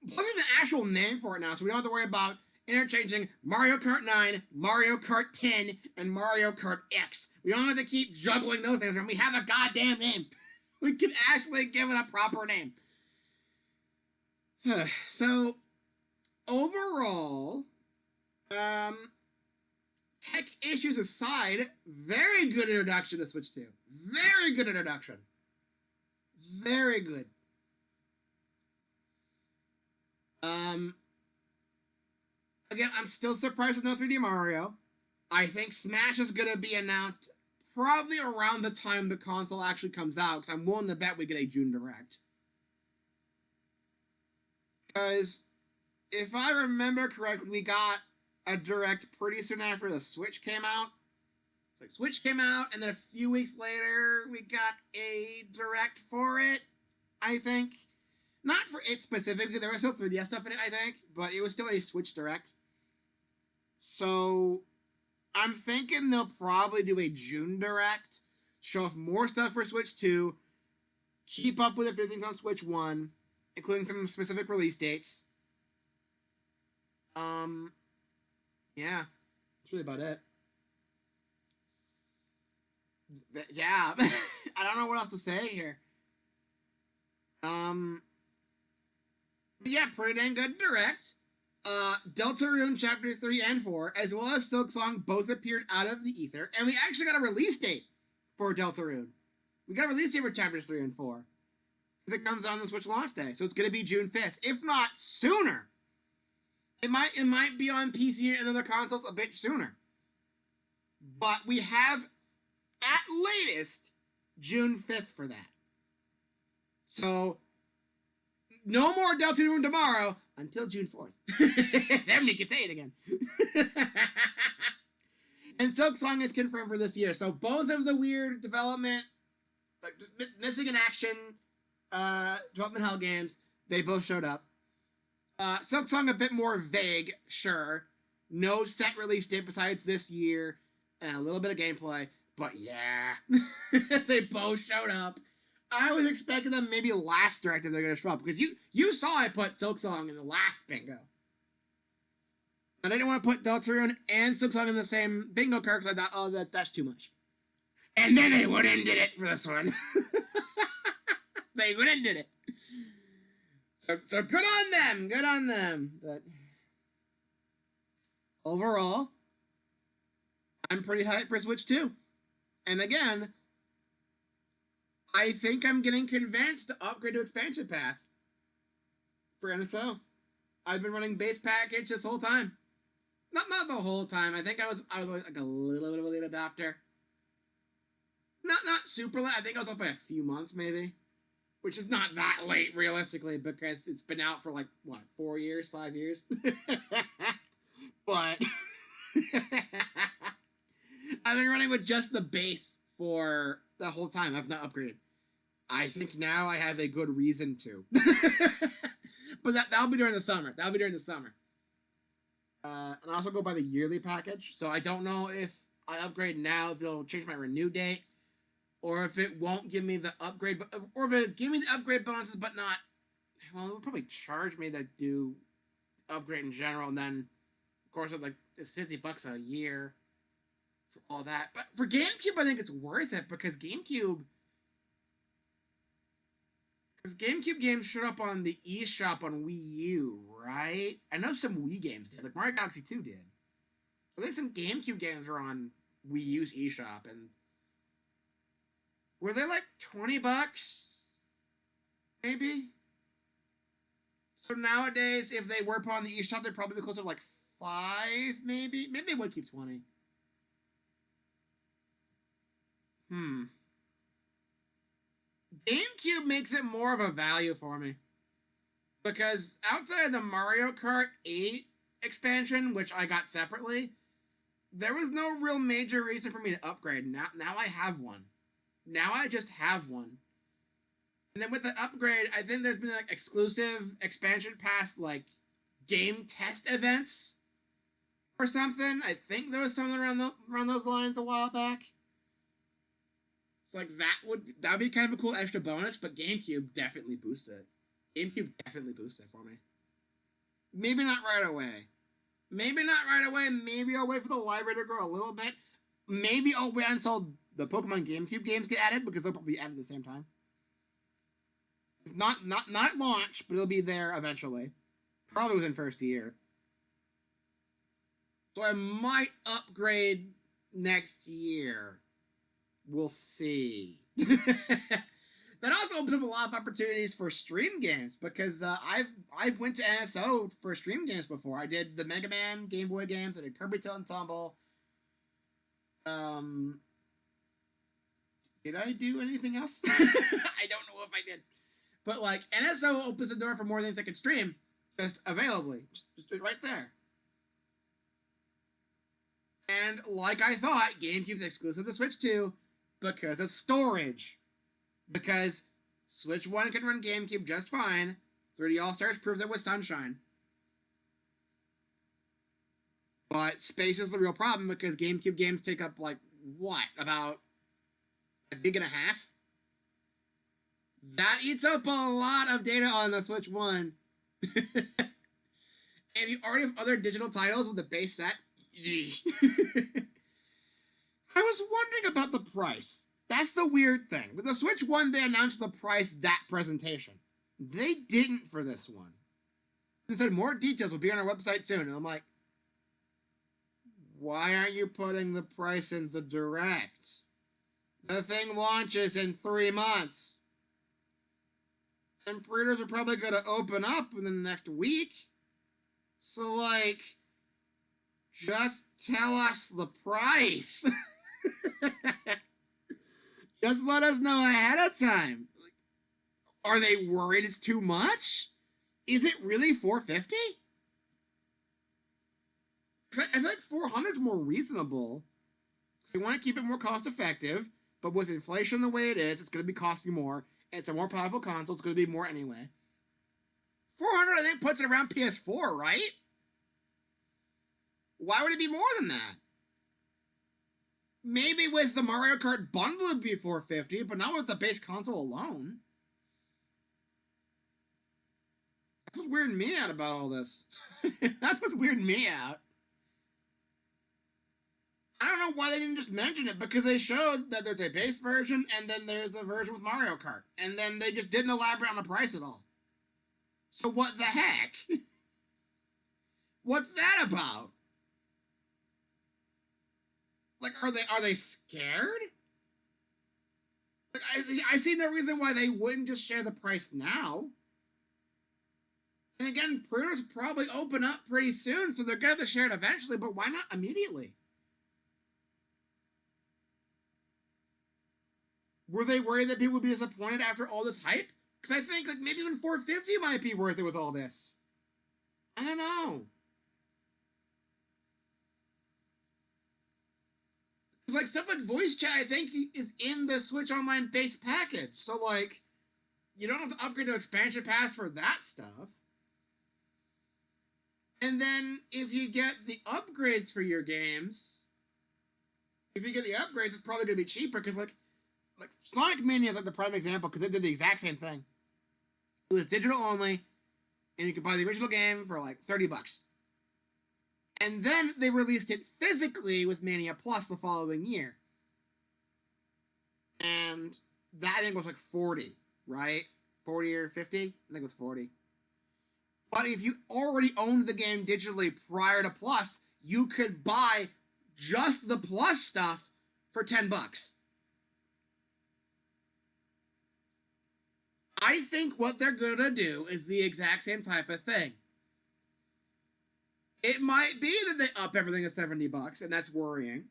There's an actual name for it now, so we don't have to worry about interchanging Mario Kart 9, Mario Kart 10, and Mario Kart X. We don't have to keep juggling those names, and we have a goddamn name. We can actually give it a proper name. So, overall, tech issues aside, very good introduction to Switch 2. Very good introduction. Very good. Again, I'm still surprised with no 3D Mario. I think Smash is going to be announced probably around the time the console actually comes out, because I'm willing to bet we get a June Direct. Because, if I remember correctly, we got a Direct pretty soon after the Switch came out. So Switch came out, and then a few weeks later, we got a Direct for it, I think. Not for it specifically, there was still 3DS stuff in it, I think, but it was still a Switch Direct. So, I'm thinking they'll probably do a June Direct, show off more stuff for Switch 2, keep up with a few things on Switch 1, including some specific release dates. Yeah, that's really about it. Yeah, I don't know what else to say here. But yeah, pretty dang good Direct. Deltarune Chapter 3 and 4, as well as Silksong, both appeared out of the ether, and we actually got a release date for Deltarune. We got a release date for Chapters 3 and 4. Because it comes out on the Switch launch day, so it's going to be June 5th, if not sooner. It might be on PC and other consoles a bit sooner. But we have, at latest, June 5th for that. So, no more Deltarune tomorrow until June 4th. Then we can say it again. And Silksong is confirmed for this year. So both of the weird development, like missing in action, development hell games, they both showed up. Silksong a bit more vague, sure. No set release date besides this year, and a little bit of gameplay. But yeah, they both showed up. I was expecting them maybe last direct if they're going to show up, because you saw I put Silksong in the last bingo. And I didn't want to put Deltarune and Silksong in the same bingo card because I thought, oh, that's too much. And then they went and did it for this one. They went and did it. So good on them. Good on them. But overall, I'm pretty hyped for Switch 2. And again, I think I'm getting convinced to upgrade to Expansion Pass for NSO. I've been running base package this whole time. Not the whole time. I think I was like a little bit of a late adopter. Not super late. I think I was off by a few months maybe, which is not that late realistically because it's been out for like what 4 years, 5 years. But I've been running with just the base for the whole time. I've not upgraded. I think now I have a good reason to. But that'll be during the summer. And I also go by the yearly package, so I don't know if I upgrade now, if it'll change my renew date, or if it won't give me the upgrade, or if it give me the upgrade bonuses, but not, well, it would probably charge me to do upgrade in general, and then, of course, it's like, it's $50 a year for all that. But for GameCube, I think it's worth it, because GameCube games showed up on the eShop on Wii U, right? I know some Wii games did, like Mario Galaxy 2 did. I think some GameCube games were on Wii U's eShop, and were they like $20? Maybe? So nowadays, if they were put on the eShop, they'd probably be closer to like $5, maybe? Maybe they would keep 20. GameCube makes it more of a value for me. Because outside of the Mario Kart 8 expansion, which I got separately, there was no real major reason for me to upgrade. Now I have one. Now I just have one. And then with the upgrade, I think there's been like exclusive expansion pass, like game test events or something. I think there was something around those lines a while back. So like that would be kind of a cool extra bonus, but GameCube definitely boosts it. GameCube definitely boosts it for me. Maybe not right away. Maybe I'll wait for the library to grow a little bit. Maybe I'll wait until the Pokemon GameCube games get added, because they'll probably be added at the same time. It's not at launch, but it'll be there eventually. Probably within first year. So I might upgrade next year. We'll see. That also opens up a lot of opportunities for stream games, because I've went to NSO for stream games before. I did the Mega Man Game Boy games. I did Kirby Tale and Tumble. Did I do anything else? I don't know if I did. But like NSO opens the door for more things I can stream, just availably, just right there. And like I thought, GameCube's exclusive to Switch 2 because of storage. Because Switch 1 can run GameCube just fine. 3D All-Stars proves it with Sunshine. But space is the real problem, because GameCube games take up, like, what? About a gig and a half? That eats up a lot of data on the Switch 1. And if you already have other digital titles with the base set, I was wondering about the price. That's the weird thing. With the Switch 1, they announced the price that presentation. They didn't for this one. It said more details will be on our website soon. And I'm like, why aren't you putting the price in the direct? The thing launches in 3 months. And pre-orders are probably going to open up in the next week. So, like, just tell us the price. Just let us know ahead of time. Are they worried it's too much? Is it really $450? I feel like $400 is more reasonable. So you want to keep it more cost effective, but with inflation the way it is, it's going to be costing more. And it's a more powerful console. It's going to be more anyway. $400, I think, puts it around PS4, right? Why would it be more than that? Maybe with the Mario Kart bundle it'd be $450, but not with the base console alone. That's what's weirding me out about all this. That's what's weirding me out. I don't know why they didn't just mention it, because they showed that there's a base version and then there's a version with Mario Kart. And then they just didn't elaborate on the price at all. So what the heck? What's that about? Like, are they scared? Like, I see no reason why they wouldn't just share the price now. And again, pre-orders probably open up pretty soon, so they're going to share it eventually, but why not immediately? Were they worried that people would be disappointed after all this hype? Because I think like maybe even $450 might be worth it with all this. I don't know. Because like stuff like voice chat, I think is in the Switch Online base package. So like, you don't have to upgrade to expansion pass for that stuff. And then if you get the upgrades for your games, it's probably going to be cheaper because like Sonic Mania is like the prime example because it did the exact same thing. It was digital only, and you could buy the original game for like $30. And then they released it physically with Mania Plus the following year. And that I think was like 40, right? 40 or 50? I think it was 40. But if you already owned the game digitally prior to Plus, you could buy just the Plus stuff for $10. I think what they're gonna do is the exact same type of thing. It might be that they up everything to $70, and that's worrying.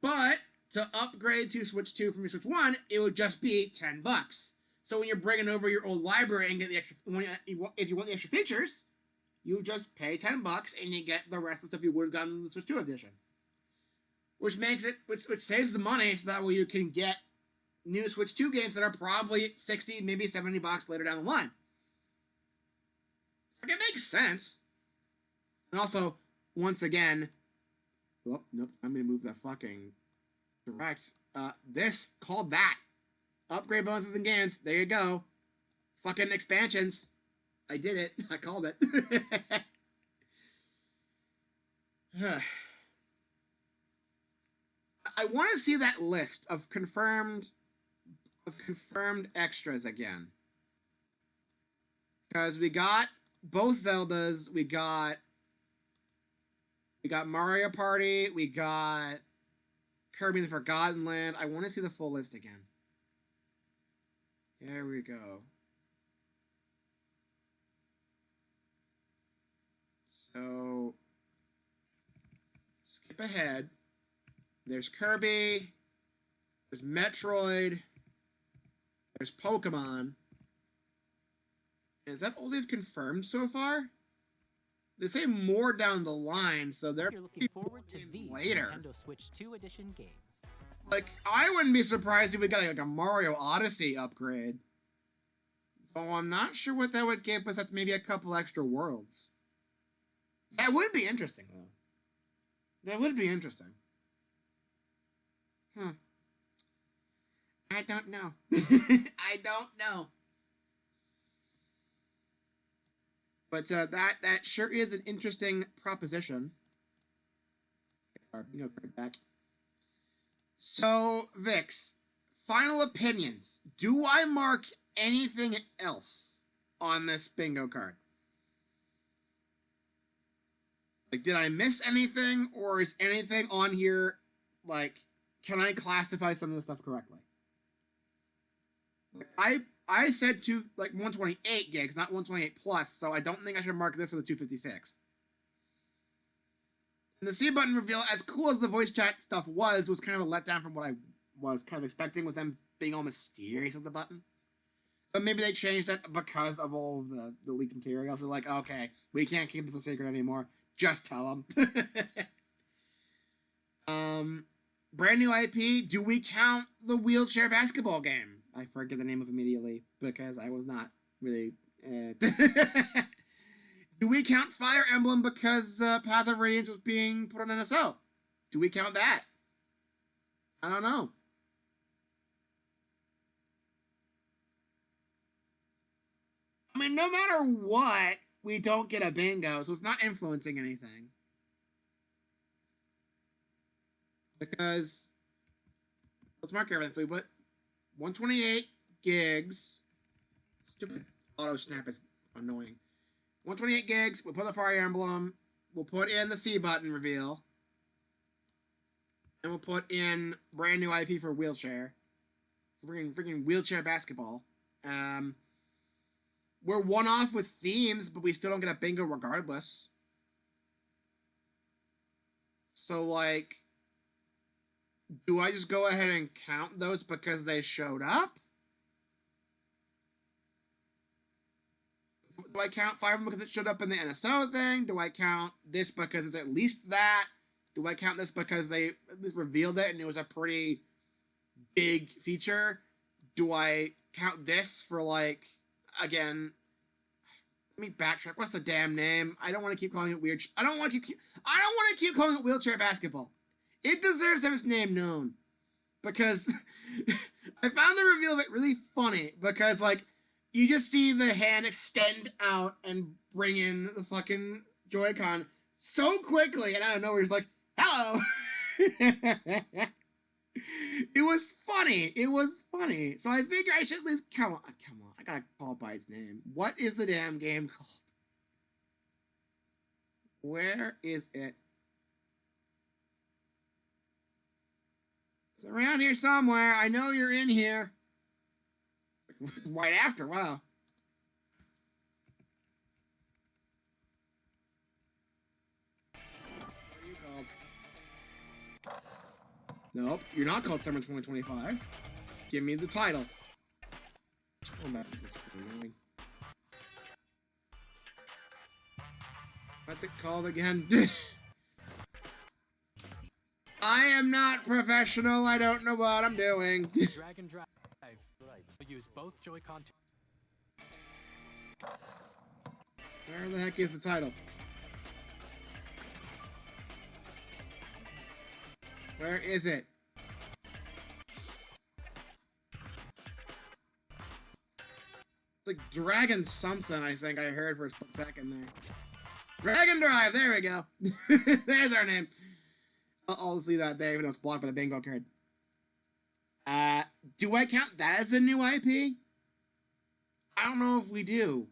But to upgrade to Switch 2 from your Switch 1, it would just be $10. So when you're bringing over your old library and get the extra, if you want the extra features, you just pay $10 and you get the rest of the stuff you would have gotten in the Switch 2 edition. Which makes it, which saves the money, so that way you can get new Switch 2 games that are probably $60, maybe $70 later down the line. Like, it makes sense. And also, once again, oh, nope, I'm going to move that fucking direct. This, called that. Upgrade bonuses and games. There you go. Fucking expansions. I did it. I called it. I want to see that list of confirmed extras again. Because we got both Zeldas. We got Mario Party. We got Kirby and the Forgotten Land. I want to see the full list again. There we go. So, skip ahead. There's Kirby. There's Metroid. There's Pokemon. Is that all they've confirmed so far? They say more down the line, so they're looking forward to these later. Nintendo Switch 2 edition games. Like, I wouldn't be surprised if we got like a Mario Odyssey upgrade. Though I'm not sure what that would give us. That's maybe a couple extra worlds. That would be interesting, though. That would be interesting. I don't know. I don't know. But that sure is an interesting proposition. Back. So, Vix, final opinions. Do I mark anything else on this bingo card? Like, did I miss anything, or is anything on here, like, can I classify some of the stuff correctly? I said 128 gigs, not 128 plus, so I don't think I should mark this for the 256. And the C button reveal, as cool as the voice chat stuff was kind of a letdown from what I was kind of expecting with them being all mysterious with the button. But maybe they changed it because of all the leaked material. So like, okay, we can't keep this a secret anymore. Just tell them. Brand new IP. Do we count the wheelchair basketball game? I forget the name of it immediately because I was not really... Do we count Fire Emblem because Path of Radiance was being put on NSO? Do we count that? I don't know. I mean, no matter what, we don't get a bingo, so it's not influencing anything. Because, let's mark everything. So we put 128 gigs. Stupid auto snap is annoying. 128 gigs, we'll put the Fire Emblem, we'll put in the C button reveal, and we'll put in brand new IP for wheelchair. Freaking wheelchair basketball. We're one off with themes, but we still don't get a bingo regardless. So, like, do I just go ahead and count those because they showed up? Do I count Fire Emblem because it showed up in the NSO thing? Do I count this because it's at least that? Do I count this because they at least revealed it and it was a pretty big feature? Do I count this for, like, again, let me backtrack. What's the damn name? I don't want to keep calling it weird. I don't want to keep calling it wheelchair basketball. It deserves to have its name known. Because I found the reveal of it really funny because, like, you just see the hand extend out and bring in the fucking Joy-Con so quickly, and out of nowhere, he's like, hello! It was funny. It was funny. So I figure I should at least, come on, I gotta call it by its name. What is the damn game called? Where is it? It's around here somewhere. I know you're in here. Right after, wow. What are you called? Nope, you're not called Summer 2025. Give me the title. Oh, man, this is annoying. What's it called again? I am not professional. I don't know what I'm doing. Drag and drive. We'll use both Joy-Con. Where the heck is the title? Where is it? It's like Dragon something, I think I heard for a split second there. Dragon Drive, there we go. There's our name. I'll see that there, even though it's blocked by the bingo card. Do I count that as a new IP? I don't know if we do.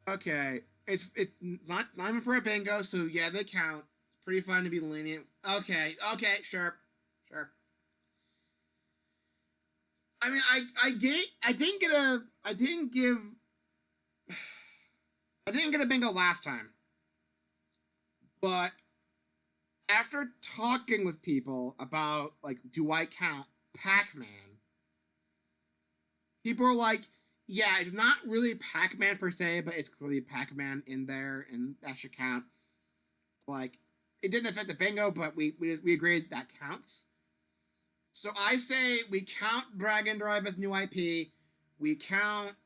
Okay, it's not even for a bingo, so yeah, they count. It's pretty fun to be lenient. Okay, sure. I mean, I didn't get a bingo last time, but after talking with people about, like, do I count Pac-Man, people are like, yeah, it's not really Pac-Man per se, but it's clearly Pac-Man in there, and that should count. Like, it didn't affect the bingo, but we agreed that counts. So I say we count Dragon Drive as new IP, we count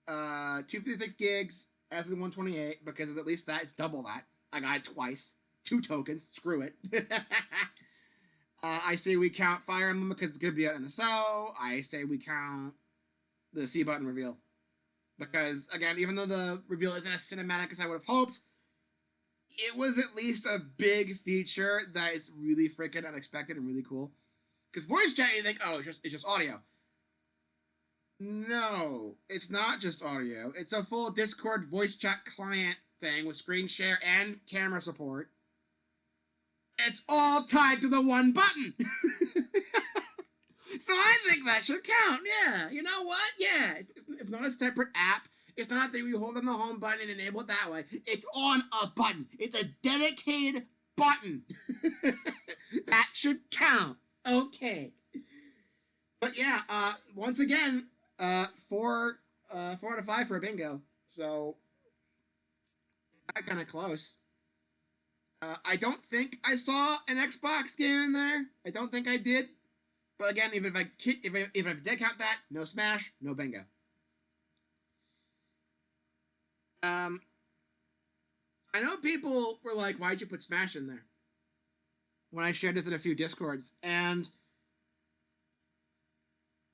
256 gigs as the 128, because it's at least that, it's double that. I got it twice. 2 tokens, screw it. I say we count Fire Emblem because it's going to be an NSO. I say we count the C button reveal. Because, again, even though the reveal isn't as cinematic as I would have hoped, it was at least a big feature that is really freaking unexpected and really cool. Because voice chat, you think, oh, it's just audio. No, it's not just audio. It's a full Discord voice chat client thing with screen share and camera support. It's all tied to the one button. So I think that should count. Yeah, you know what? Yeah, it's not a separate app. It's not a thing where you hold on the home button and enable it that way. It's on a button. It's a dedicated button. That should count. Okay. But yeah, once again, 4 out of 5 for a bingo. So, not kind of close. I don't think I saw an Xbox game in there. I don't think I did. But again, even if I did count that, no Smash, no bingo. I know people were like, "Why'd you put Smash in there?" When I shared this in a few Discords, and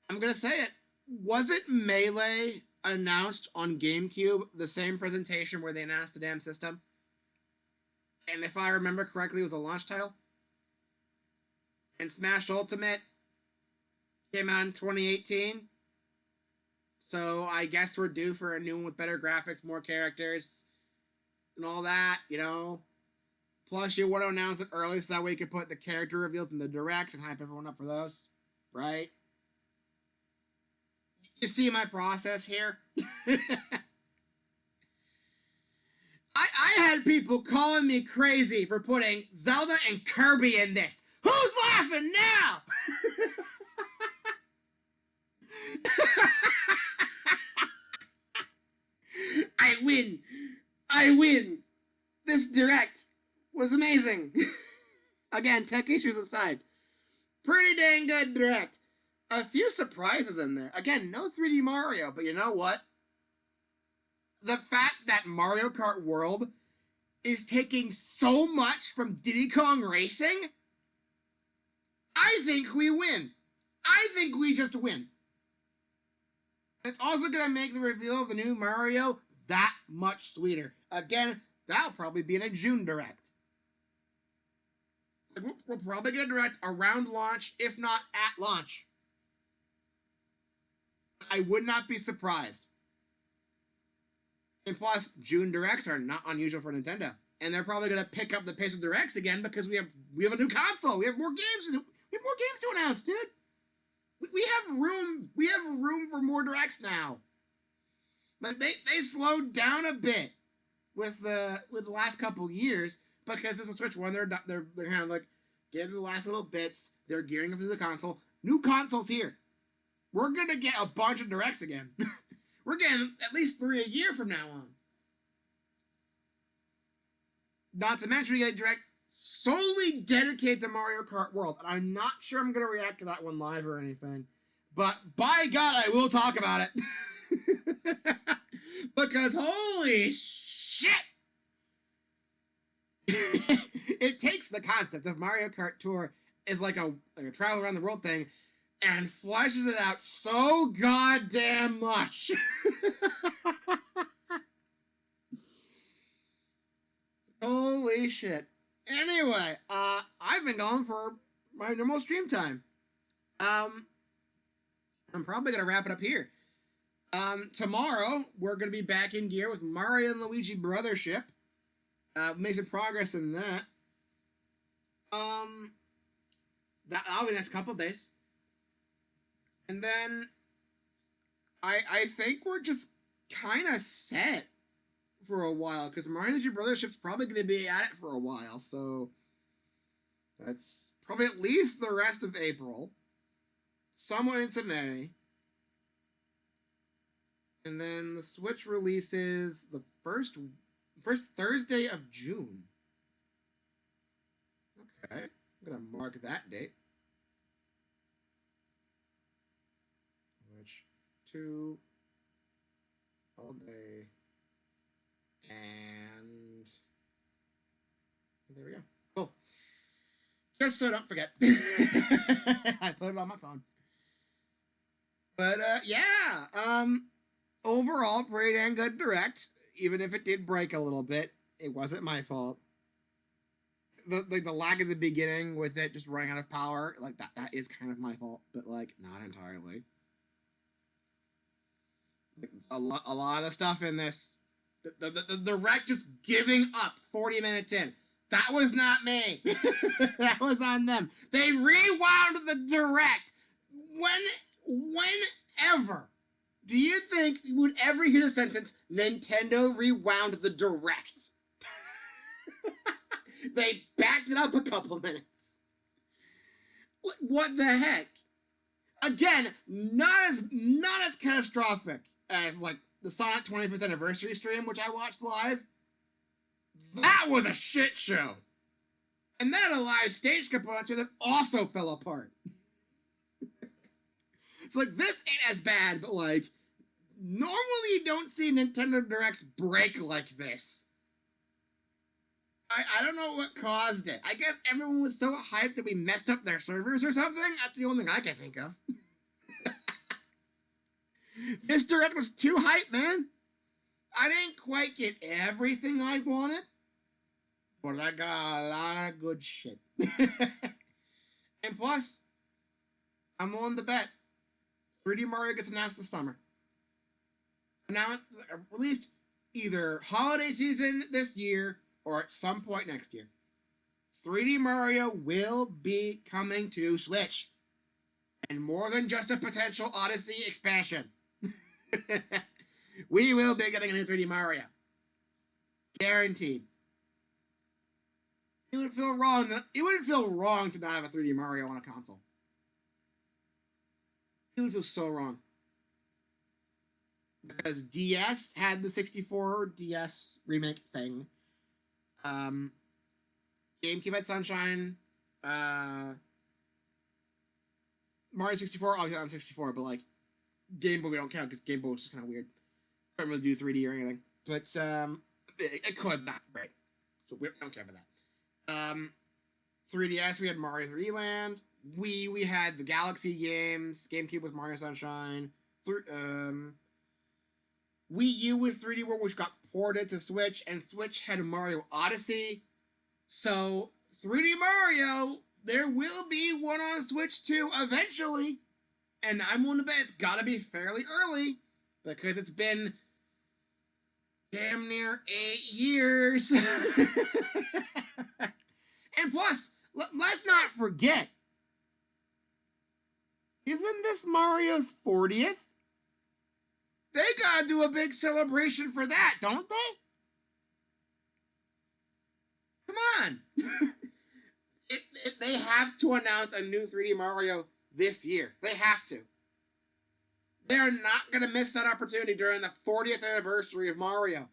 I'm gonna say it. Wasn't Melee announced on GameCube the same presentation where they announced the damn system? And if I remember correctly, it was a launch title. And Smash Ultimate came out in 2018. So I guess we're due for a new one with better graphics, more characters, and all that, you know. Plus, you want to announce it early so that way you can put the character reveals in the directs and hype everyone up for those, right? You see my process here? I had people calling me crazy for putting Zelda and Kirby in this. Who's laughing now? I win. This direct was amazing. Again, tech issues aside. Pretty dang good direct. A few surprises in there. Again, no 3D Mario, but you know what? The fact that Mario Kart World is taking so much from Diddy Kong Racing, I think we win. I think we just win. It's also going to make the reveal of the new Mario that much sweeter. Again, that'll probably be in a June direct. We'll probably get a direct around launch, if not at launch. I would not be surprised. And plus, June directs are not unusual for Nintendo, and they're probably going to pick up the pace of directs again because we have a new console. We have more games. We have more games to announce, dude. We have room. We have room for more directs now. But they slowed down a bit with the last couple years because this is Switch one. They're kind of like getting the last little bits. They're gearing up for the console. New consoles here. We're gonna get a bunch of directs again. We're getting at least 3 a year from now on. Not to mention we get a direct solely dedicated to Mario Kart World. And I'm not sure I'm going to react to that one live or anything. But by God, I will talk about it. Because holy shit! It takes the concept of Mario Kart Tour as like a travel around the world thing and fleshes it out so goddamn much. Holy shit. Anyway, I've been going for my normal stream time. I'm probably going to wrap it up here. Tomorrow, we're going to be back in gear with Mario and Luigi Brothership. Make some progress in that. That'll be the next couple of days. And then, I think we're just kind of set for a while, because Mario and Luigi Brothership's probably going to be at it for a while, so that's probably at least the rest of April, somewhat into May, and then the Switch releases the first Thursday of June. Okay, I'm going to mark that date. Switch 2 all day. And there we go. Cool. Just so I don't forget. I put it on my phone. But, yeah. Overall, pretty damn good direct. Even if it did break a little bit, it wasn't my fault. The lag at the beginning with it just running out of power, like, that is kind of my fault. But, like, not entirely. A lot of stuff in this. The Direct just giving up 40 minutes in. That was not me. That was on them. They rewound the Direct. Whenever do you think you would ever hear the sentence, Nintendo rewound the Direct? They backed it up a couple minutes. What the heck? Again, not as catastrophic as like the Sonic 25th anniversary stream, which I watched live. That was a shit show. And then a live stage component that also fell apart. It's like, this ain't as bad, but like, normally you don't see Nintendo Directs break like this. I don't know what caused it. I guess everyone was so hyped that we messed up their servers or something. That's the only thing I can think of. This Direct was too hyped, man. I didn't quite get everything I wanted, but I got a lot of good shit. And plus, I'm on the bet. 3D Mario gets announced this summer. Released either holiday season this year or at some point next year. 3D Mario will be coming to Switch. And more than just a potential Odyssey expansion. We will be getting a new 3D Mario. Guaranteed. It would feel wrong to not have a 3D Mario on a console. It would feel so wrong. Because DS had the 64 DS remake thing. GameCube had Sunshine. Mario 64, obviously on 64, but like Game Boy we don't count because Game Boy was just kind of weird. Couldn't really do 3D or anything. But it could not, right? So we don't care about that. 3DS we had Mario 3D Land. Wii we had the Galaxy games. GameCube was Mario Sunshine. Wii U was 3D World, which got ported to Switch, and Switch had Mario Odyssey. So 3D Mario, there will be one on Switch too eventually. And I'm willing to bet it's gotta be fairly early, because it's been damn near 8 years. And plus, let's not forget, isn't this Mario's 40th? They gotta do a big celebration for that, don't they? Come on. They have to announce a new 3D Mario this year. They have to. They're not going to miss that opportunity during the 40th anniversary of Mario.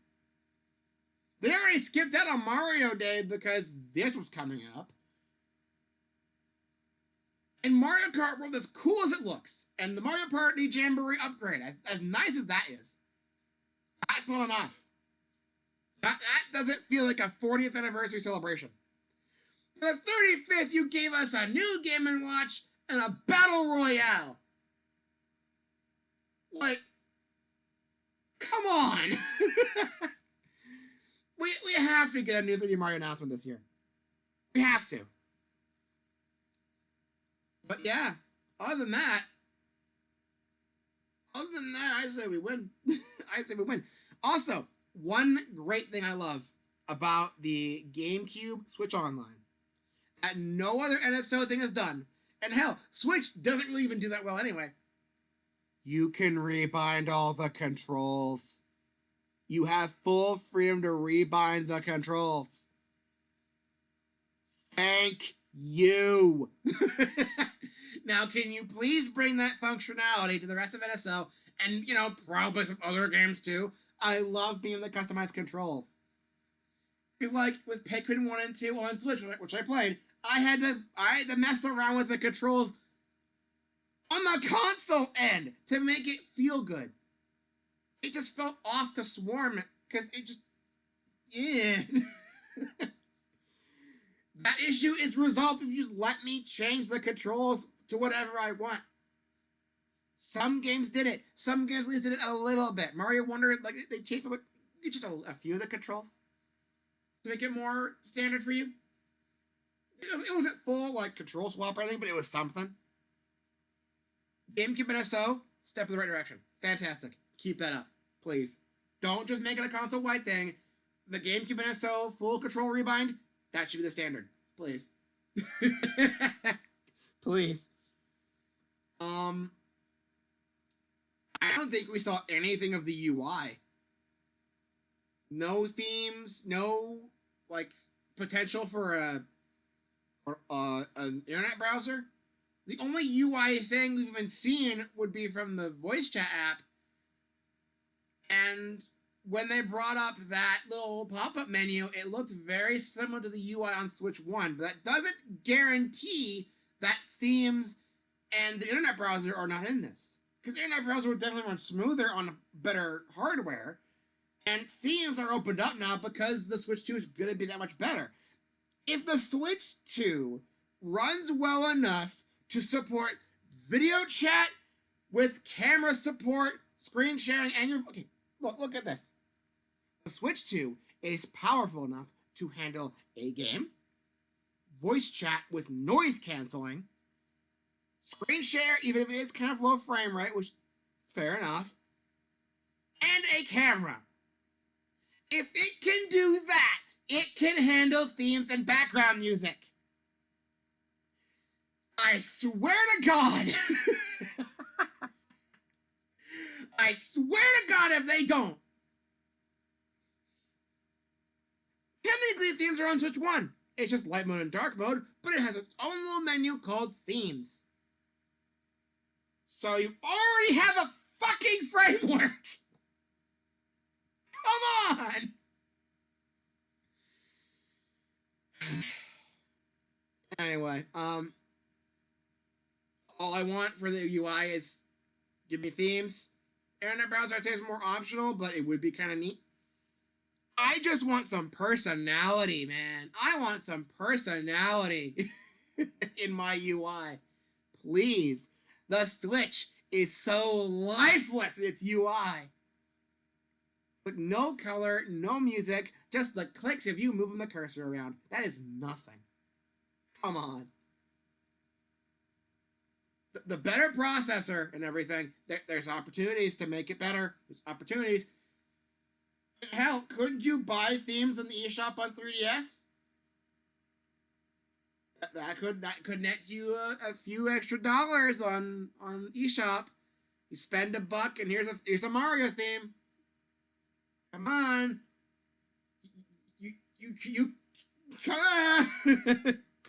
They already skipped out on Mario Day because this was coming up. And Mario Kart World, as cool as it looks, and the Mario Party Jamboree upgrade, as nice as that is, that's not enough. That doesn't feel like a 40th anniversary celebration. For the 35th, you gave us a new Game & Watch and a Battle Royale. Like, come on. We have to get a new 3D Mario announcement this year. We have to. But yeah, other than that, I say we win. I say we win. Also, one great thing I love about the GameCube Switch Online that no other NSO thing has done, and hell, Switch doesn't really even do that well anyway. You can rebind all the controls. You have full freedom to rebind the controls. Thank you. Now, can you please bring that functionality to the rest of NSO and, you know, probably some other games too? I love being able to customize controls. Because, like, with Pikmin 1 and 2 on Switch, which I played, I had to mess around with the controls on the console end to make it feel good. It just felt off to Swarm, because it just... yeah. That issue is resolved if you just let me change the controls to whatever I want. Some games did it. Some games at least did it a little bit. Mario Wonder, like, they changed just a few of the controls to make it more standard for you. It wasn't full, like, control swap or anything, but it was something. GameCube NSO, step in the right direction. Fantastic. Keep that up, please. Don't just make it a console-wide thing. The GameCube NSO full control rebind, that should be the standard. Please. Please. I don't think we saw anything of the UI. No themes, no, like, potential for an internet browser. The only UI thing we've been seeing would be from the voice chat app. And when they brought up that little pop-up menu, it looked very similar to the UI on Switch 1, but that doesn't guarantee that themes and the internet browser are not in this. Because the internet browser would definitely run smoother on better hardware, and themes are opened up now because the Switch 2 is going to be that much better. If the Switch 2 runs well enough to support video chat with camera support, screen sharing, and your... Okay, look at this. The Switch 2 is powerful enough to handle a game, voice chat with noise canceling, screen share, even if it is kind of low frame rate, which, fair enough, and a camera. If it can do that, it can handle themes and background music. I swear to God. I swear to God if they don't. Technically, themes are on Switch 1. It's just light mode and dark mode, but it has its own little menu called themes. So you already have a fucking framework. Come on. Anyway, all I want for the UI is give me themes. Internet browser, I'd say, is more optional, but it would be kind of neat. I just want some personality, man. I want some personality in my UI. Please. The Switch is so lifeless in its UI. Like, no color, no music, just the clicks of you moving the cursor around. That is nothing. Come on. The better processor and everything, there's opportunities to make it better. There's opportunities. Hell, couldn't you buy themes in the eShop on 3DS? That could net you a few extra dollars on eShop. You spend $1 and here's a Mario theme. Come on. You come on.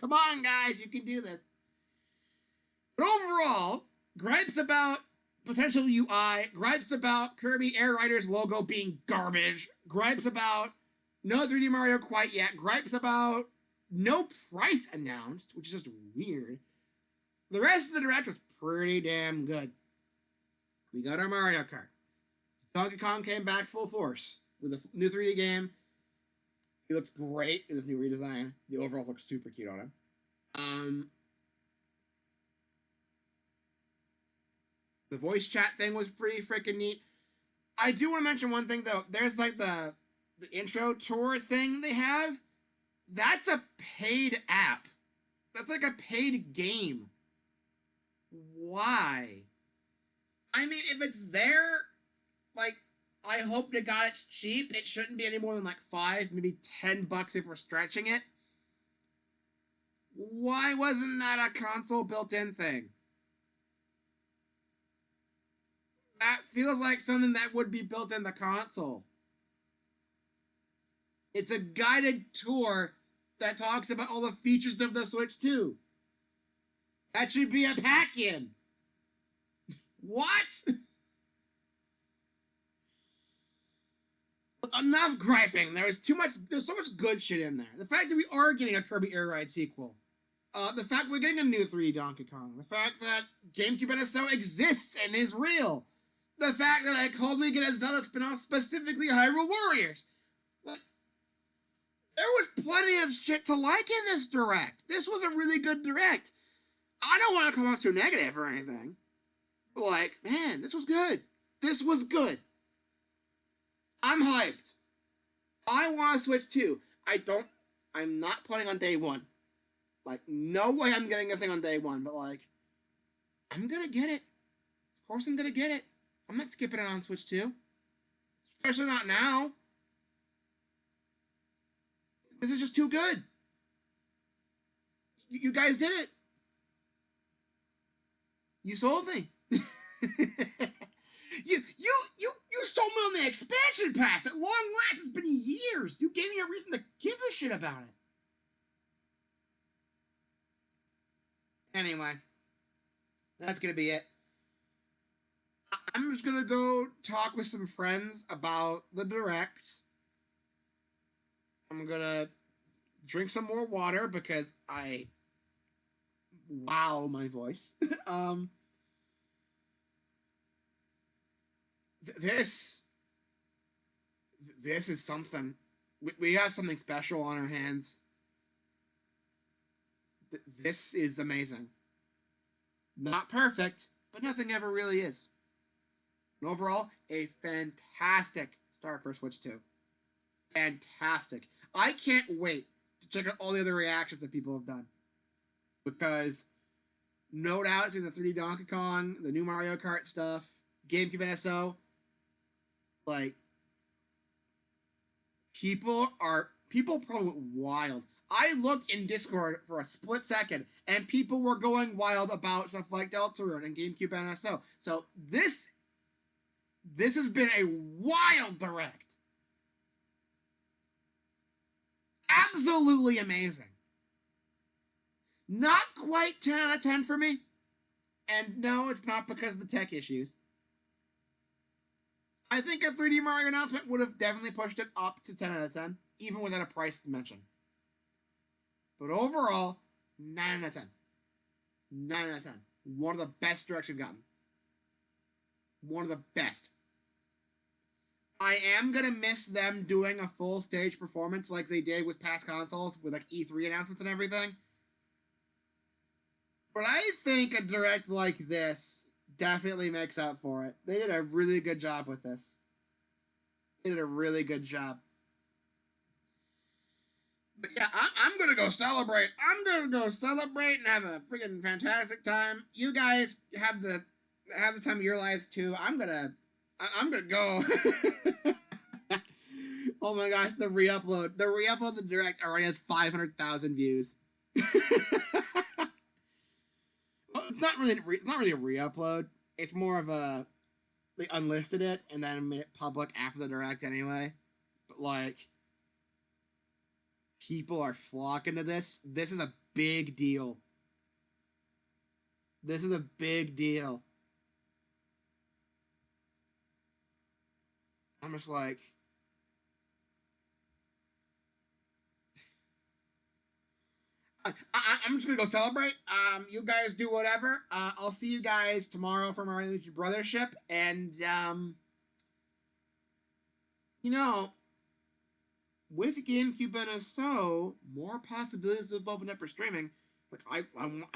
Come on, guys, you can do this. But overall, gripes about potential UI, gripes about Kirby Air Riders logo being garbage, gripes about no 3D Mario quite yet, gripes about no price announced, which is just weird. The rest of the Direct was pretty damn good. We got our Mario Kart. Donkey Kong came back full force with a new 3D game. He looks great in this new redesign. The overalls look super cute on him. The voice chat thing was pretty freaking neat. I do want to mention one thing, though. There's, like, the intro tour thing they have. That's a paid app. That's like a paid game. Why? I mean, if it's there, like, I hope to God it's cheap. It shouldn't be any more than, like, $5, maybe $10 if we're stretching it. Why wasn't that a console built-in thing? That feels like something that would be built in the console. It's a guided tour that talks about all the features of the Switch 2. That should be a pack-in. What? Enough griping. There's so much good shit in there. The fact that we are getting a Kirby Air Ride sequel. The fact we're getting a new 3D Donkey Kong. The fact that GameCube NSO exists and is real. The fact that I called we get a Zelda spin-off, specifically Hyrule Warriors. Like, there was plenty of shit to like in this Direct. This was a really good Direct. I don't want to come off too negative or anything. But like, man, this was good. This was good. I'm hyped. I want to Switch 2. I'm not playing on day one. Like, no way I'm getting this thing on day one, but like, I'm gonna get it. Of course I'm gonna get it. I'm not skipping it on Switch 2. Especially not now. This is just too good. You guys did it. You sold me. you sold me on the expansion pass. At long last, it's been years. You gave me a reason to give a shit about it. Anyway, that's gonna be it. I'm just gonna go talk with some friends about the Direct. I'm gonna drink some more water because wow, my voice. This is something. We have something special on our hands. This is amazing. Not perfect, but nothing ever really is. And overall, a fantastic start for Switch 2. Fantastic. I can't wait to check out all the other reactions that people have done. Because, no doubt, seeing the 3D Donkey Kong, the new Mario Kart stuff, GameCube NSO, like, people probably went wild. I looked in Discord for a split second, and people were going wild about stuff like Deltarune and GameCube NSO. So this has been a wild Direct. Absolutely amazing. Not quite 10 out of 10 for me. And no, it's not because of the tech issues. I think a 3D Mario announcement would have definitely pushed it up to 10 out of 10, even without a price mention. But overall, 9 out of 10. 9 out of 10. One of the best Directs we've gotten. One of the best. I am going to miss them doing a full stage performance like they did with past consoles, with like E3 announcements and everything. But I think a Direct like this definitely makes up for it. They did a really good job with this. They did a really good job. But yeah, I'm going to go celebrate. I'm going to go celebrate and have a freaking fantastic time. You guys have the time of your lives too. I'm going to go. Oh my gosh, the re-upload. The re-upload of the Direct already has 500,000 views. Well, it's not really a re-upload. It's more of a, they unlisted it and then made it public after the Direct anyway. But like, people are flocking to this. This is a big deal. This is a big deal. I'm just like, I'm just gonna go celebrate. You guys do whatever. I'll see you guys tomorrow for Mario & Luigi Brothership, and you know, with GameCube NSO, more possibilities have opened up for streaming. Like I want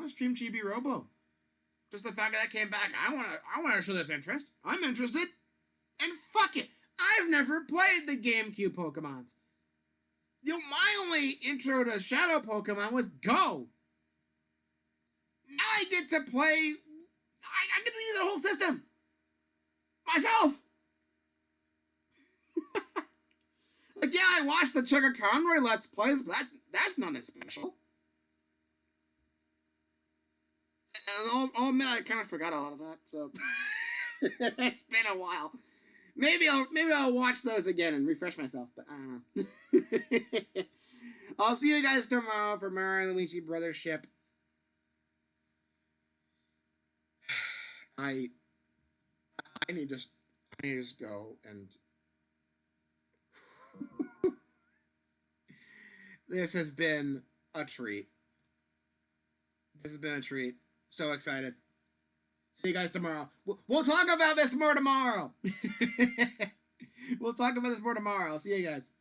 to stream Chibi Robo. Just the fact that I came back, I want to show this interest. I'm interested, and fuck it, I've never played the GameCube Pokemons. You know, my only intro to Shadow Pokemon was Go. Now I get to play. I get to use the whole system myself. Like, yeah, I watched the Chugga Conroy Let's Plays, but that's not as special. And I'll admit, I kind of forgot a lot of that, so it's been a while. Maybe I'll watch those again and refresh myself, but I don't know. I'll see you guys tomorrow for Mario & Luigi Brothership. I need to just go and this has been a treat. This has been a treat. So excited. See you guys tomorrow. We'll talk about this more tomorrow. We'll talk about this more tomorrow. See you guys.